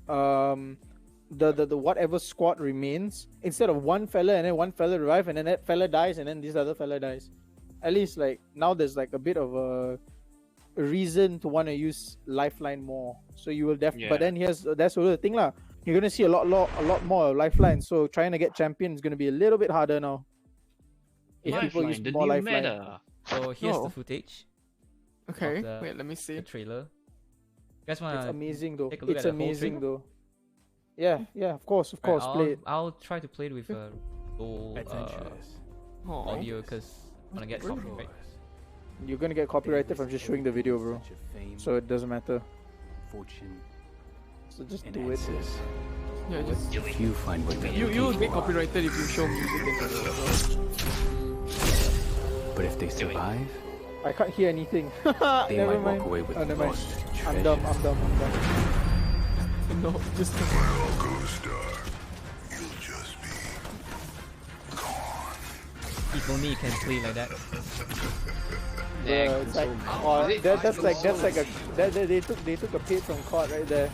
the whatever squad remains instead of one fella and then one fella revive and then that fella dies and then this other fella dies. At least like now there's like a bit of a reason to want to use Lifeline more. So you will definitely. But Yeah. then that's the thing lah. You're gonna see a lot more of Lifeline. So trying to get champion is gonna be a little bit harder now. If people use Lifeline, the more new Lifeline. meta. So here's Oh. the footage, Okay, the- wait, let me the see. trailer. You guys It's wanna amazing though. take a look It's at the whole amazing trailer? though. Yeah, of course, Right, play it. I'll try to play it with a low Adventurous. Oh, audio because I'm gonna get copyright. You're gonna get copyrighted from just showing the video, bro. So it doesn't matter. Fortune So just and do it. answers. yeah, just If you find what you will get copyrighted if you show music and stuff. But if they survive, I can't hear anything. they Never might mind. walk away with Oh, never mind. lost I'm treasure. dumb. No, just If only you can play like that. Yeah, It's like, console. Is it that's like console? they took a page from COD right there.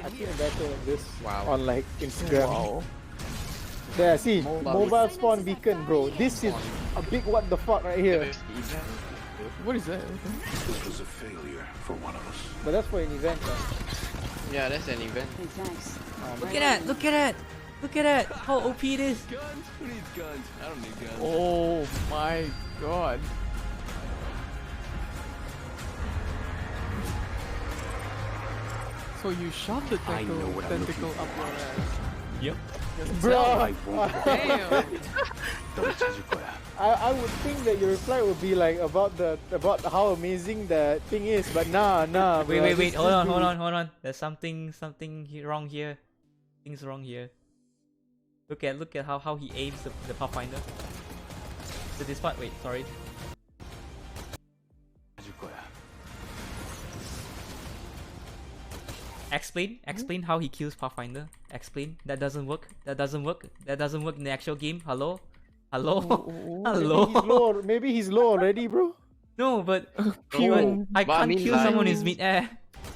I think better than this Wow. on like Instagram. wow. There, see, Mobile. mobile spawn beacon, bro. This is a big what the fuck right here. What is that? This was a failure for one of us. But that's for an event. Yeah, that's an event. Look at that! Look at that! Look at that! How OP it is! Guns? Who needs guns? I don't need guns. Oh my god. So you shot the I know what I'm tentacle looking up your ass. Yep. Bro, I won't Damn. I would think that your reply would be like about how amazing the thing is, but nah. Wait, bro. wait, wait! This Hold on, dude- hold on! There's something wrong here. Things wrong here. Look at how he aims the Pathfinder. So this part, wait, sorry. Explain how he kills Pathfinder. Explain. That doesn't work. That doesn't work in the actual game. Hello? Hello? Hello? Maybe he's low already, bro. No, but Pew. I But I can't mean, kill like- someone who's mid-air.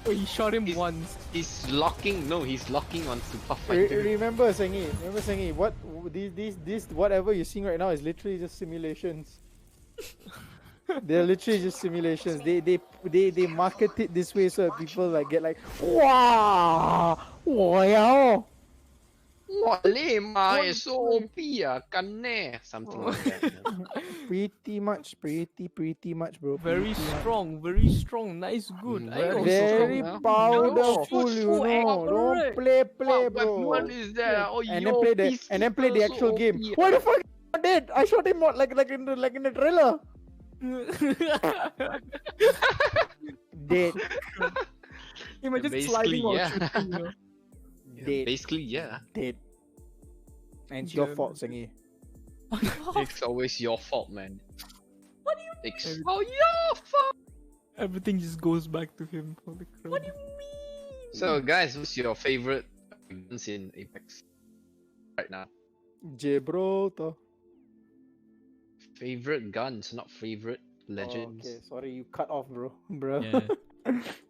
Oh, he shot him He's- once. He's locking. No, he's locking onto Pathfinder. Remember, Sengi, what these whatever you're seeing right now is literally just simulations. They're literally just simulations. They market it this way so that people like get like, wow, wow. What lame, is so OP ah, kan ne? Something like that. Yeah. Pretty much, bro. Very pretty strong, nice, good. Mm, I know, Very strong, huh? powerful, Shoot, you so know. Don't accurate. play, What bro. weapon is that? Oh, And yo, then play the peacekeeper, actual so game. OP, Why the fuck is he not dead? I shot him like in the trailer. Dead. Imagine Basically, sliding while yeah. shooting, you know. Yeah, Dead. basically, yeah. Dead. And it's your Yeah. fault, Sengi. It's always your fault, man. What do you It's mean? all your fault. Everything just goes back to him. Holy crap. What do you mean? So, guys, what's your favorite guns in Apex right now? Gibraltar. Favorite guns, not favorite Oh, legends. okay, sorry, you cut off, bro. Yeah.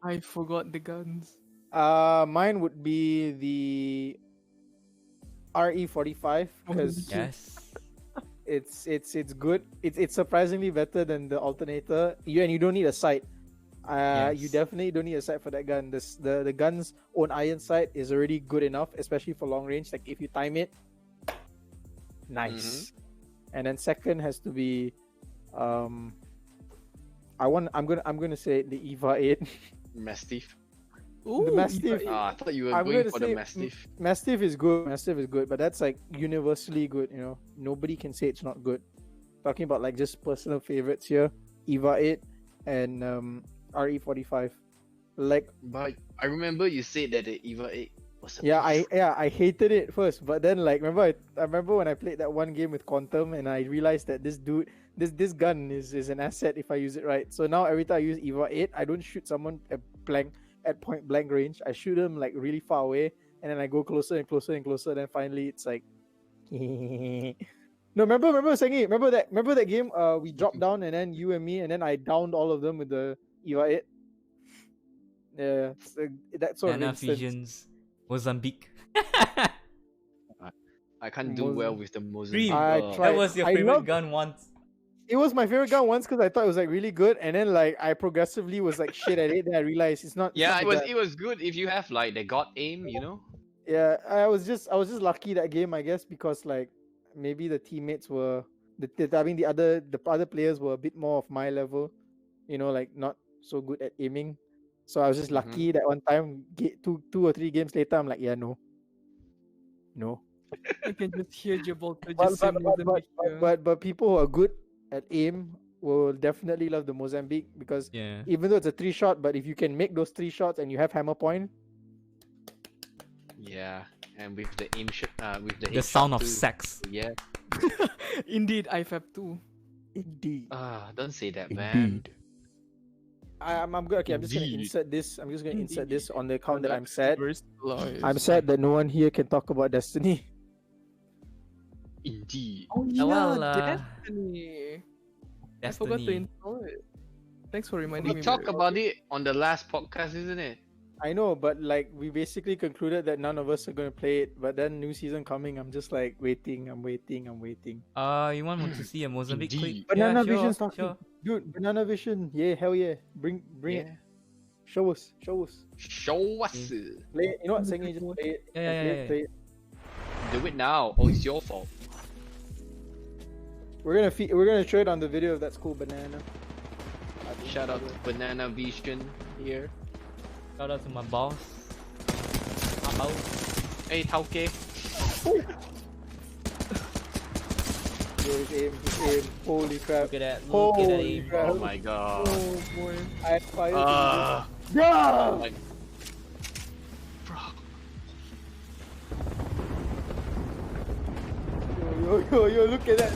I forgot the guns. Mine would be the RE45 because Yes. it's good. It's surprisingly better than the alternator. You don't need a sight. You Yes. definitely don't need a sight for that gun. The gun's own iron sight is already good enough, especially for long range. Like if you time it, nice. And then second has to be, I'm gonna say the Eva 8. Mastiff. The Mastiff. I thought you were I'm going gonna for say the Mastiff. Mastiff is good. Mastiff is good, but that's like universally good. You know, nobody can say it's not good. Talking about like just personal favorites here, Eva 8 and RE45. Like, But I remember you said that the Eva 8 was a I hated it first, but then like I remember when I played that one game with Quantum and I realized that this gun is an asset if I use it right. So now every time I use Eva 8, I don't shoot someone at point blank range. I shoot them like really far away, and then I go closer and closer and closer. Then finally, it's like, no, remember Sengi, remember that game? We dropped down and then you and me, and then I downed all of them with the Eva 8. Yeah, so that sort of Nana instance. Fusions. Mozambique. I can't do well with the Dream. Mozambique. I Oh. tried. That was your I favorite love- gun once. It was my favorite gun once because I thought it was like really good, and then like I progressively was like shit at it. Then I realized it's not. Yeah, it's it not was that. it was good if you have like the god aim, you know. Yeah, I was just lucky that game, I guess, because like maybe the teammates were the other players were a bit more of my level, you know, like not so good at aiming. So I was just lucky that one time, two or three games later, I'm like, yeah, no. I can just hear Gibraltar But just saying Mozambique. but people who are good at aim will definitely love the Mozambique because Yeah. even though it's a 3-shot, but if you can make those 3 shots and you have hammer point, Yeah, and with the aim with the The aim sound shot of too. sex. Yeah. Indeed, IFAB 2. indeed. Don't say that, man. Indeed. I'm good. Okay, I'm just gonna Indeed. insert this. I'm just gonna insert this on the account that I'm That's sad. very civilized. I'm sad that no one here can talk about Destiny. Indeed. Oh yeah, well, Destiny. I forgot to Destiny. install it. Thanks for reminding We me. talked about it on the last podcast, isn't it? I know, but like we basically concluded that none of us are gonna play it. But then new season coming, I'm just like waiting. I'm waiting. You want to see a Mozambique clip? Indeed. Banana Yeah, sure, Vision's talking. sure. Dude, Banana Vision, yeah, hell yeah. Bring it. Show us. Show us. Play it. You know what? Sengi, just play it. Yeah. Play it. Do it now. Oh, it's your fault. We're gonna show it on the video if that's cool, Banana. Shout out to Banana Vision here. Shout out to my boss. My boss. Hey, Tauke. His aim. Holy crap. Look at that. Look at Holy that aim. crap. Oh my god. Oh boy. I fired. Bro. Bruh! Like, bro. Yo, look at that.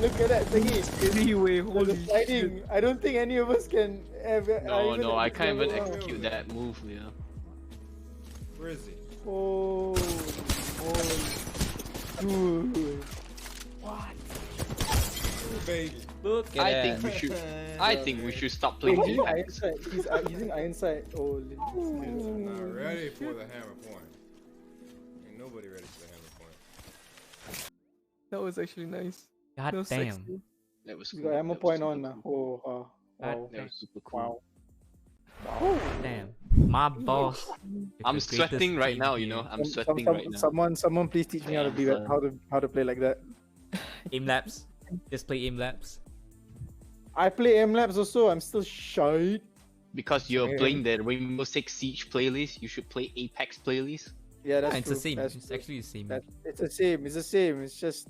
Thingy. Anyway, The holy sliding. shit. I don't think any of us can ever. No, I can't even execute. execute that move, you know. Where is he? Oh, dude. Baby. Look at I that. think we should stop Wait, playing he's using iron Apex. sight. He's using iron sight. Oh, Not ready for the hammer point. Ain't nobody ready for the hammer point. That was actually nice. God That was damn. sexy. That was you cool. got ammo That was point on super now. cool. Oh, wow. That was super cool. Wow. Damn. My boss. with I'm the greatest sweating right game now, you here. know. I'm sweating right now. Someone, please teach me how to be Yeah. how to play like that. Aim laps. Just play aim laps. I play aim labs also. I'm still shy. Because you're Yeah. playing the Rainbow Six Siege playlist, you should play Apex playlist. Yeah, that's It's true. the same. That's It's true. actually the same. It's the same. It's the same. It's just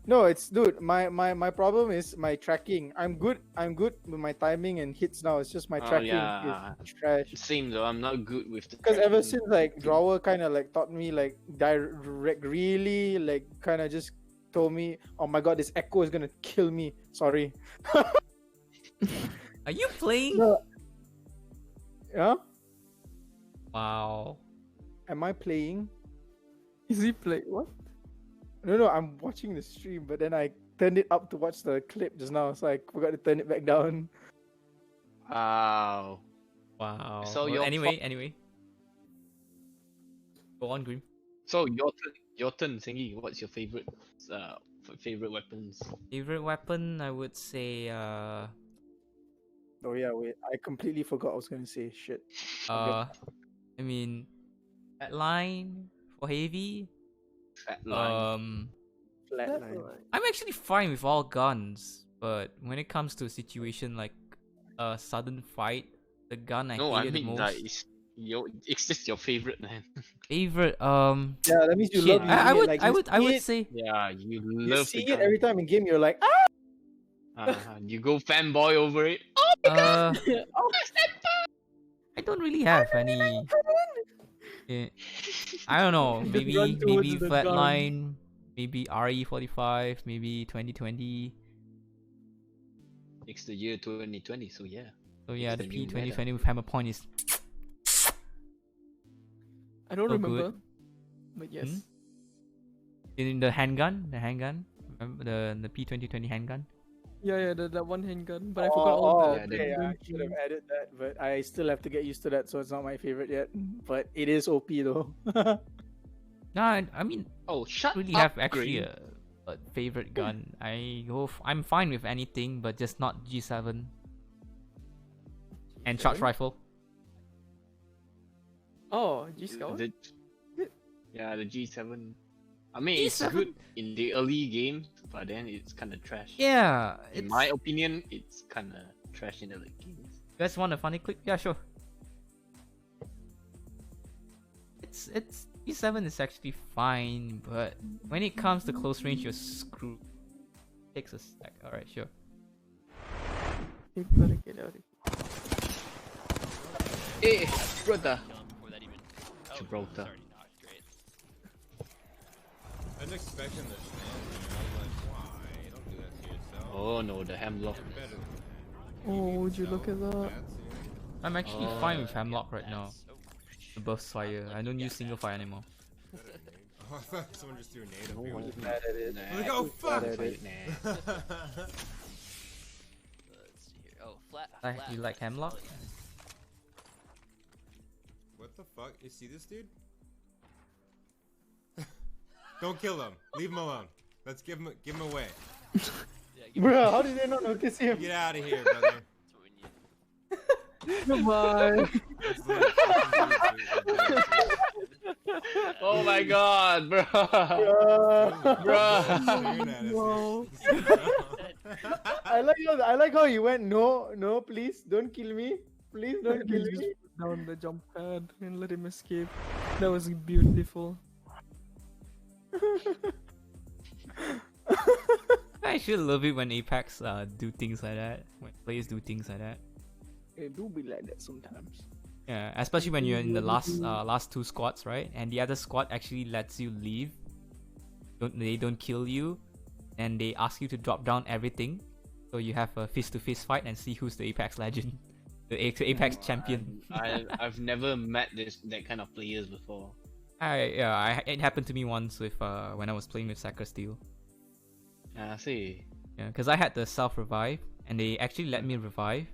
no. It's dude. My problem is my tracking. I'm good with my timing and hits now. It's just my Oh, tracking yeah. is trash. Same though, I'm not good with the Because ever tracking. since like Drawer kind of like taught me like direct, really like kind of just told me, oh my god, this echo is gonna kill me. Sorry. Are you playing? No. Yeah. Wow. Am I playing? Is he play what? No, I'm watching the stream, but then I turned it up to watch the clip just now, so I forgot to turn it back down. Wow. Wow. So Well, your anyway. Go on, Grim. So your turn, Sengi. What's your favorite weapons? Favorite weapon, I would say Oh yeah, wait, I completely forgot I was gonna say shit. I mean flatline for heavy. Fat line. Flatline. I'm actually fine with all guns, but when it comes to a situation like a sudden fight, the gun I No, I hated the mean most. like it's just your favorite, man. Favorite, Yeah, that means you shit. love using I it. would, Like, I you would, I see would it- say, Yeah, you You love see the it gun. every time in game. You're like, ah. You go fanboy over it. I don't really have any. I don't know. Just Maybe run towards the gun. flatline, maybe RE45, maybe 2020. It's the year 2020, so yeah. So yeah, It's the the new meta. P2020 with hammer point is I don't So remember, good. but yes. in the handgun. Remember the P2020 handgun? Yeah, that one handgun. But I forgot all Oh, the. okay. I should have added that, but I still have to get used to that, so it's not my favorite yet. But it is OP though. No, I mean, Oh, shut really up, have actually Green. a favorite gun. I'm fine with anything, but just not G7 and charge rifle. Oh, G-Scout? The, yeah, the G7. I mean, it's G7? good in the early games, but then it's kind of trash. Yeah, In my opinion, it's kind of trash in the late games. You guys want a funny clip? Yeah, sure. It's G7 is actually fine, but when it comes to close range, you're screwed. Takes a stack. All right, sure. You better get out of here. Hey, brother. Gibraltar. I was expecting the stand there. I was like, why? Don't do that to yourself. Oh no, the hemlock. You're better than that. Oh, would you look at that? That's it. I'm actually fine with Hemlock right now. The burst fire. I don't use single fire anymore. Oh, I thought someone just threw a nade up here. one's Mad at it. Like, oh fuck! Mad at it. Nah. Let's see here. Oh, flat. You like Hemlock? What the fuck? You see this dude? Don't kill him. Leave him alone. Let's give him away. Yeah, give Bro, how did they not notice him? Get out of here, brother. That's what we need. Goodbye. Let's leave. Oh my god, bro. Bro. Staring at us. Wow. I like how you went. No, please don't kill me. Please don't kill Just me. put down the jump pad and let him escape. That was beautiful. I actually love it when Apex do things like that. When players do things like that. It do be like that sometimes. Yeah, especially when you're in the last two squads, right? And the other squad actually lets you leave. They don't kill you, and they ask you to drop down everything, so you have a fist-to-fist fight and see who's the Apex legend, the Apex champion. I've never met that kind of players before. It happened to me once with when I was playing with Sacred Steel. I see. Yeah, because I had the self-revive, and they actually let me revive,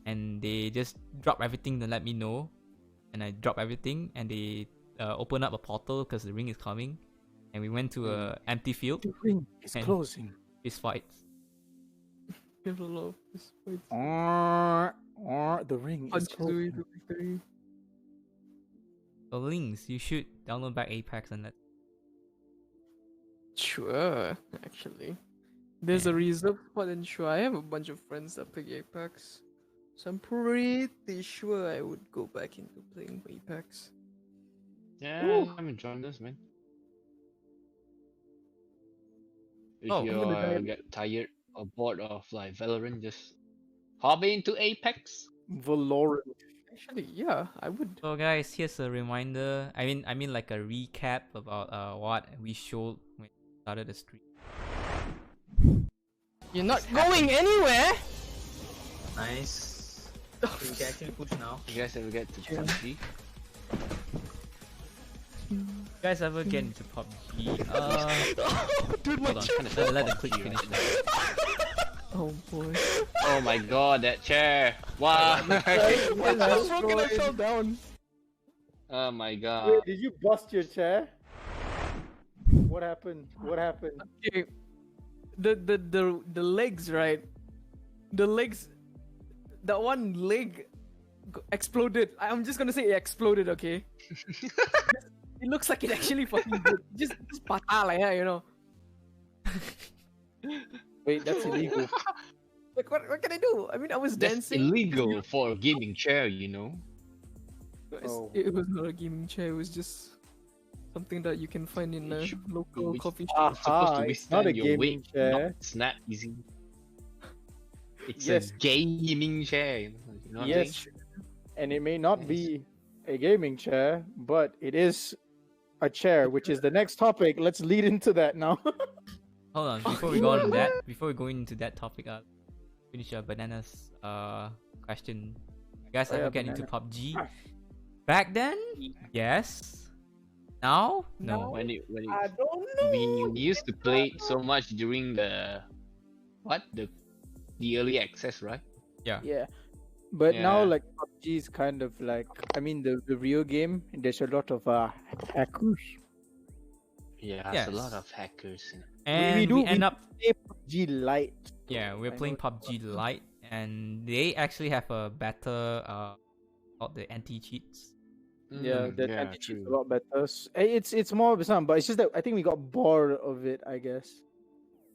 and they just drop everything to let me know, and I drop everything, and they open up a portal because the ring is coming, and we went to a empty field. The ring is And- closing. Fist fights. Give a love. Just wait. The ring is Punch Louis closing. to victory. So Links, you should download back Apex and let. Sure, actually. There's a reserve spot and sure, I have a bunch of friends that play Apex. So I'm pretty sure I would go back into playing Apex. Yeah, I'm enjoying this, man. If Oh, you I'm gonna die. get tired or bored of like Valorant, just hop into Apex. Valorant. Actually, yeah, I would. So guys, here's a reminder. I mean like a recap about what we showed when we started the stream. You're not going anywhere! Nice. We can actually push now. You guys ever get to PUBG? You guys ever get into PUBG? Dude, my Hold on. chair Let the click finish that. Oh boy. Oh my god, that chair! Wow! I broke and I fell down. Oh my Wait, god. did you bust your chair? What happened? What happened? Okay. The legs, right? The legs. That one leg exploded. I'm just gonna say it exploded. Okay. It looks like it actually fucking did. Just patah like that, you know. Wait, that's illegal. Like what can I do? I mean, I was That's dancing. illegal for a gaming chair, you know? Oh. It was not a gaming chair. It was just something that you can find in a local which- coffee Ah. shop. It's supposed to it's withstand not a your gaming weight, chair. not snap easy. It's Yes. a gaming chair. You know what I'm Yes, and it may not be a gaming chair, but it is a chair, which is the next topic. Let's lead into that now. Hold on, before we go on to that, before we go into that topic, finish your bananas question. You guys Oh, ever yeah, get into banana. PUBG? Back then, yes. Now, no. When I don't know. we used to play it so much during the the early access, right? Yeah, but now Yeah. like PUBG is kind of like, I mean, the real game. There's a lot of hackers. Yeah, Yes. there's a lot of hackers. In it. And we end up, play PUBG Lite. yeah, we're I playing know. PUBG Lite, and they actually have a better, called the anti-cheats. Yeah, that yeah, anti-cheat's a true. lot better. It's more of some, but it's just that I think we got bored of it. I guess.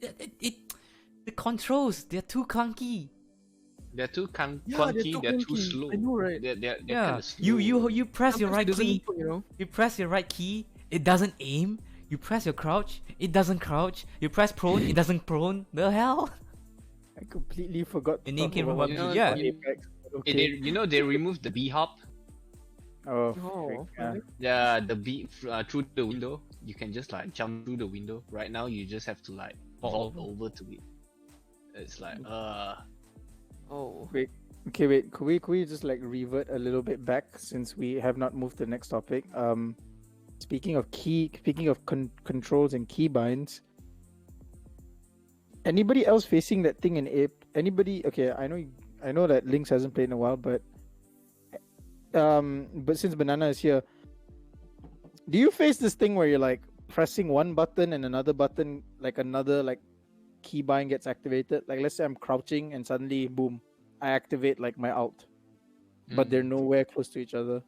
The controls, they're too clunky. They're too Yeah, clunky. They're too slow. I know, right? They're Yeah, kind of slow. you press your Sometimes right it doesn't key, input, you know. you press your right key, it doesn't aim. You press your crouch, it doesn't crouch. You press prone, it doesn't prone. The hell? I completely forgot. The to name talk came from about PUBG, what yeah. Apex. Eh, Okay. you know they removed the B hop. Oh, Oh, frick, yeah. Yeah, the B through the window. You can just like jump through the window. Right now, you just have to like Fall vault over to it. It's like Oh. Okay, wait. Could we just like revert a little bit back since we have not moved to the next topic? Speaking of controls and keybinds. Anybody else facing that thing in Ape? Anybody? Okay, I know that Lynx hasn't played in a while, but since Banana is here, do you face this thing where you're like pressing one button and another button, like another like keybind gets activated? Like let's say I'm crouching and suddenly boom, I activate like my alt, but they're nowhere close to each other.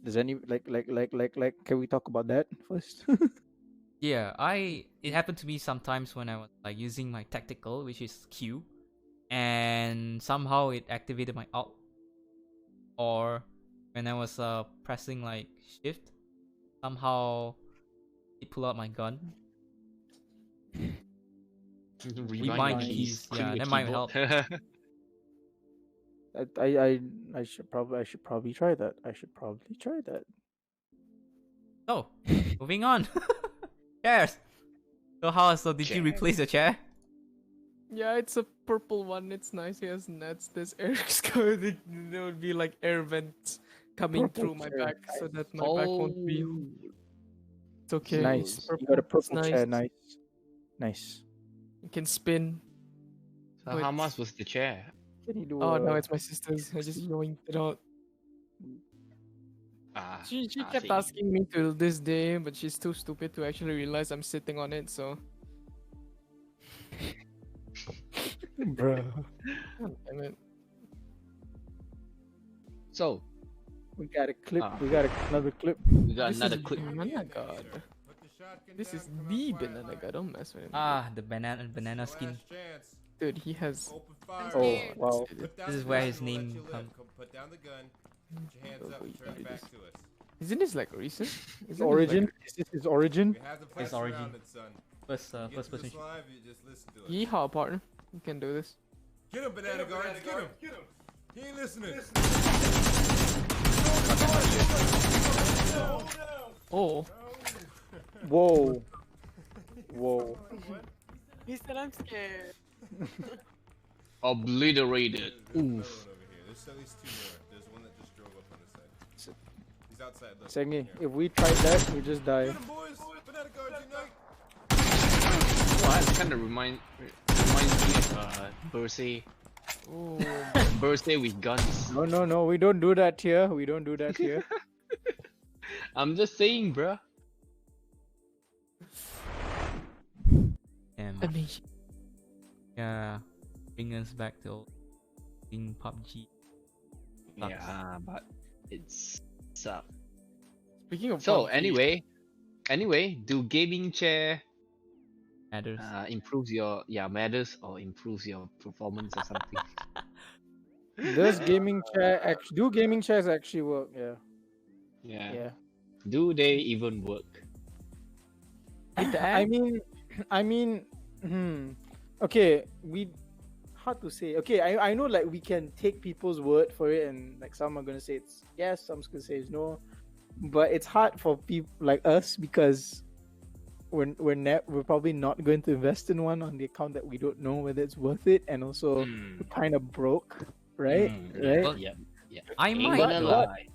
Does any like can we talk about that first? Yeah, it happened to me sometimes when I was like using my tactical, which is Q, and somehow it activated my alt. Or when I was pressing like shift, somehow it pulled out my gun. Rewind keys, yeah, that might help. I should probably try that. So, moving on. Chairs. So did you replace the chair? Yeah, it's a purple one. It's nice. It has nets. There's air code. There would be like air vents coming Purple through my chair, back, so that my back won't be. It's okay. Nice. It's You got a It's purple chair. Nice. You can spin. So how much was the chair? Can you do? Oh no, it's my sister's. I just yoinked it out. She kept see. asking me till this day, but she's too stupid to actually realize I'm sitting on it. So. Bruh. God damn it. So We got a clip. Ah. We got another clip. we got This another is clip. Banana God. Put the shotgun This down, is come the out, fire banana left. guy. Don't mess with him. The banana skin. Last chance. Dude, he has. Open fire. Oh wow. Put down This is the where gun, his we'll let name you live. come- Put down the gun. Put your hands up and turn it back to us. Isn't this like recent? Isn't Origin. Is this his origin? We have the place His origin. surrounded, son. First Get first to this person. live, you just listen to This us. like... Yeehaw, partner. You can do this. Get him, banana guards. Get him. He ain't listening. Oh. Whoa. He said I'm scared. Obliterated. There's another Oof. one over here. There's at least two more. There's one that just drove up on this side. He's outside. Look. Sengi, Here. if we tried that, we just die. Get him, boys! Banana guards unite! Oh, that kind of reminds me of Bursay. Bursay with guns. No, we don't do that here. We don't do that here. I'm just saying, bruh. Amazing. Yeah, bring us back to in PUBG. Sucks. Yeah, but it's suck. Speaking of So PUBG, anyway, do gaming chair Matters. improves your matters or improves your performance or something? Does gaming chair do gaming chairs actually work? Yeah. Yeah. Do they even work? I mean, okay, hard to say. Okay, I know like we can take people's word for it, and like some are gonna say it's yes, some gonna say it's no, but it's hard for people like us because we're probably not going to invest in one on the account that we don't know whether it's worth it, and also we're kind of broke, right? Right? Well, yeah. I Ain't might. gonna though. lie.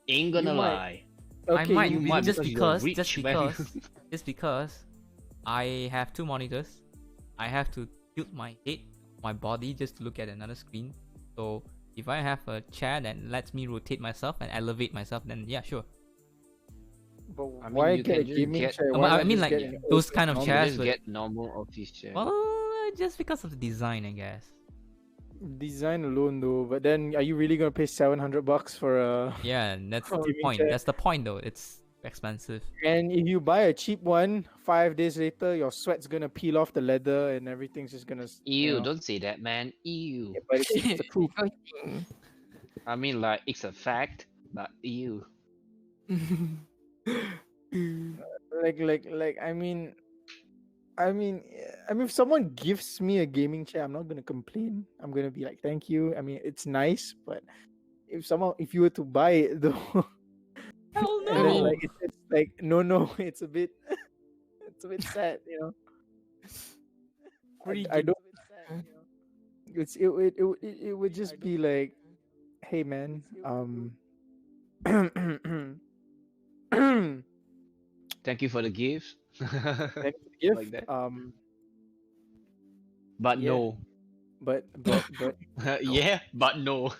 Ain't gonna You might. lie. I might you might just because you're because rich, man. just because I have 2 monitors. I have to tilt my head, my body just to look at another screen. So if I have a chair that lets me rotate myself and elevate myself, then yeah, sure. But I mean, why you get a can just gaming get- chair? I Why not mean, just like, get an those old kind of normal- chairs Just but- get normal office chair. Well, just because of the design, I guess. design alone though? But then, are you really gonna pay $700 for a? Yeah, that's the Gaming point. chair. That's the point, though. It's expensive. And if you buy a cheap one, 5 days later, your sweat's gonna peel off the leather and everything's just gonna. Ew, don't say that, man. Ew. Yeah, but it's the truth. I mean, like, it's a fact, but ew. Like. I mean, if someone gives me a gaming chair, I'm not gonna complain. I'm gonna be like, thank you. I mean, it's nice, but if you were to buy it though, Hell and then, like, it's like, no, it's a bit sad, you know. I don't. It would just be like, hey man, Thank you for the gifts. thanks for the gift. Like that. But yeah. no. But Yeah, but no.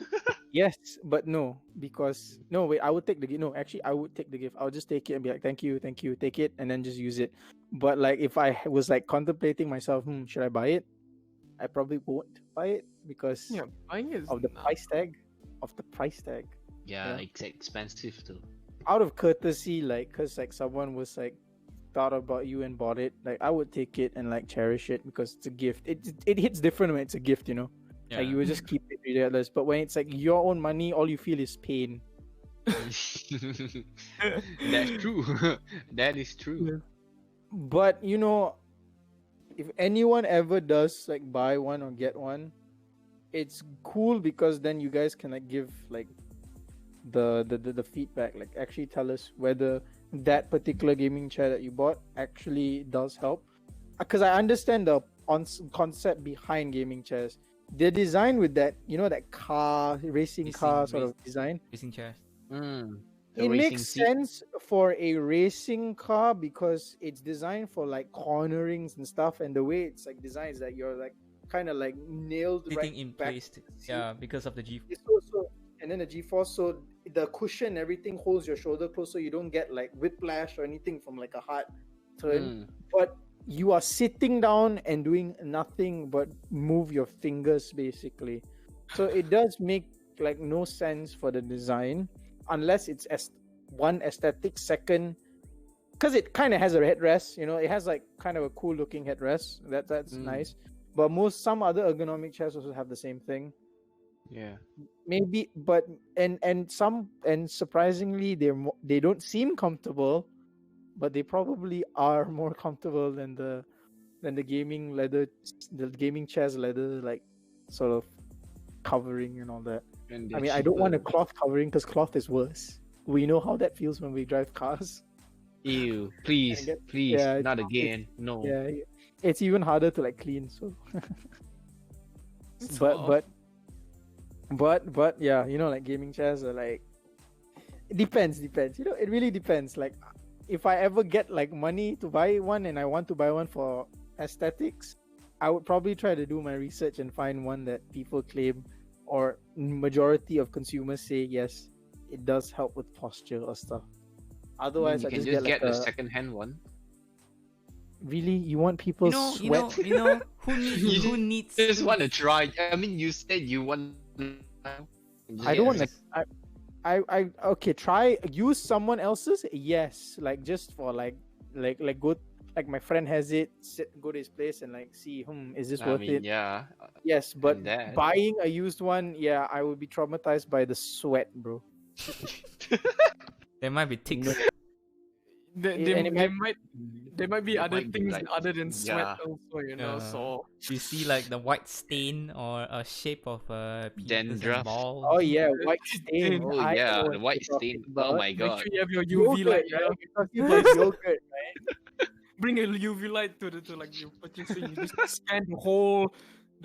yes, but no, because no, wait, I would take the gift. No, actually, I would take the gift. I would just take it and be like, thank you, take it, and then just use it. But like, if I was like contemplating myself, should I buy it? I probably won't buy it because yeah, buying is of the not- price tag. Yeah, Yeah. it's expensive too. Out of courtesy, like, cause like someone was like thought about you and bought it, like I would take it and like cherish it because it's a gift. It hits different when it's a gift, you know. Yeah. Like you would just keep it regardless. But when it's like your own money, all you feel is pain. That's true. That is true. But you know, if anyone ever does like buy one or get one, it's cool because then you guys can like give like the feedback, like actually tell us whether that particular gaming chair that you bought actually does help. Because I understand the concept behind gaming chairs. They're designed with that, you know, that racing car sort of design. Racing chairs. The It racing makes seat. sense for a racing car because it's designed for like cornerings and stuff, and the way it's like designed is that you're like kind of like nailed Sitting right in back place. to the seat. Yeah, because of the G. It's also, and then the G-force, so the cushion and everything holds your shoulder close, so you don't get like whiplash or anything from like a hard turn. But you are sitting down and doing nothing but move your fingers basically. So it does make like no sense for the design unless it's one aesthetic, second, because it kind of has a headrest, you know, it has like kind of a cool looking headrest. That's nice. But some other ergonomic chairs also have the same thing. Yeah. Maybe, but and surprisingly they don't seem comfortable, but they probably are more comfortable than the gaming leather, the gaming chairs leather, like sort of covering and all that. And I they're mean, I don't want a cheaper. cloth covering because cloth is worse. We know how that feels when we drive cars. Ew, please, get- please, yeah, not it's- again. No. Yeah, it's even harder to like clean. So, It's soft. but yeah, you know, like gaming chairs are like, It depends. You know, it really depends. Like, if I ever get like money to buy one and I want to buy one for aesthetics, I would probably try to do my research and find one that people claim or majority of consumers say yes, it does help with posture or stuff. Otherwise, you I can just just get get like the a. second-hand one. Really, you want people sweat? Who needs who needs Just want to try. I mean, you said you want. I don't want to. Yes. I okay. Try use someone else's. Yes, like just for like go. Like my friend has it. Go to his place and like see. Is this I worth mean, it? yeah. Yes, but And that. buying a used one, yeah, I would be traumatized by the sweat, bro. There might be ticks. No. And it There might be It other might be things like- other than sweat yeah. also, you know. Yeah. So You see like the white stain or a shape of a penis Dandruff. and balls. Oh yeah, white stain. Oh I yeah, know the what white you're talking stain. about. Oh my make god. sure you have your UV Yogurt, light. right? Yeah. You're talking about yogurt, right? Bring a UV light to like you're purchasing. You just scan the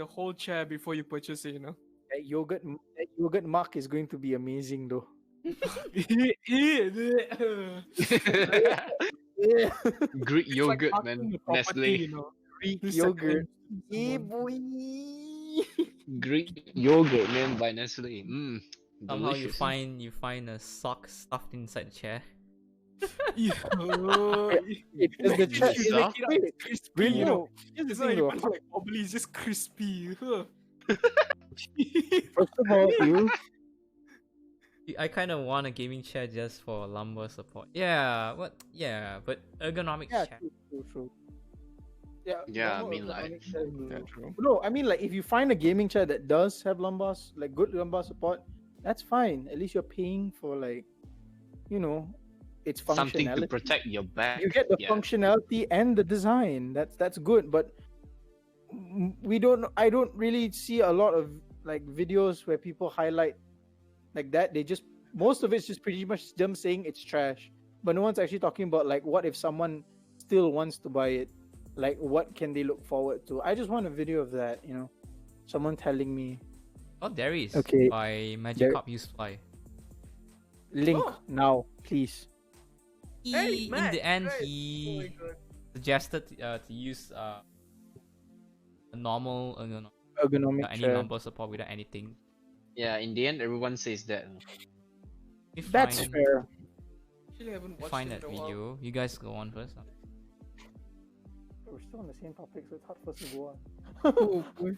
whole chair before you purchase it. You know. That yogurt mark is going to be amazing, though. Yeah, Greek It's like yogurt, marking man. the property, Nestle. you know. Greek This yogurt. second- Yeah, boy. Greek yogurt, man, by Nestle. Somehow Delicious. you find a sock stuffed inside the chair. Yeah. Does the chair It's make soft? it wait, Crispy, really, you know. here's the It's not thing, even though. like wobbly, it's just crispy. Huh. First of all, I kind of want a gaming chair just for lumbar support. Yeah, Yeah, but ergonomic yeah, chair. true. Yeah, Yeah, I normal mean, like- ergonomic chair will- Yeah, true. No, I mean like if you find a gaming chair that does have like good lumbar support, that's fine. At least you're paying for like, its Something to functionality. protect your back. You get the yeah. functionality and the design. That's good, but I don't really see a lot of like videos where people highlight like that. Most of it's just pretty much them saying it's trash, but no one's actually talking about like what if someone still wants to buy it, like what can they look forward to. I just want a video of that, someone telling me Oh, there is. Okay. By Magikarp Use Fly. link Oh. now, please. In the end, Oh he suggested to use a normal Ergonomic without any chair. lumbar support, without anything. Yeah, in the end, everyone says that. We That's find, fair. Actually, I haven't we watched find it that in a while. video. You guys go on first. We're still on the same topic, so it's hard for us to go on. Oh, boy.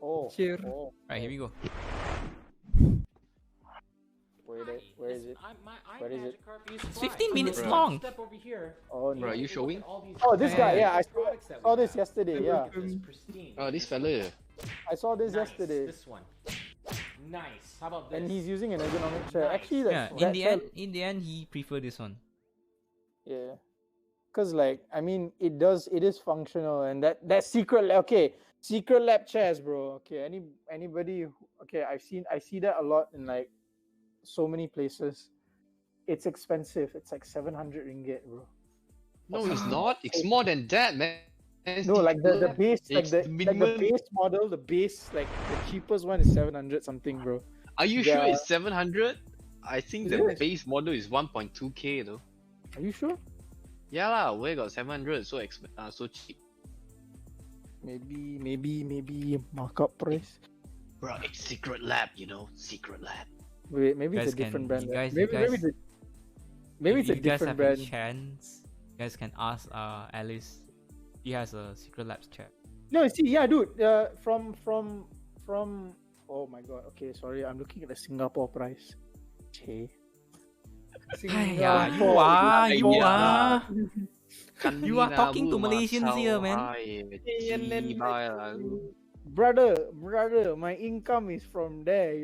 Oh, Here. oh. Right, here we go. Where is it? Where is it? It's 15 minutes Bro. long. Oh, Bro, no. are you showing? Oh, this guy. Yeah. Yeah, I saw this yesterday. Yeah, Oh, this fella. I saw this yesterday. This one. Nice. How about this? And he's using an ergonomic chair. Nice. Actually, Yeah, that chair, in the end, he preferred this one. yeah, because like I mean, it is functional, and that secret lab chairs, bro. Okay, anybody, okay, I see that a lot in like so many places. It's expensive. It's like 700 ringgit, bro. No, it's not. It's more than that, man. It's No, like the base, like It's the the like the minimum. base model, the cheapest one is 700 something, bro. Are you sure Yeah. it's 700? I think Is the it? base model is 1.2k though. Are you sure? Yeah lah, where got 700 so cheap? Maybe markup price. Bro, it's Secret Lab, Secret Lab. Wait, maybe You it's a guys different can- brand. you then. guys- maybe you guys- maybe If it's a you guys different have a brand. chance, you guys can ask Alice. She has a Secret Labs chair. No, see, yeah, dude. From. Oh my god. Okay, sorry. I'm looking at the Singapore price. Okay. Yeah, you Singapore. are. Yeah. You are talking to Malaysians here, man. Brother, my income is from there,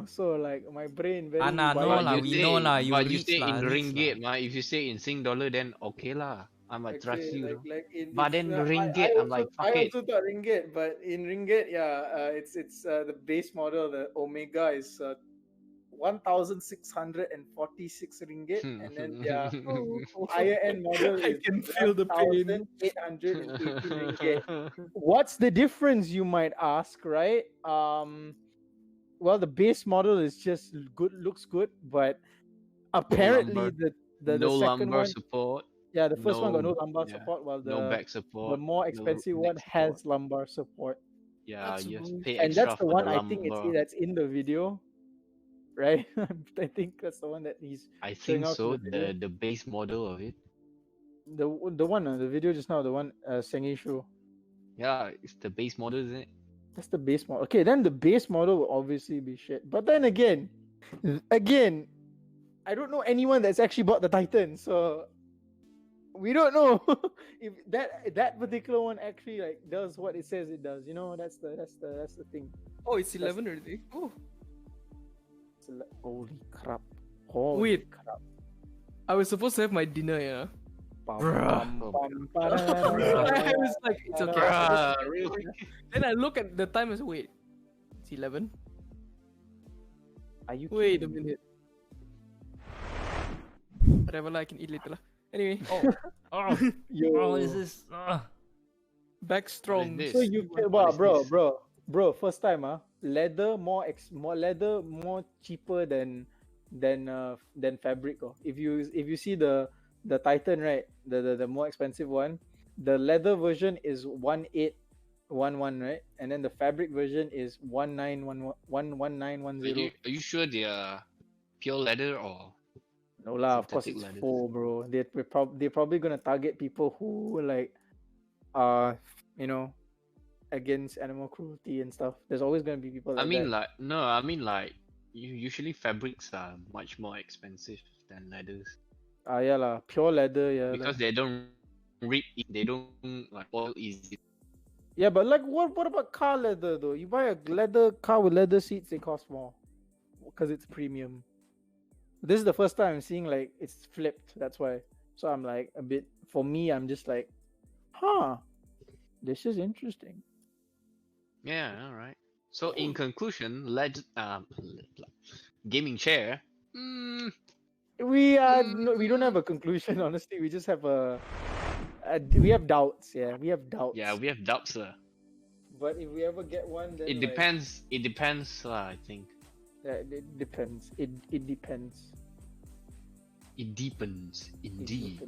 So like my brain very. Anna, no wired. lah, we know lah, you But you rich say lah, in rich ringgit, lah. ma. If you say in Sing dollar, then okay lah. I might trust you. though. in, But then the ringgit, I'm like, fuck I it. also thought ringgit, but in ringgit, yeah, it's the base model, the Omega is 1,646 ringgit, and then yeah, higher end model I is can feel the pain. 1,880 ringgit. What's the difference, you might ask, right? well, the base model is just good, looks good, but apparently lumbar. the No second lumbar one, support. yeah, the first one got no lumbar Yeah. support, while No back the support. more no expensive neck one support. has lumbar support. Yeah, That's you have to bullshit. pay And extra that's the for one the I think lumbar. that's in the video, right? I think that's the one that he's I showing think off in so. the video. The base model of it. The one the video just now, the one Sengi show. Yeah, it's the base model, isn't it? That's the base model. Okay, then the base model will obviously be shit. But then again, I don't know anyone that's actually bought the Titan, so we don't know if that particular one actually like does what it says it does. You know, that's the thing. Oh, it's 11 already. Oh, Holy crap! Holy wait. crap! I was supposed to have my dinner, yeah. Bum, Bruh. bum, bum, I was like, it's okay. Really? Then I look at the time and say, wait, it's 11. Are you Wait a kidding me? minute. Whatever, lah, I can eat later lah. Anyway, Oh, Yo. bro, is this? back strong. this? So you What wow, is bro, this? bro, first time leather more leather more cheaper than fabric. Oh. If you see the Titan, right, the more expensive one, the leather version is 1811, right, and then the fabric version is 1910. Are you sure they are pure leather or? No lah, of course synthetic it's leathers? full, bro. They're probably gonna target people who like you know, against animal cruelty and stuff. There's always gonna be people like I mean, that. usually fabrics are much more expensive than leathers Yeah lah, pure leather, yeah. because they don't rip. They don't like spoil easy. Yeah, but like what about car leather though? You buy a leather car with leather seats, they cost more because it's premium. This is the first time I'm seeing like it's flipped. That's why. So I'm like a bit. For me, I'm just like, huh, this is interesting. Yeah, all right. So in conclusion, gaming chair. We no, we don't have a conclusion. Honestly, we just have we have doubts. Yeah, we have doubts. Yeah, we have doubts, But if we ever get one, then It like, depends. It depends, I think. it depends. It depends. It deepens, indeed.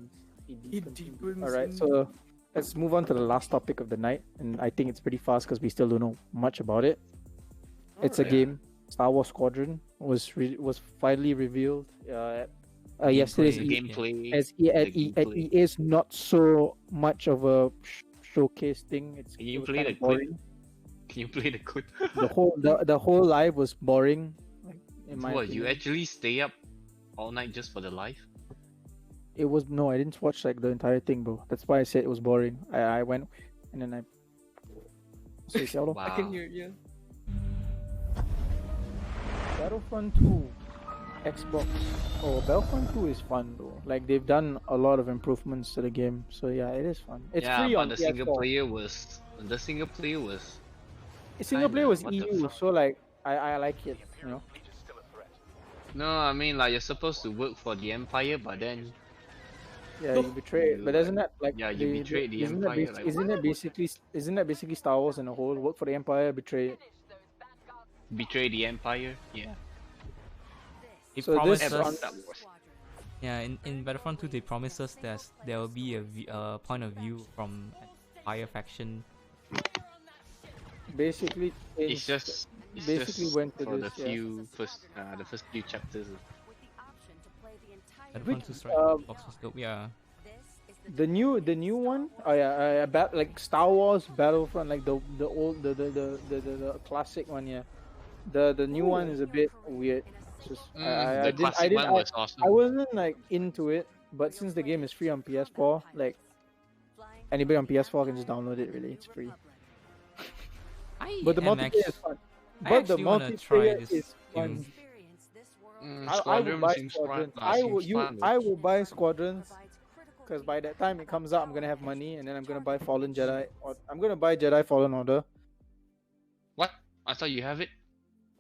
It depends. All right, so let's move on to the last topic of the night, and I think it's pretty fast because we still don't know much about it. It's a Alright. game. Star Wars Squadron was finally revealed yesterday's The gameplay. at gameplay. EA's not so much of a showcase thing. Can you it was play kinda the clip? boring. Can you play the code? The whole live was boring. Like, in my What, you opinion. actually stay up all night just for the live? It was no, I didn't watch like the entire thing, bro. That's why I said it was boring. I went and then I. Wow. I can hear it, yeah. Battlefront 2, Xbox. Oh, Battlefront 2 is fun though. Like they've done a lot of improvements to the game, so yeah, it is fun. It's Yeah, free but on the PS4. single player was Single player was What the EU, fuck? so like I like it. You know. No, I mean like you're supposed to work for the Empire, but then Yeah, you betray it, but doesn't that like Yeah, you betrayed the isn't Empire, That like, isn't that basically Star Wars in a whole? Work for the Empire, betray it. betray the Empire. Yeah. They So promised this us. on- Star Wars. Yeah, in Battlefront 2, they promised us that there will be a point of view from Empire faction. Basically, It's just basically went to for this, the yeah. the first few chapters. Battlefront 2 Strike Box was dope, yeah. the new one. Oh yeah, like Star Wars Battlefront, like the old the classic one. Yeah, the new one is a bit weird. It's just, The classic one was awesome. I wasn't like into it, but since the game is free on PS4, like anybody on PS4 can just download it. Really, it's free. But the multiplayer is fun. I But the actually wanna try multiplayer this is fun. game. I will Squadron buy seems Squadrons. fun. I will buy Squadrons because by that time it comes out, I'm gonna have money, and then I'm gonna buy Fallen Jedi, or I'm gonna buy Jedi Fallen Order. What? I thought you have it.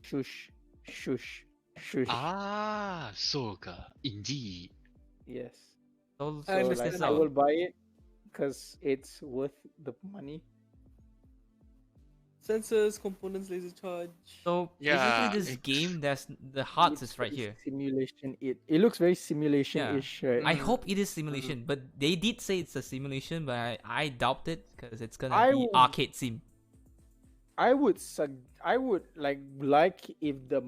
Shush, shush, shush. Ah, Soka, indeed. Yes. So, I So understand like, now. I will buy it because it's worth the money. Sensors, components, laser charge. So Yeah, basically, this game, there's the hearts is right here. Simulation. It looks very simulation-ish, right? I hope it is simulation, but they did say it's a simulation, but I doubt it because it's gonna I be would- arcade sim. I would like if the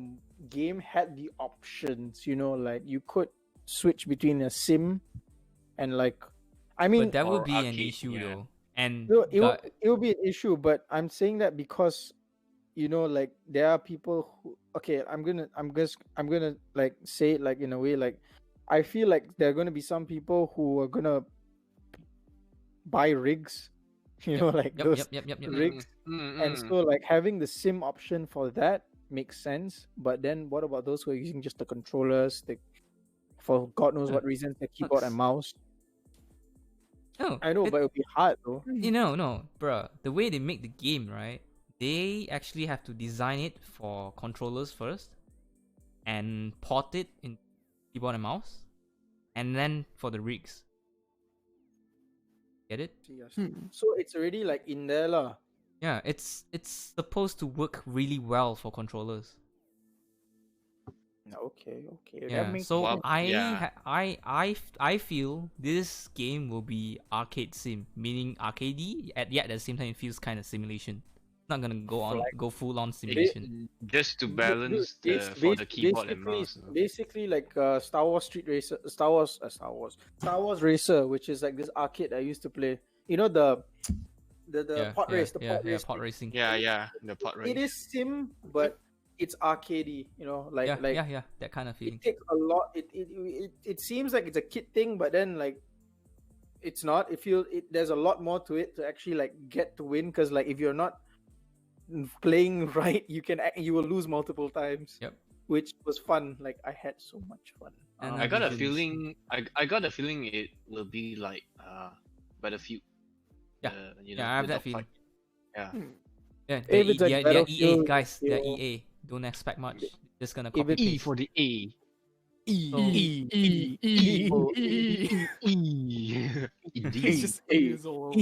game had the options, like you could switch between a sim and like, I mean, But that would or be an arcade, issue yeah. though. And no, it got- will be an issue, but I'm saying that because like there are people who, okay, I'm gonna like say it like in a way, like I feel like there are gonna be some people who are gonna buy rigs, like yep, those yep. rigs. And so like having the sim option for that makes sense, but then what about those who are using just the controllers, for God knows what reasons, the keyboard and mouse? No, I know, but it'll be hard though. no, bruh. The way they make the game, right? They actually have to design it for controllers first, and port it in keyboard and mouse, and then for the rigs. Get it? So it's already like in there lah. Yeah, it's supposed to work really well for controllers. Okay. That Yeah. makes So sense. I feel this game will be arcade sim, meaning arcadey. Yet at the same time, it feels kind of simulation. It's not gonna go full on simulation. just to balance for the keyboard and mouse. Basically, like Star Wars Street Racer, Star Wars Racer, which is like this arcade I used to play. You know the pod race, pod racing. Yeah, the pod race. It is sim, but it's arcadey. Like that kind of feeling. it takes a lot. It seems like it's a kid thing, but then like it's not. There's a lot more to it to actually like get to win, because like if you're not playing right, you will lose multiple times. Yep. Which was fun. Like I had so much fun. And I got a feeling. I got a feeling it will be like Battlefield. Yeah, I have that feeling. Yeah. Yeah, If it's like they're EA Battlefield, guys. They're yeah. EA. Don't expect much. Just gonna If copy it's- E paste. for the A. Indeed. It's just A's all over.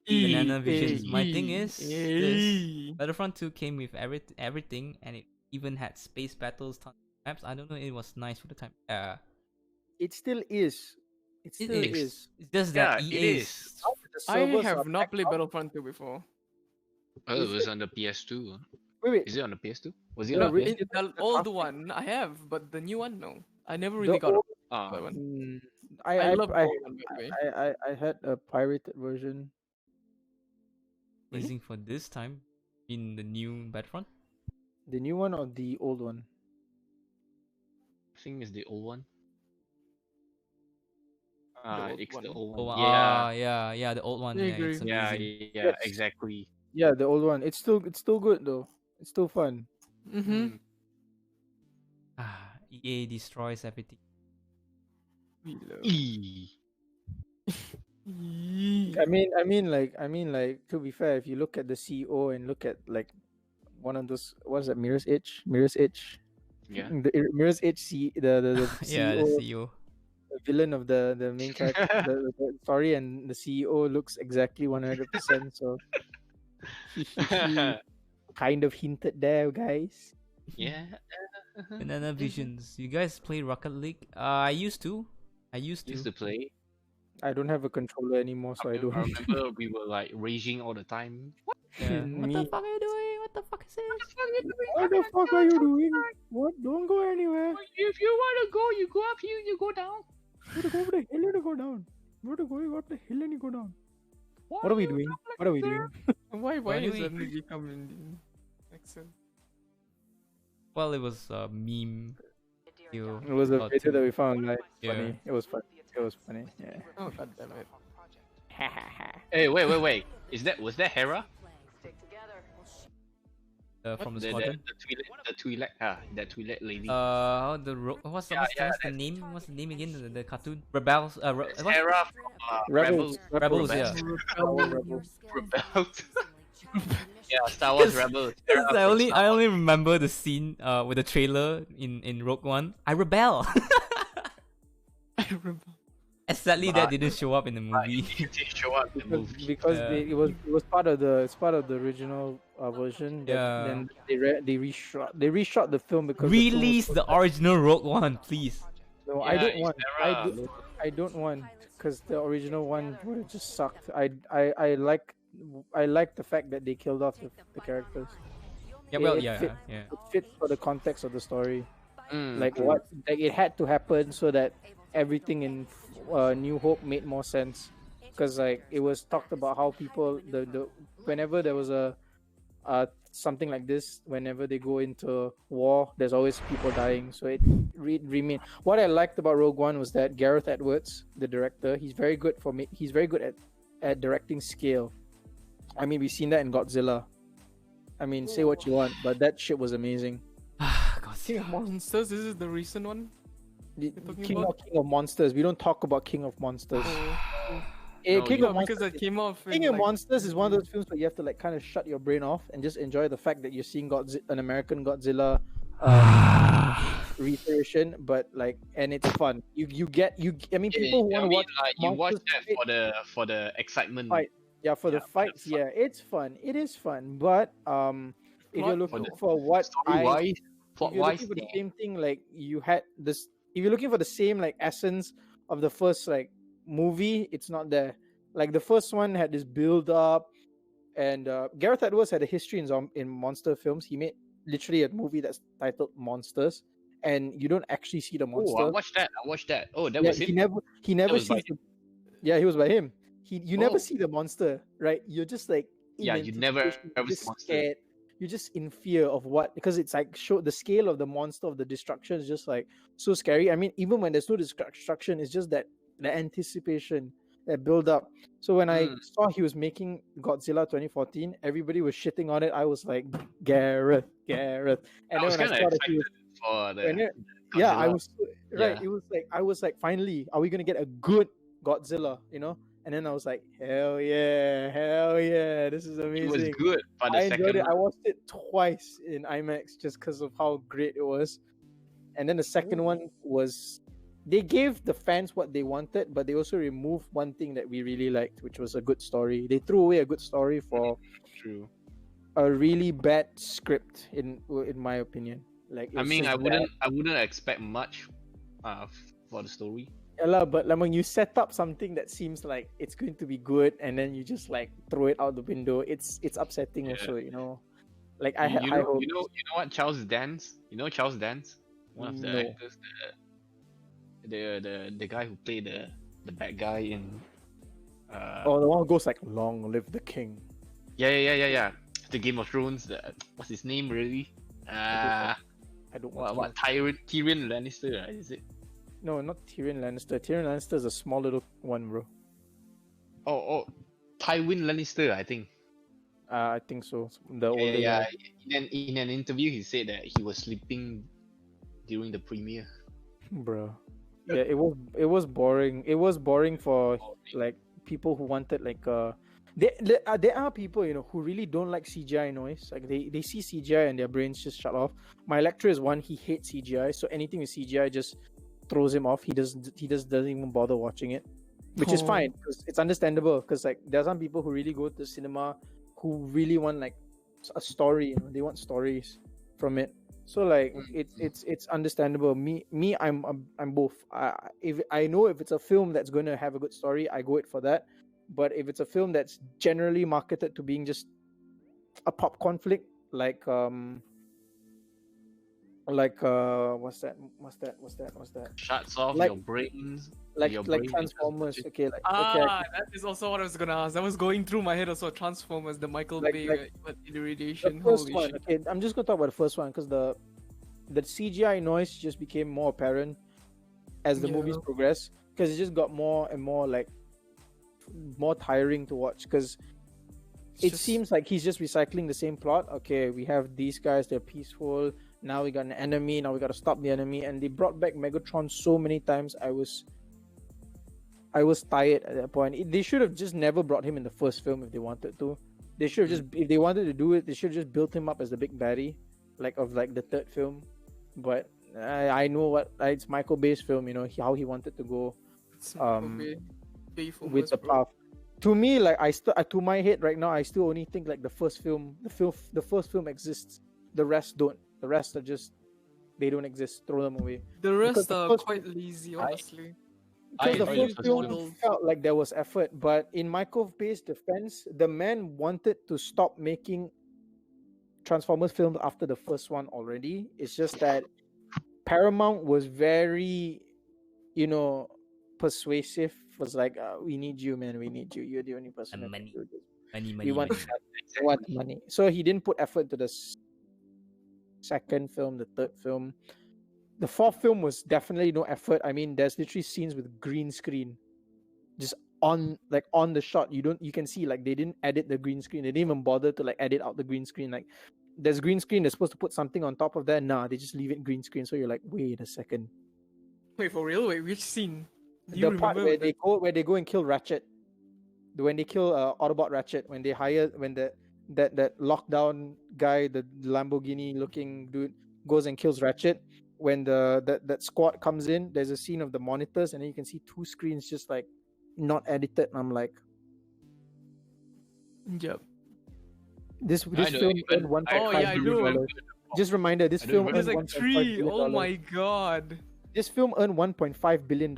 Banana Visions. My thing is, this Battlefront 2 came with everything, and it even had space battles, tons of maps. I don't know, it was nice for the time. It still is. It still It is. It's just that Yeah, it EA is. The I servers have are not backed played up. Battlefront 2 before. Oh, it was on the PS2. Wait. Is it on the PS2? Was it No, on the really? PS2? The old one I have, but the new one no. I never The really got old- Ah, that one. Mm, I love the old one, by the way. I had a pirated version. using for this time in the new Battlefront. The new one or the old one? I think it's the old one. old It's one. the old Oh, one. yeah, the old one. I Yeah, agree. it's amazing. Yeah, Yes. exactly. Yeah, the old one. It's still good though. It's still fun. Mm-hmm. EA destroys everything. E. I mean, like to be fair, if you look at the CEO and look at like one of those, what's that? Mirror's Edge. Yeah. The Mirror's Edge. The Yeah, the CEO, CEO. the villain of the main character, the story, and the CEO looks exactly 100%. So he kind of hinted there, guys. Yeah. Banana Visions. You guys play Rocket League? I used to. Used to play. I don't have a controller anymore, so I don't. I remember we were like raging all the time. Yeah. What Me. the fuck are you doing? What the fuck is this? What the fuck are you doing? What? Don't go anywhere. If you want to go, you go up here, you go down. You gotta go over the hill and you go down. You gotta go up the hill and you go down. What are we doing? What are we doing? Why Why do does we- suddenly become Indian accent? Well, it was a meme. video It was a about video two. that we found. Like Yeah. funny. It was fun. It was funny. Yeah. Oh god damn it. Hey, wait. Was that Hera? From the The squadron. that Twi'lek lady. What's Yeah, the name? What's the name again? The cartoon Rebels. It's What? Hera from Rebels. Rebels. Yeah. Rebels. Yeah, Star Wars Rebels. Hera I from Star only remember the scene with the trailer in Rogue One. I rebel. I remember. And sadly, But- that didn't show up in the movie. It didn't show up in the movie. because Yeah. it was part of the original version. That, Yeah. Then they reshot the film because the film was Release so the bad. original Rogue One, please. No, Yeah, I don't it's want. Sarah. I don't want because the original one would have just sucked. I like the fact that they killed off the characters. Yeah, well, It yeah, fit- yeah. It fits for the context of the story. Mm, Like what? Like it had to happen so that everything in New Hope made more sense. Because like it was talked about how people the whenever there was a something like this, whenever they go into war, there's always people dying. So it remain. What I liked about Rogue One was that Gareth Edwards, the director, he's very good he's very good at directing scale. I mean, we've seen that in Godzilla. I mean, say what you want, but that shit was amazing. King of Monsters, this is the recent one. talking King about? of Monsters. We don't talk about King of Monsters. No, King No, of because Monsters. that came off. King of Monsters is one of those films where you have to like kind of shut your brain off and just enjoy the fact that you're seeing an American Godzilla reiteration, but like, and it's fun. I mean, people who want to watch like you watch monsters that for the excitement. fight. Yeah, for the Yeah, for the fights, fun. yeah, it's fun. It is fun, but if you're Plot looking the for what Story-wise, if you're plot-wise, looking for the same thing, like you had this, if you're looking for the same like essence of the first like movie, it's not there. Like the first one had this build up, and Gareth Edwards had a history in monster films. He made literally a movie that's titled Monsters, and you don't actually see the monster. Oh, I watched that. Oh, that Yeah, was it. he never was by sees yeah, he was by him. You never Oh. see the monster, right? You're just like in Yeah, you never anticipation, ever you're see just monster. scared. You're just in fear of what, because it's like the scale of the monster, of the destruction is just like so scary. I mean, even when there's no destruction, it's just that the anticipation, that build up. So when I saw he was making Godzilla 2014, everybody was shitting on it. I was like, Gareth. And I then was when I kind of saw that he excited was for the and then- yeah, I Godzilla. was right. Yeah. It was like I was like, finally, are we gonna get a good Godzilla? You know? And then I was like, hell yeah, this is It amazing. was good, but the I enjoyed second it. I one, watched it twice in IMAX just because of how great it was. And then the second one was, they gave the fans what they wanted, but they also removed one thing that we really liked, which was a good story. They threw away a good story for true. a really bad script, in my opinion. Like, I it's mean, just I wouldn't expect much, for the story. Yeah lah, but like when you set up something that seems like it's going to be good and then you just like throw it out the window, it's upsetting Yeah. also, you know. Like I had you high know, hopes. you know what Charles Dance? You know Charles Dance, one of the No. actors, the guy who played the bad guy in. Oh, the one who goes like, "Long live the king." Yeah. The Game of Thrones. What's his name really? I don't want What Tyrion Lannister? Right? Is it? No, not Tyrion Lannister. Tyrion Lannister is a small little one, bro. Oh, Tywin Lannister, I think. I think so. The older Yeah. guy. In an interview, he said that he was sleeping during the premiere. Bro. Yeah, it was boring. It was boring for like people who wanted like there are people, you know, who really don't like CGI noise. Like they see CGI and their brains just shut off. My lecturer is one, he hates CGI, so anything with CGI just throws him off. He just doesn't even bother watching it, which is fine because it's understandable. Because like there are some people who really go to the cinema who really want like a story. You know, they want stories from it. So like it's understandable. Me, I'm both. If I know if it's a film that's going to have a good story, I go it for that. But if it's a film that's generally marketed to being just a popcorn flick, like what's that? Shuts off Like- your brains. Like your brain Transformers. becomes- Okay, like That is also what I was gonna ask. That was going through my head also. Transformers, the Michael Like- Bay like radiation. the first Holy one. shit. Okay, I'm just gonna talk about the first one because the CGI noise just became more apparent as the movies Yeah. progressed, because it just got more and more like more tiring to watch, because It's it just- seems like he's just recycling the same plot. Okay, we have these guys, they're peaceful. Now we got an enemy. Now we got to stop the enemy. And they brought back Megatron so many times. I was tired at that point. They should have just never brought him in the first film if they wanted to. They should have just, if they wanted to do it, they should have just built him up as the big baddie, like of like the third film. But I know what it's Michael Bay's film. You know how he wanted to go. It's um Bay with famous, the bro. path. To me, like to my head right now, I still only think like the first film exists. The rest don't. The rest are just they don't exist. Throw them away. The Because rest the are first quite lazy, I- honestly. because the enjoyed first the first film film. felt like there was effort, but in Michael Bay's defense, the man wanted to stop making Transformers films after the first one already. It's just that Paramount was very, you know, persuasive. Was like, we need you, man. We need you. You're the only person And that can money, do this. money, We money, want, money. we want money. So he didn't put effort to the second film, the third film. The fourth film was definitely no effort. I mean, there's literally scenes with green screen, just on the shot. You can see like they didn't edit the green screen. They didn't even bother to like edit out the green screen. Like there's green screen. They're supposed to put something on top of that. Nah, they just leave it green screen. So you're like, wait a second. Wait, for real? Wait, which scene? Do The you part remember? where they go and kill Ratchet, when they kill Autobot Ratchet, when that lockdown guy, the Lamborghini looking dude, goes and kills Ratchet. When that squad comes in, there's a scene of the monitors, and then you can see two screens just like not edited. And I'm like, Yep. this I know, film even- earned Oh, yeah, I $1.5 know. billion. Just reminder, this I don't film remember. There's earned like $1.5 three. billion. Oh my god. This film earned $1.5 billion.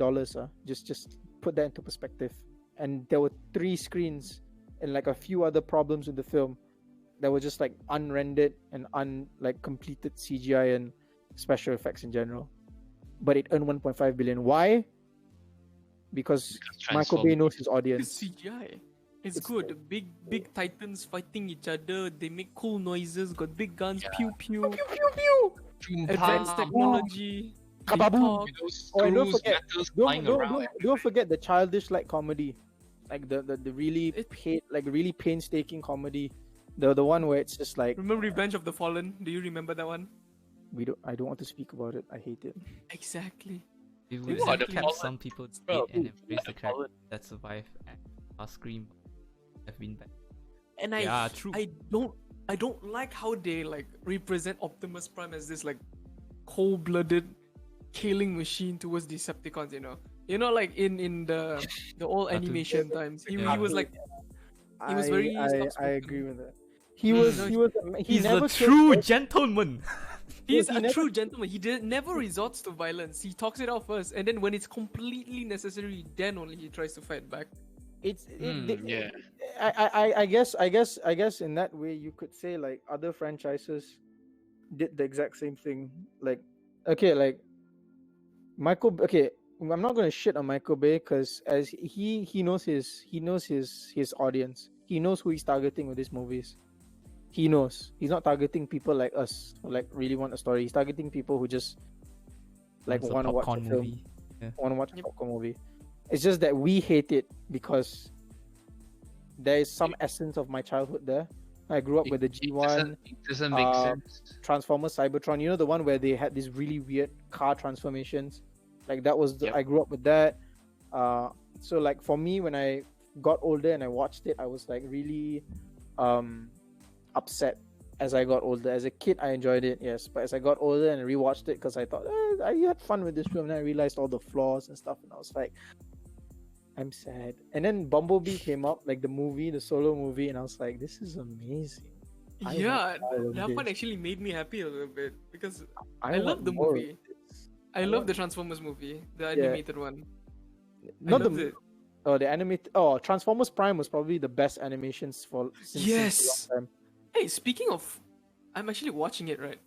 Just put that into perspective. And there were 3 screens and like a few other problems with the film that were just like unrendered and completed CGI and special effects in general. But it earned 1.5 billion. Why? Because Michael Bay knows his It's audience. CGI. It's It's good. Big titans fighting each other. They make cool noises. Got big guns. Yeah. Pew pew. Pew pew. Advanced Bam. technology. They Kababoom. talk. Those Oh, and don't screws, forget- metals flying around. Don't forget the childish like comedy, like the really It- really painstaking comedy, the one where it's just like Remember Revenge of the Fallen? Do you remember that one? I don't want to speak about it. I hate it. Exactly. It What would the have fuck? kept some people dead Bro, and embrace the the character fallen. that survived and last Scream have been back. And Yeah, true. I don't like how they like represent Optimus Prime as this like cold-blooded killing machine towards Decepticons, you know, like in the old Cartoon. animation times, he Yeah. was like He was very I soft-spoken. agree with that. He was No, he He's never a killed true first. gentleman. he's he a never- true gentleman. He never resorts to violence. He talks it out first, and then when it's completely necessary, then only he tries to fight back. Yeah. I guess in that way you could say like other franchises did the exact same thing. Like like I'm not gonna shit on Michael Bay because as he knows his audience. He knows who he's targeting with these movies. He knows he's not targeting people like us who like really want a story. He's targeting people who just like It's a want to watch a popcorn film, movie. want to watch a popcorn movie. It's just that we hate it because there is some essence of my childhood there. I grew up with the G1, It doesn't make sense. Transformers, Cybertron. You know the one where they had these really weird car transformations. Like that was Yep. I grew up with that. So like for me, when I got older and I watched it, I was like really upset as I got older. As a kid, I enjoyed it, yes, but as I got older and rewatched it because I thought I had fun with this film, and I realized all the flaws and stuff, and I was like, I'm sad. And then Bumblebee came up, like the movie, the solo movie, and I was like, this is amazing. I want Yeah, more of that one this. actually made me happy a little bit because I I love want the more of movie. this. I love the Transformers movie, the animated one. Not I loved the it. the animated. Oh, Transformers Prime was probably the best animations since a Yes. long time. Hey, speaking of, I'm actually watching it right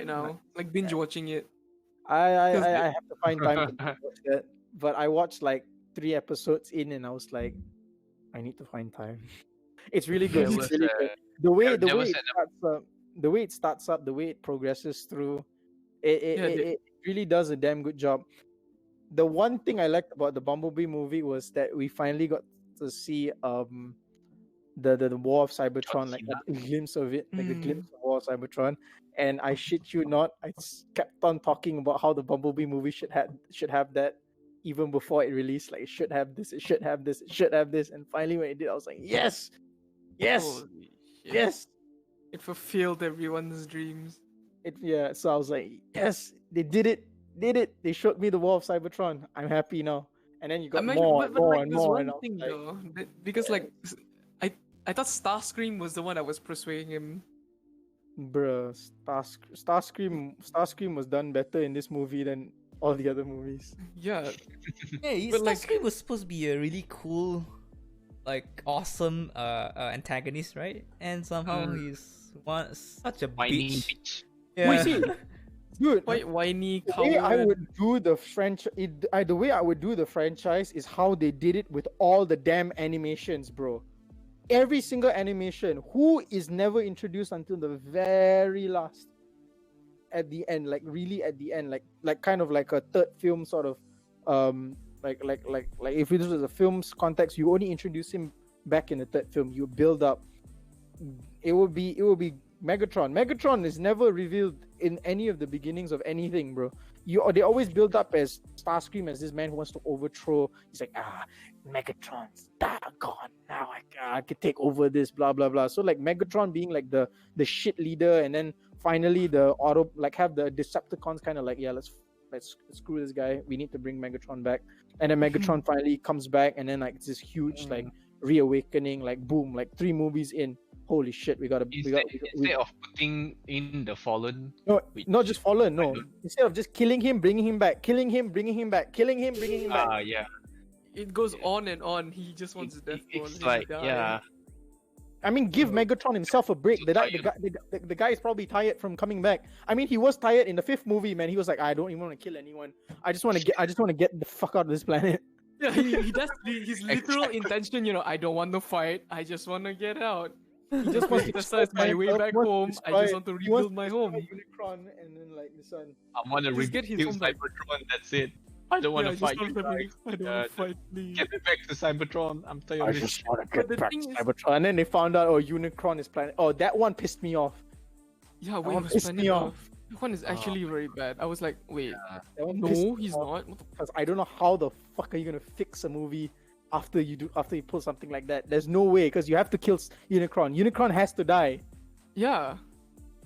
now, like binge watching it. I 'Cause I have to find time to watch that, but I watched like 3 episodes in, and I was like, I need to find time. It's really good. There It's was really a- good. The way there was it starts up, the way it starts up, the way it progresses through, it really does a damn good job. The one thing I liked about the Bumblebee movie was that we finally got to see the War of Cybertron, like a glimpse of it, like the glimpse of War of Cybertron. And I shit you not, kept on talking about how the Bumblebee movie should have that even before it released. Like it should have this, it should have this, it should have this. And finally when it did, I was like, yes, yes, Holy shit. yes. It fulfilled everyone's dreams. So I was like, yes, they did it. They showed me the War of Cybertron. I'm happy now. and then you got Imagine, more, but, and but more, like, and there's more, one and I was thing like, though, because like, I thought Starscream was the one that was persuading him. bruh, Starscream was done better in this movie than all the other movies. Yeah, Yeah, But, like- Starscream was supposed to be a really cool, like awesome antagonist, right? And somehow he's such a Whiny bitch. bitch. Yeah. Wait, see, dude, quite whiny, the way I coward. would do the the way I would do the franchise is how they did it with all the damn animations, bro. Every single animation, who is never introduced until the very last, at the end, like really at the end, like kind of like a third film sort of, like if this was a film's context, you only introduce him back in the third film. You build up. It would be Megatron. Megatron is never revealed in any of the beginnings of anything, bro. They always build up as Starscream as this man who wants to overthrow. He's like, Megatron's gone. Now I can take over this, blah blah blah. So like Megatron being like the shit leader, and then finally the have the Decepticons kind of like, yeah, let's screw this guy. We need to bring Megatron back. And then Megatron finally comes back, and then like it's this huge like reawakening, like boom, like 3 movies in. Holy shit, we got Instead of putting in the Fallen, no, which- not just Fallen. No, I don't- instead of just killing him, bringing him back, killing him, bringing him back, killing him, bringing him back. yeah, It goes on and on. He just wants a death ball. it's He like die. yeah. I mean, give Megatron himself a break. So The tired. guy is probably tired from coming back. I mean, he was tired in the 5th movie, man. He was like, I don't even want to kill anyone. I just want to get the fuck out of this planet. Yeah, he does. His literal intention, I don't want to fight. I just want to get out. He just wants to decide my way back home. I just want to rebuild my home. Unicron and then like the sun. I want to Just get his rebuild home back. Cybertron. That's it. I don't want Yeah, to just fight you want to guys. I don't want to fight, please. Get me back to Cybertron. I'm tired I of this. just want to But the get back thing to is- Cybertron. And then they found out, oh, Unicron is planning. Oh, that one pissed me off. Yeah, That wait, one was pissed planning me a- off. That one is actually very bad. I was like, wait, That one pissed no, me he's off. not. What the- Because I don't know how the fuck are you gonna fix a movie after you pull something like that. There's no way, because you have to kill Unicron. Unicron has to die. Yeah,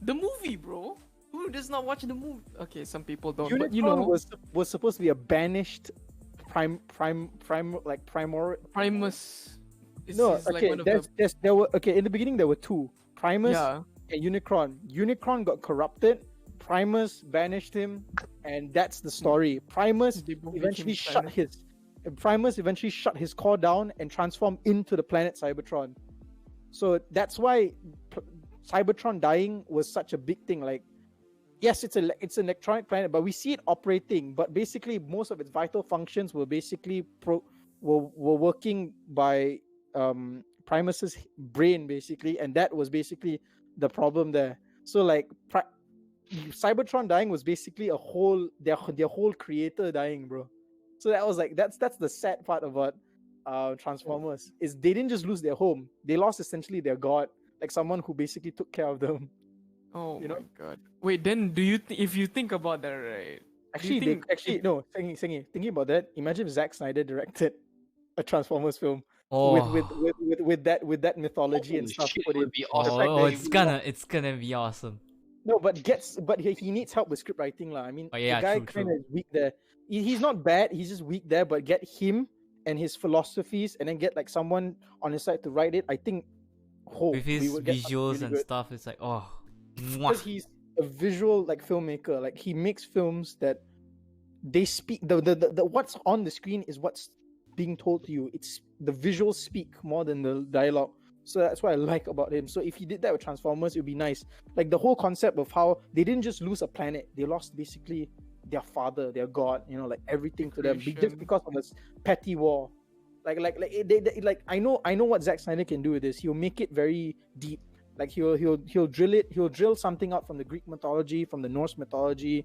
the movie, bro. Who does not watch the movie? Okay, some people don't, Unicron but was supposed to be a banished primor. Primus. No, is like okay. one of There were in the beginning there were 2, Primus yeah. and Unicron. Unicron got corrupted. Primus banished him, and that's the story. Primus They both eventually became shut his core down and transformed into the planet Cybertron. So that's why Cybertron dying was such a big thing. Like, yes, it's an electronic planet, but we see it operating. But basically, most of its vital functions were basically were working by Primus's brain, basically, and that was basically the problem there. So like, Cybertron dying was basically their whole creator dying, bro. So that was like that's the sad part about Transformers, is they didn't just lose their home, they lost essentially their god, like someone who basically took care of them. Oh You my know? god. Wait, then do you if you think about that, right? Actually, thinking about that, imagine if Zack Snyder directed a Transformers film Oh, with that mythology and Holy stuff shit, put would in. be The awesome. fact oh, that it's gonna be awesome. No, but he needs help with script writing, lah. I mean, Oh, yeah, the guy true, kind true. of is weak there. He's not bad. He's just weak there. But get him and his philosophies, and then get like someone on his side to write it. I think, With we his would get something visuals really and good. stuff, it's like oh, Because mwah. he's a visual like filmmaker. Like he makes films that they speak. The what's on the screen is what's being told to you. It's the visuals speak more than the dialogue. So that's what I like about him. So if he did that with Transformers, it would be nice. Like the whole concept of how they didn't just lose a planet, they lost basically their father, their god, like everything to them, just Creation. because of this petty war. I know what Zack Snyder can do with this. He'll make it very deep. Like he'll drill something out from the Greek mythology, from the Norse mythology,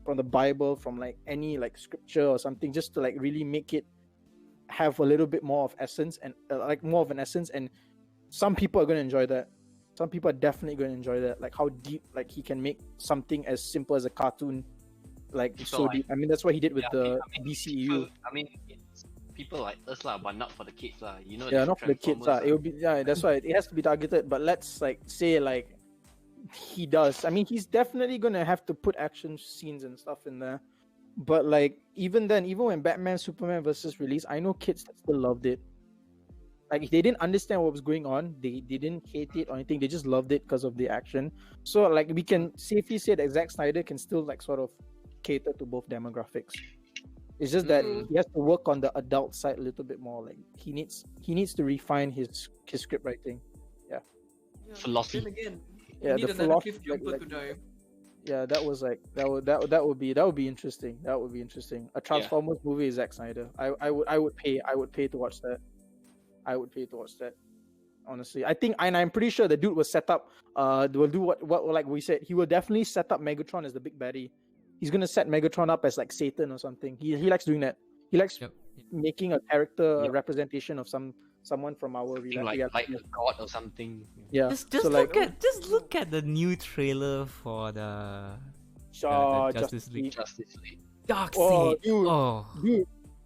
from the Bible, from like any like scripture or something, just to like really make it have a little bit more of essence and like more of an essence. And some people are going to enjoy that. Some people are definitely going to enjoy that. Like how deep, like he can make something as simple as a cartoon, like So, so like, deep. I mean, that's what he did with Yeah, the I mean, DCEU. it's people like us lah, but not for the kids lah. You know. Yeah, the not for the kids. Transformers, It will be that's why it has to be targeted. But let's like say like he does. I mean, he's definitely gonna have to put action scenes and stuff in there. But like even then, even when Batman Superman versus released, I know kids that still loved it. Like they didn't understand what was going on. They didn't hate it or anything. They just loved it because of the action. So like we can safely say that Zack Snyder can still like sort of cater to both demographics. It's just that he has to work on the adult side a little bit more. Like he needs to refine his script writing. Yeah. Philosophy. Then again, Yeah, you need the another philosophy, cliff jumper like- to die. Yeah, that was like that would be interesting. That would be interesting. A Transformers movie is Zack Snyder. I would pay to watch that. I would pay to watch that. Honestly, I think, and I'm pretty sure the dude will set up. Will do what like we said. He will definitely set up Megatron as the big baddie. He's gonna set Megatron up as like Satan or something. He likes doing that. He likes Yep. making a character, a Yep. representation of someone from our Something like a god or something. Yeah. Just so like, look at the new trailer for the Justice League. Justice League. Dark Oh, Seed. dude. Oh,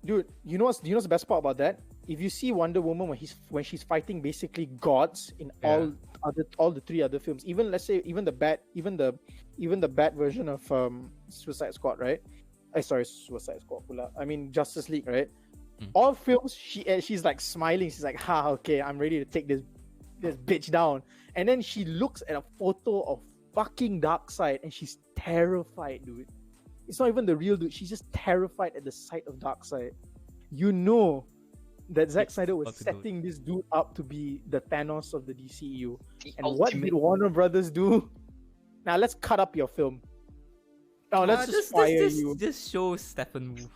Dude, you know what's the best part about that? If you see Wonder Woman when she's fighting basically gods in Yeah. all the three other films, even let's say even the bad version of Suicide Squad, right? Sorry, Suicide Squad pula. I mean Justice League, right? All films she's like smiling. She's like, "Ha, okay, I'm ready to take this bitch down." And then she looks at a photo of fucking Darkseid and she's terrified, dude. It's not even the real dude. She's just terrified at the sight of Darkseid. You know that Zack Snyder was What to do. setting this dude up to be the Thanos of the DCEU. The And what ultimate- did Warner Brothers do? Now let's cut up your film. Now let's just fire you. Just show Steppenwolf.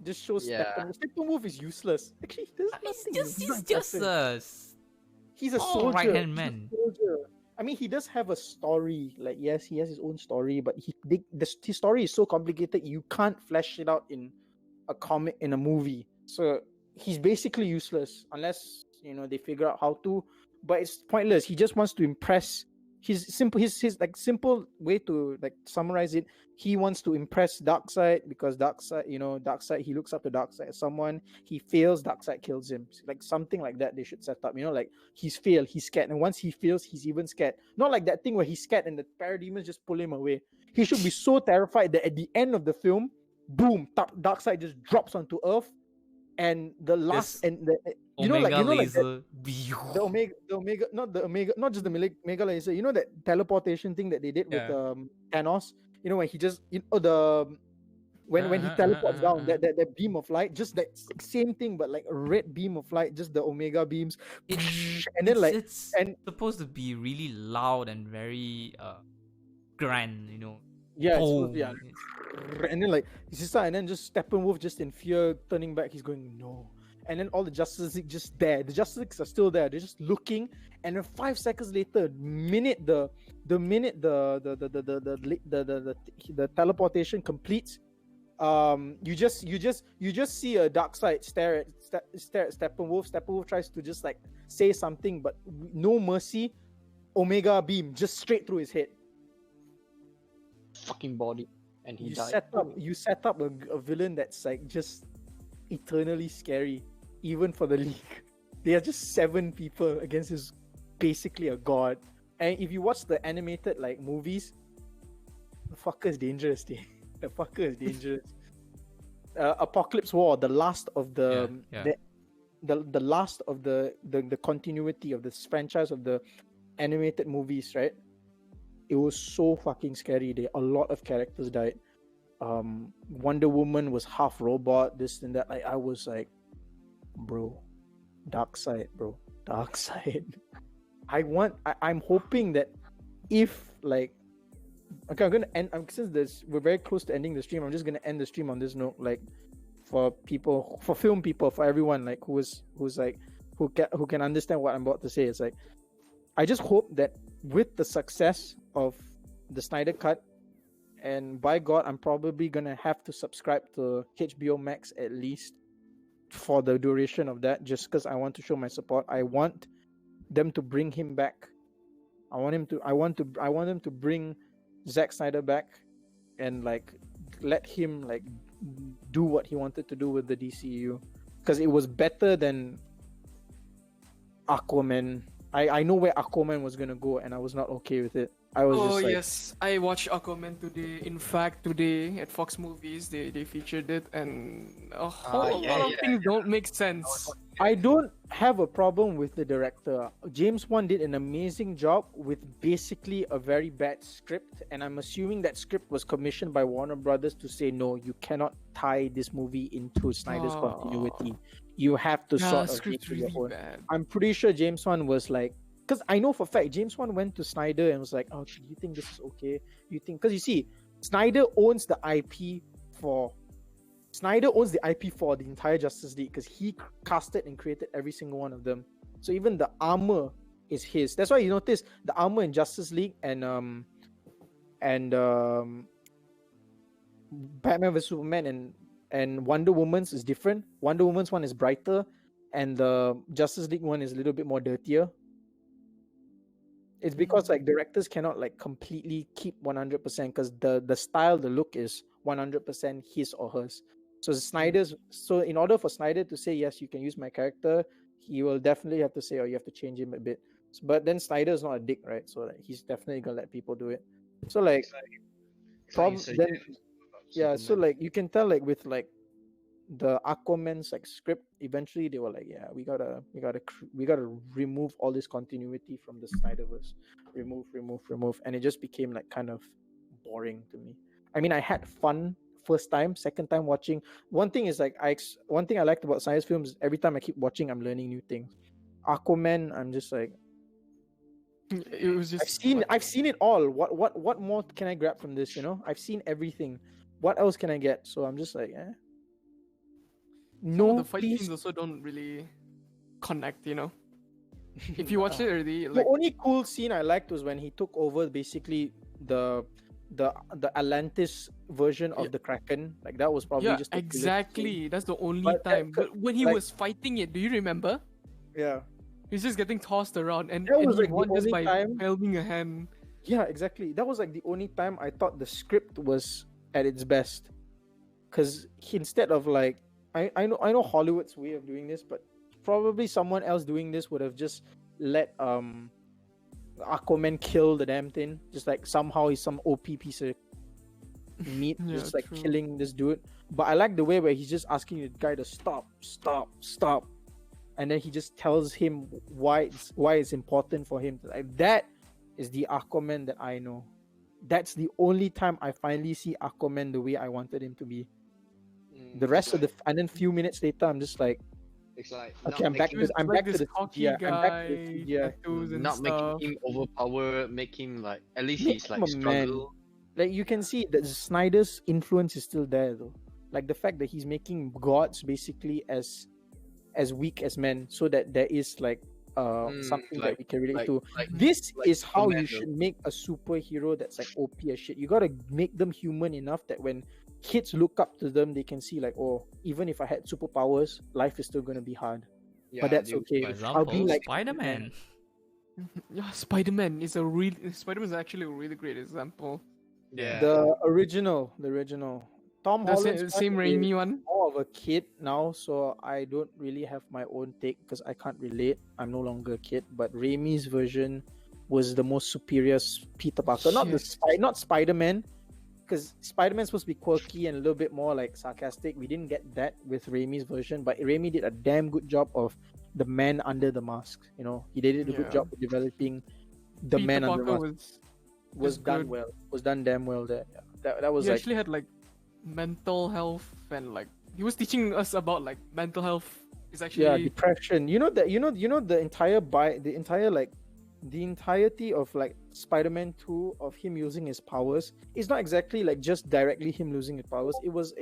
Just show Yeah. Steppenwolf is useless. Actually, there's nothing. He's not just impressive. He's a all soldier. right-hand He's a man. soldier. I mean, he does have a story. Like, yes, he has his own story, but his story is so complicated you can't flesh it out in a comic, in a movie. So he's basically useless unless they figure out how to. But it's pointless. He just wants to impress. His simple way to like summarize it. He wants to impress Darkseid because Darkseid. He looks up to Darkseid as someone. He fails, Darkseid kills him. Like something like that. They should set up. Like he's failed, he's scared, and once he fails, he's even scared. Not like that thing where he's scared and the parademons just pull him away. He should be so terrified that at the end of the film, boom, Darkseid just drops onto Earth, and the last This and the Omega like that, laser. not just the mega laser. You know that teleportation thing that they did with Thanos. When he just when he teleports down, that beam of light, just that same thing, but like a red beam of light, just the Omega beams, and then like it's and supposed to be really loud and very grand. yeah, Boom. and then like and then just Steppenwolf just in fear turning back. He's going no. And then all the Justice League just there. The Justice League are still there. They're just looking. And then 5 seconds later, the teleportation completes. You just see a Darkseid stare at Steppenwolf. Steppenwolf tries to just like say something, but no mercy. Omega beam just straight through his head. fucking body, and he You died. set up a villain that's like just eternally scary, even for the League. They are just 7 people against this basically a god. And if you watch the animated like movies, the fucker is dangerous, dude. The fucker is dangerous. Apocalypse War, the last of the the last of the continuity of this franchise of the animated movies, right? It was so fucking scary. A lot of characters died. Wonder Woman was half robot, this and that. Like I was like, bro, Darkseid. I'm hoping that if like, okay, I'm gonna end. Since we're very close to ending the stream, I'm just gonna end the stream on this note. Like, for people, for film people, for everyone, like who can understand what I'm about to say. It's like, I just hope that with the success of the Snyder Cut, and by God, I'm probably gonna have to subscribe to HBO Max at least for the duration of that, just because I want to show my support. I want them to bring him back. I want them to bring Zack Snyder back, and like let him like do what he wanted to do with the DCU, because it was better than Aquaman. I know where Aquaman was gonna go, and I was not okay with it. I was Oh just like, yes, I watched Aquaman today. In fact, today at Fox Movies, they featured it, and a whole yeah, lot of yeah, things don't make I was sense. watching I that. don't have a problem with the director. James Wan did an amazing job with basically a very bad script, and I'm assuming that script was commissioned by Warner Brothers to say, no, you cannot tie this movie into Snyder's continuity. You have to Yeah, sort of make script's it your really own. bad. I'm pretty sure James Wan was like, because I know for a fact James Wan went to Snyder and was like, oh, do you think this is okay? You think, because you see, Snyder owns the IP for Snyder owns the IP for the entire Justice League because he casted and created every single one of them. So even the armor is his. That's why you notice the armor in Justice League and Batman vs Superman and Wonder Woman's is different. Wonder Woman's one is brighter, and the Justice League one is a little bit more dirtier. It's because like directors cannot like completely keep 100% because the style, the look is 100% his or hers. So so in order for Snyder to say yes, you can use my character, he will definitely have to say, oh, you have to change him a bit. But then Snyder is not a dick, right? So like, he's definitely gonna let people do it. So like, It's like then Superman. so like you can tell like with like the Aquaman's like script, eventually they were like, yeah, we gotta remove all this continuity from the Snyderverse, remove, and it just became like kind of boring to me. I mean, I had fun first time, second time watching. One thing is like one thing I liked about science films is every time I keep watching, I'm learning new things. Aquaman, I'm just like, It was just I've seen it all. What more can I grab from this? You know, I've seen everything. What else can I get? So I'm just like, eh. some of No, the fight please. scenes also don't really connect. You know, if you watch it already, The like only cool scene I liked was when he took over basically the Atlantis version of Yeah. the Kraken. Like that was probably yeah, just a coolest scene. exactly. That's the only But, time. But when he like- was fighting it, do you remember? Yeah, He's just getting tossed around, and, That and was, he like, the won just only by time- waving a hand. yeah, exactly. That was like the only time I thought the script was at its best, because instead of like I know Hollywood's way of doing this, but probably someone else doing this would have just let Aquaman kill the damn thing. Just like somehow he's some OP piece of meat, Yeah, just like true. killing this dude. But I like the way where he's just asking the guy to stop, and then he just tells him why it's important for him. Like that is the Aquaman that I know. That's the only time I finally see Aquaman the way I wanted him to be. The rest of the and then few minutes later, I'm just like, It's like okay, not I'm back. making, He was I'm like back to this the cocky CGI. I'm back guy, to the CGI. tattoos and not stuff. making him overpower, make him like at least Make he's him like a man. struggle. Like you can see that Snyder's influence is still there though. Like the fact that he's making gods basically as weak as men, so that there is like something that like- we can relate like- to. like- This like is how you Superman, should make a superhero that's like OP as shit. You gotta make them human enough that when kids look up to them, they can see like, oh, even if I had superpowers, life is still gonna be hard. Yeah, But that's they- okay. For I'll be example, like Spider-Man. Yeah, Spider-Man is a real. Spider-Man is actually a really great example. Yeah. the original. Tom The Holland's same one is Raimi one. more of a kid now, so I don't really have my own take because I can't relate. I'm no longer a kid, but Raimi's version was the most superior Peter Parker. Not Spider-Man, because Spider-Man's supposed to be quirky and a little bit more like sarcastic. We didn't get that with Raimi's version, but Raimi did a damn good job of the man under the mask. You know, he did a good Yeah. job of developing the Peter man under the Parker mask. Was done good. well. Was done damn well there. Yeah. That was He like actually had like mental health, and like he was teaching us about like mental health is actually depression. You know that the entirety of like Spider-Man 2 of him using his powers is not exactly like just directly him losing his powers. It was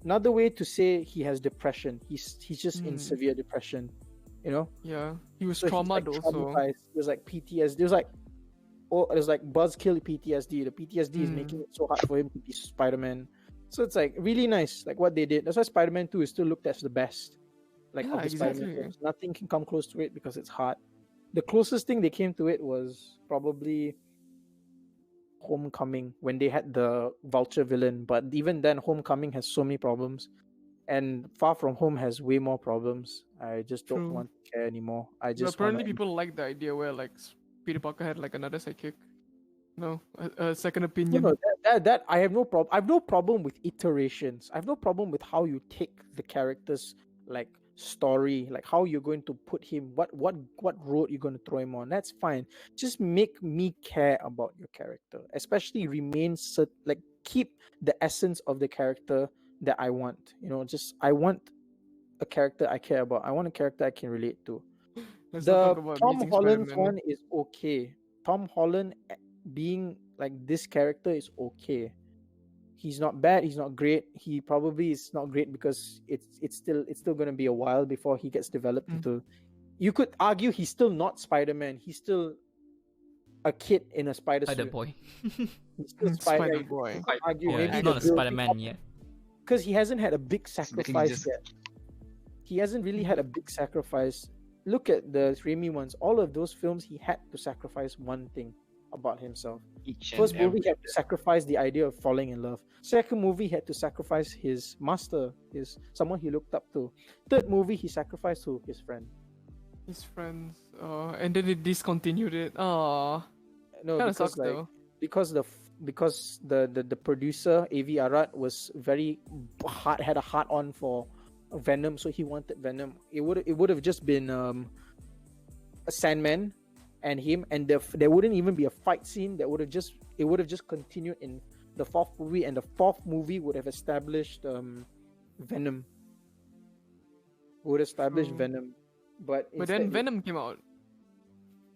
another way to say he has depression. He's just in severe depression. You know? yeah, he was So he's, like, traumatized also. traumatized. It was like PTSD. It was like buzzkill PTSD. The PTSD is making it so hard for him to be Spider-Man. So it's like really nice, like what they did. That's why Spider-Man 2 is still looked at as the best. Like Yeah, of the Spider-Man exactly. films. Nothing can come close to it because it's hard. The closest thing they came to it was probably Homecoming when they had the Vulture villain. But even then, Homecoming has so many problems. And Far From Home has way more problems. I just don't True. want to care anymore. I But just apparently wanna... people like the idea where like Peter Parker had like another sidekick. No, a second No, opinion. no, that I have no problem. I have no problem with iterations. I have no problem with how you take the character's like story, like how you're going to put him, what road you're going to throw him on. That's fine. Just make me care about your character, especially remain like keep the essence of the character that I want. You know, just I want a character I care about. I want a character I can relate to. Let's not The talk about Tom Amazing Holland's Spider-Man. one is okay. Tom Holland being like this character is okay. He's not bad. He's not great. He probably is not great because it's still gonna be a while before he gets developed Mm. into. You could argue he's still not Spider-Man. He's still a kid in a spider Spider suit. boy. He's still Spider Boy. You could argue Yeah, maybe he's the not a Spider-Man yet. because he hasn't had a big Basically sacrifice just- yet. He hasn't really had a big sacrifice. Look at the Raimi ones. All of those films, he had to sacrifice one thing about himself. Each and First movie, every- he had to sacrifice the idea of falling in love. Second movie, he had to sacrifice his master, his someone he looked up to. Third movie, he sacrificed to his friend. His friends. And then they discontinued it. Oh, No, kind of because sucks like though. because the producer AV Arad was very hard, had a hard on for Venom, so he wanted Venom. It would have just been a Sandman and him, and there wouldn't even be a fight scene. It would have just continued in the fourth movie, and the fourth movie would have established Venom. Would establish True. Venom, but But then instead- Venom came out.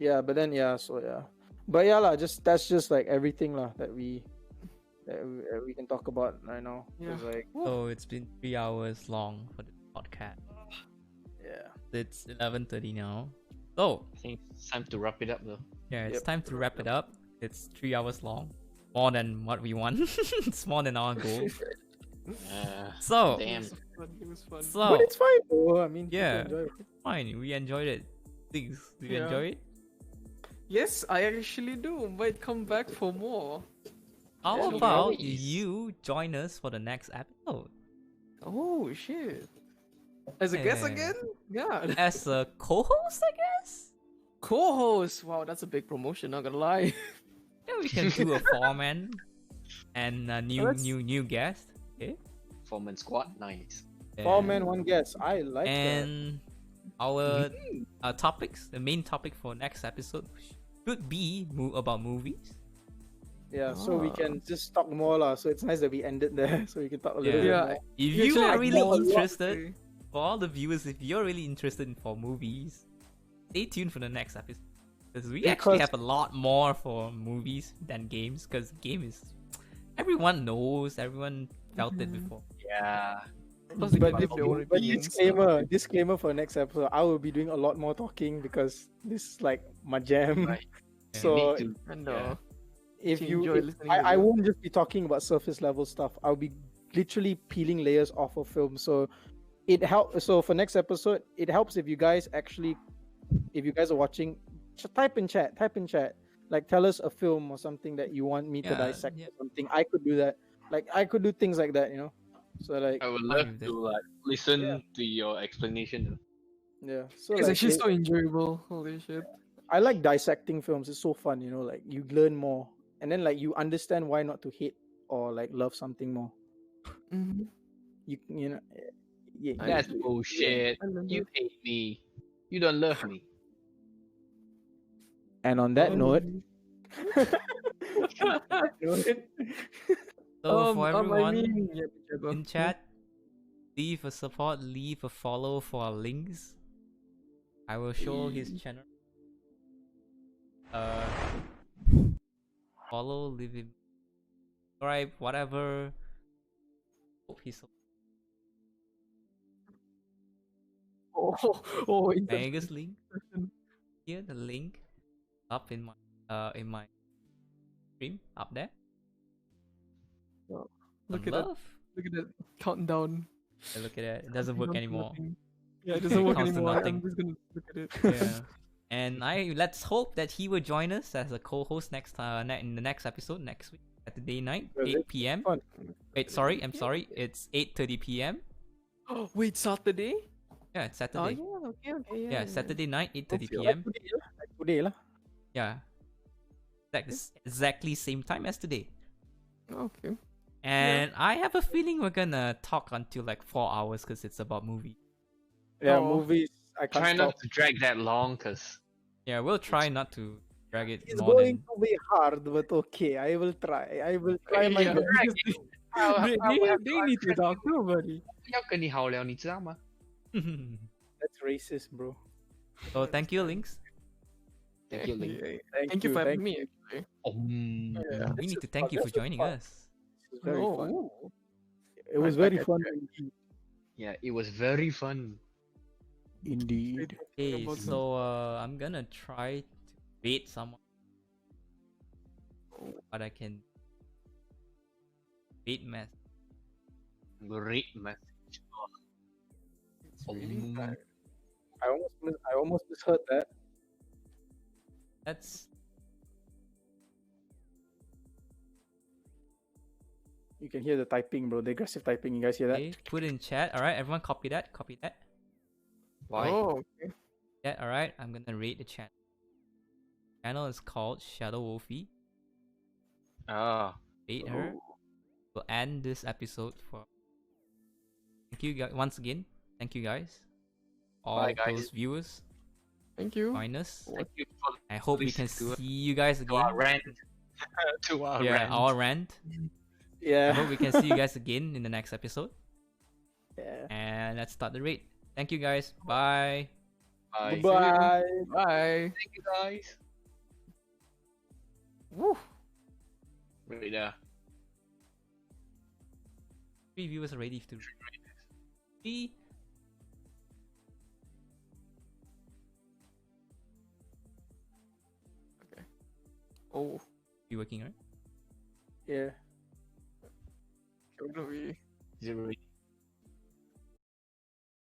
yeah, but then so yeah, but yeah lah. That's just like everything lah that we can talk about right now. Yeah. It's like So it's been 3 hours long for the podcast. yeah. It's 11:30 now. So I think it's time to wrap it up though. yeah, it's Yep. time to wrap it up. It's 3 hours long, more than what we want. It's more than our goal. So Damn. It was fun. so But it's fine though. I mean, people Yeah. enjoy it. fine. We enjoyed it. Things do you Yeah. enjoy it? Yes, I actually do. Might come back for more. How Yeah, about nice. you join us for the next episode Oh shit. As a guest Yeah. again? Yeah. as a co-host? I guess. Co-host. Wow, that's a big promotion, not gonna lie. Yeah, we can do a foreman and a Let's- new guest. Okay. Foreman squad, nice. Four And- men, one guess. I like that. And our topics, the main topic for next episode should be about movies. Yeah, so we Ah. can just talk more lah. So it's nice that we ended there, so we can talk a little Yeah. bit more. If You you actually are have really more- a lot to interested, say. for all the viewers, if you're really interested in for movies, stay tuned for the next episode. Because we actually Because- have a lot more for movies than games. Because game is everyone knows, everyone felt it Mhm. before. Yeah. Plus they But, can have their own but opinions. disclaimer for next episode. I will be doing a lot more talking because this is like my jam. Right. So Me too. And Yeah. if you you, enjoy if- listening to I this. won't just be talking about surface level stuff. I'll be literally peeling layers off of film. So it helps. So for next episode, it helps if you guys are watching, type in chat. Like tell us a film or something that you want me to Yeah, dissect yeah. or something. I could do that. Like I could do things like that, you know. So like I would Fine love with to like listen to your explanation. yeah. So It's like, actually so enjoyable. Holy shit. I like dissecting films. It's so fun, you know. Like you learn more, and then like you understand why not to hate or like love something more. Mm-hmm. You know. Yeah, I That's agree. bullshit. I love You it. hate me. You don't love me. And on that note, So for everyone whichever. in chat, leave a support, leave a follow for our links. I will show his channel. Follow, leave him, subscribe, whatever. Hope he's Oh, Vegas link. Here the link up in my stream up there. Look Some at that. love. Look at that countdown. Yeah, look at that. It doesn't work Counting anymore. nothing. Yeah, it doesn't work Counts to anymore. nothing. I'm just gonna look at it. Yeah. And let's hope that he will join us as a co-host next in the next episode next week, Saturday night, Well, 8 p.m. fun. Wait, sorry, I'm sorry. It's 8:30 p.m. Oh, wait, Saturday? Yeah, it's Oh Saturday. yeah, okay. Yeah, Saturday night, 8:30 Hope you- p.m. Like today lah. Yeah. exactly same time as today. Okay. And I have a feeling we're gonna talk until like 4 hours because it's about movie. Yeah, Oh. movies. I can't Try stop. not to drag that long, cause Yeah, we'll try not to drag it It's more going than. to be hard, but okay. I will try. I will try my Yeah, best. because they need to talk too, buddy. 要跟你好聊，你知道吗？ That's racist, bro. So thank you, Links. Thank you, Link. Yeah, Thank, Thank you for having me. Actually. Yeah. We This need is to thank fun. you for This was joining fun. us. This is very fun. Oh, It was Right very back fun at indeed. Yeah, it was very fun. Indeed. Okay, about so I'm gonna try to bait someone, but I can bait mess. Great message. it's really bad. I almost misheard that. That's You can hear the typing, bro. The aggressive typing. You guys hear that? okay. Put it in chat. All right, everyone, copy that. Copy that. Why? Oh, okay. Yeah, all right. I'm gonna rate the channel. Channel is called Shadow Wolfie. Ah, Rate her. We'll end this episode for. Thank you guys once again. Thank you guys. All Bye, guys. those viewers, Thank you. join us. thank you for I hope we can listening to see you guys to our again. rant. To our Yeah, rant. our rant. I Yeah. hope we can see you guys again in the next episode. Yeah. And let's start the raid. Thank you guys. Bye. Bye. Bye. Bye. Thank you, guys. Woo. Wait, yeah. 3 viewers are ready to. 3. Oh, You working, right? Yeah. totally. Is it ready?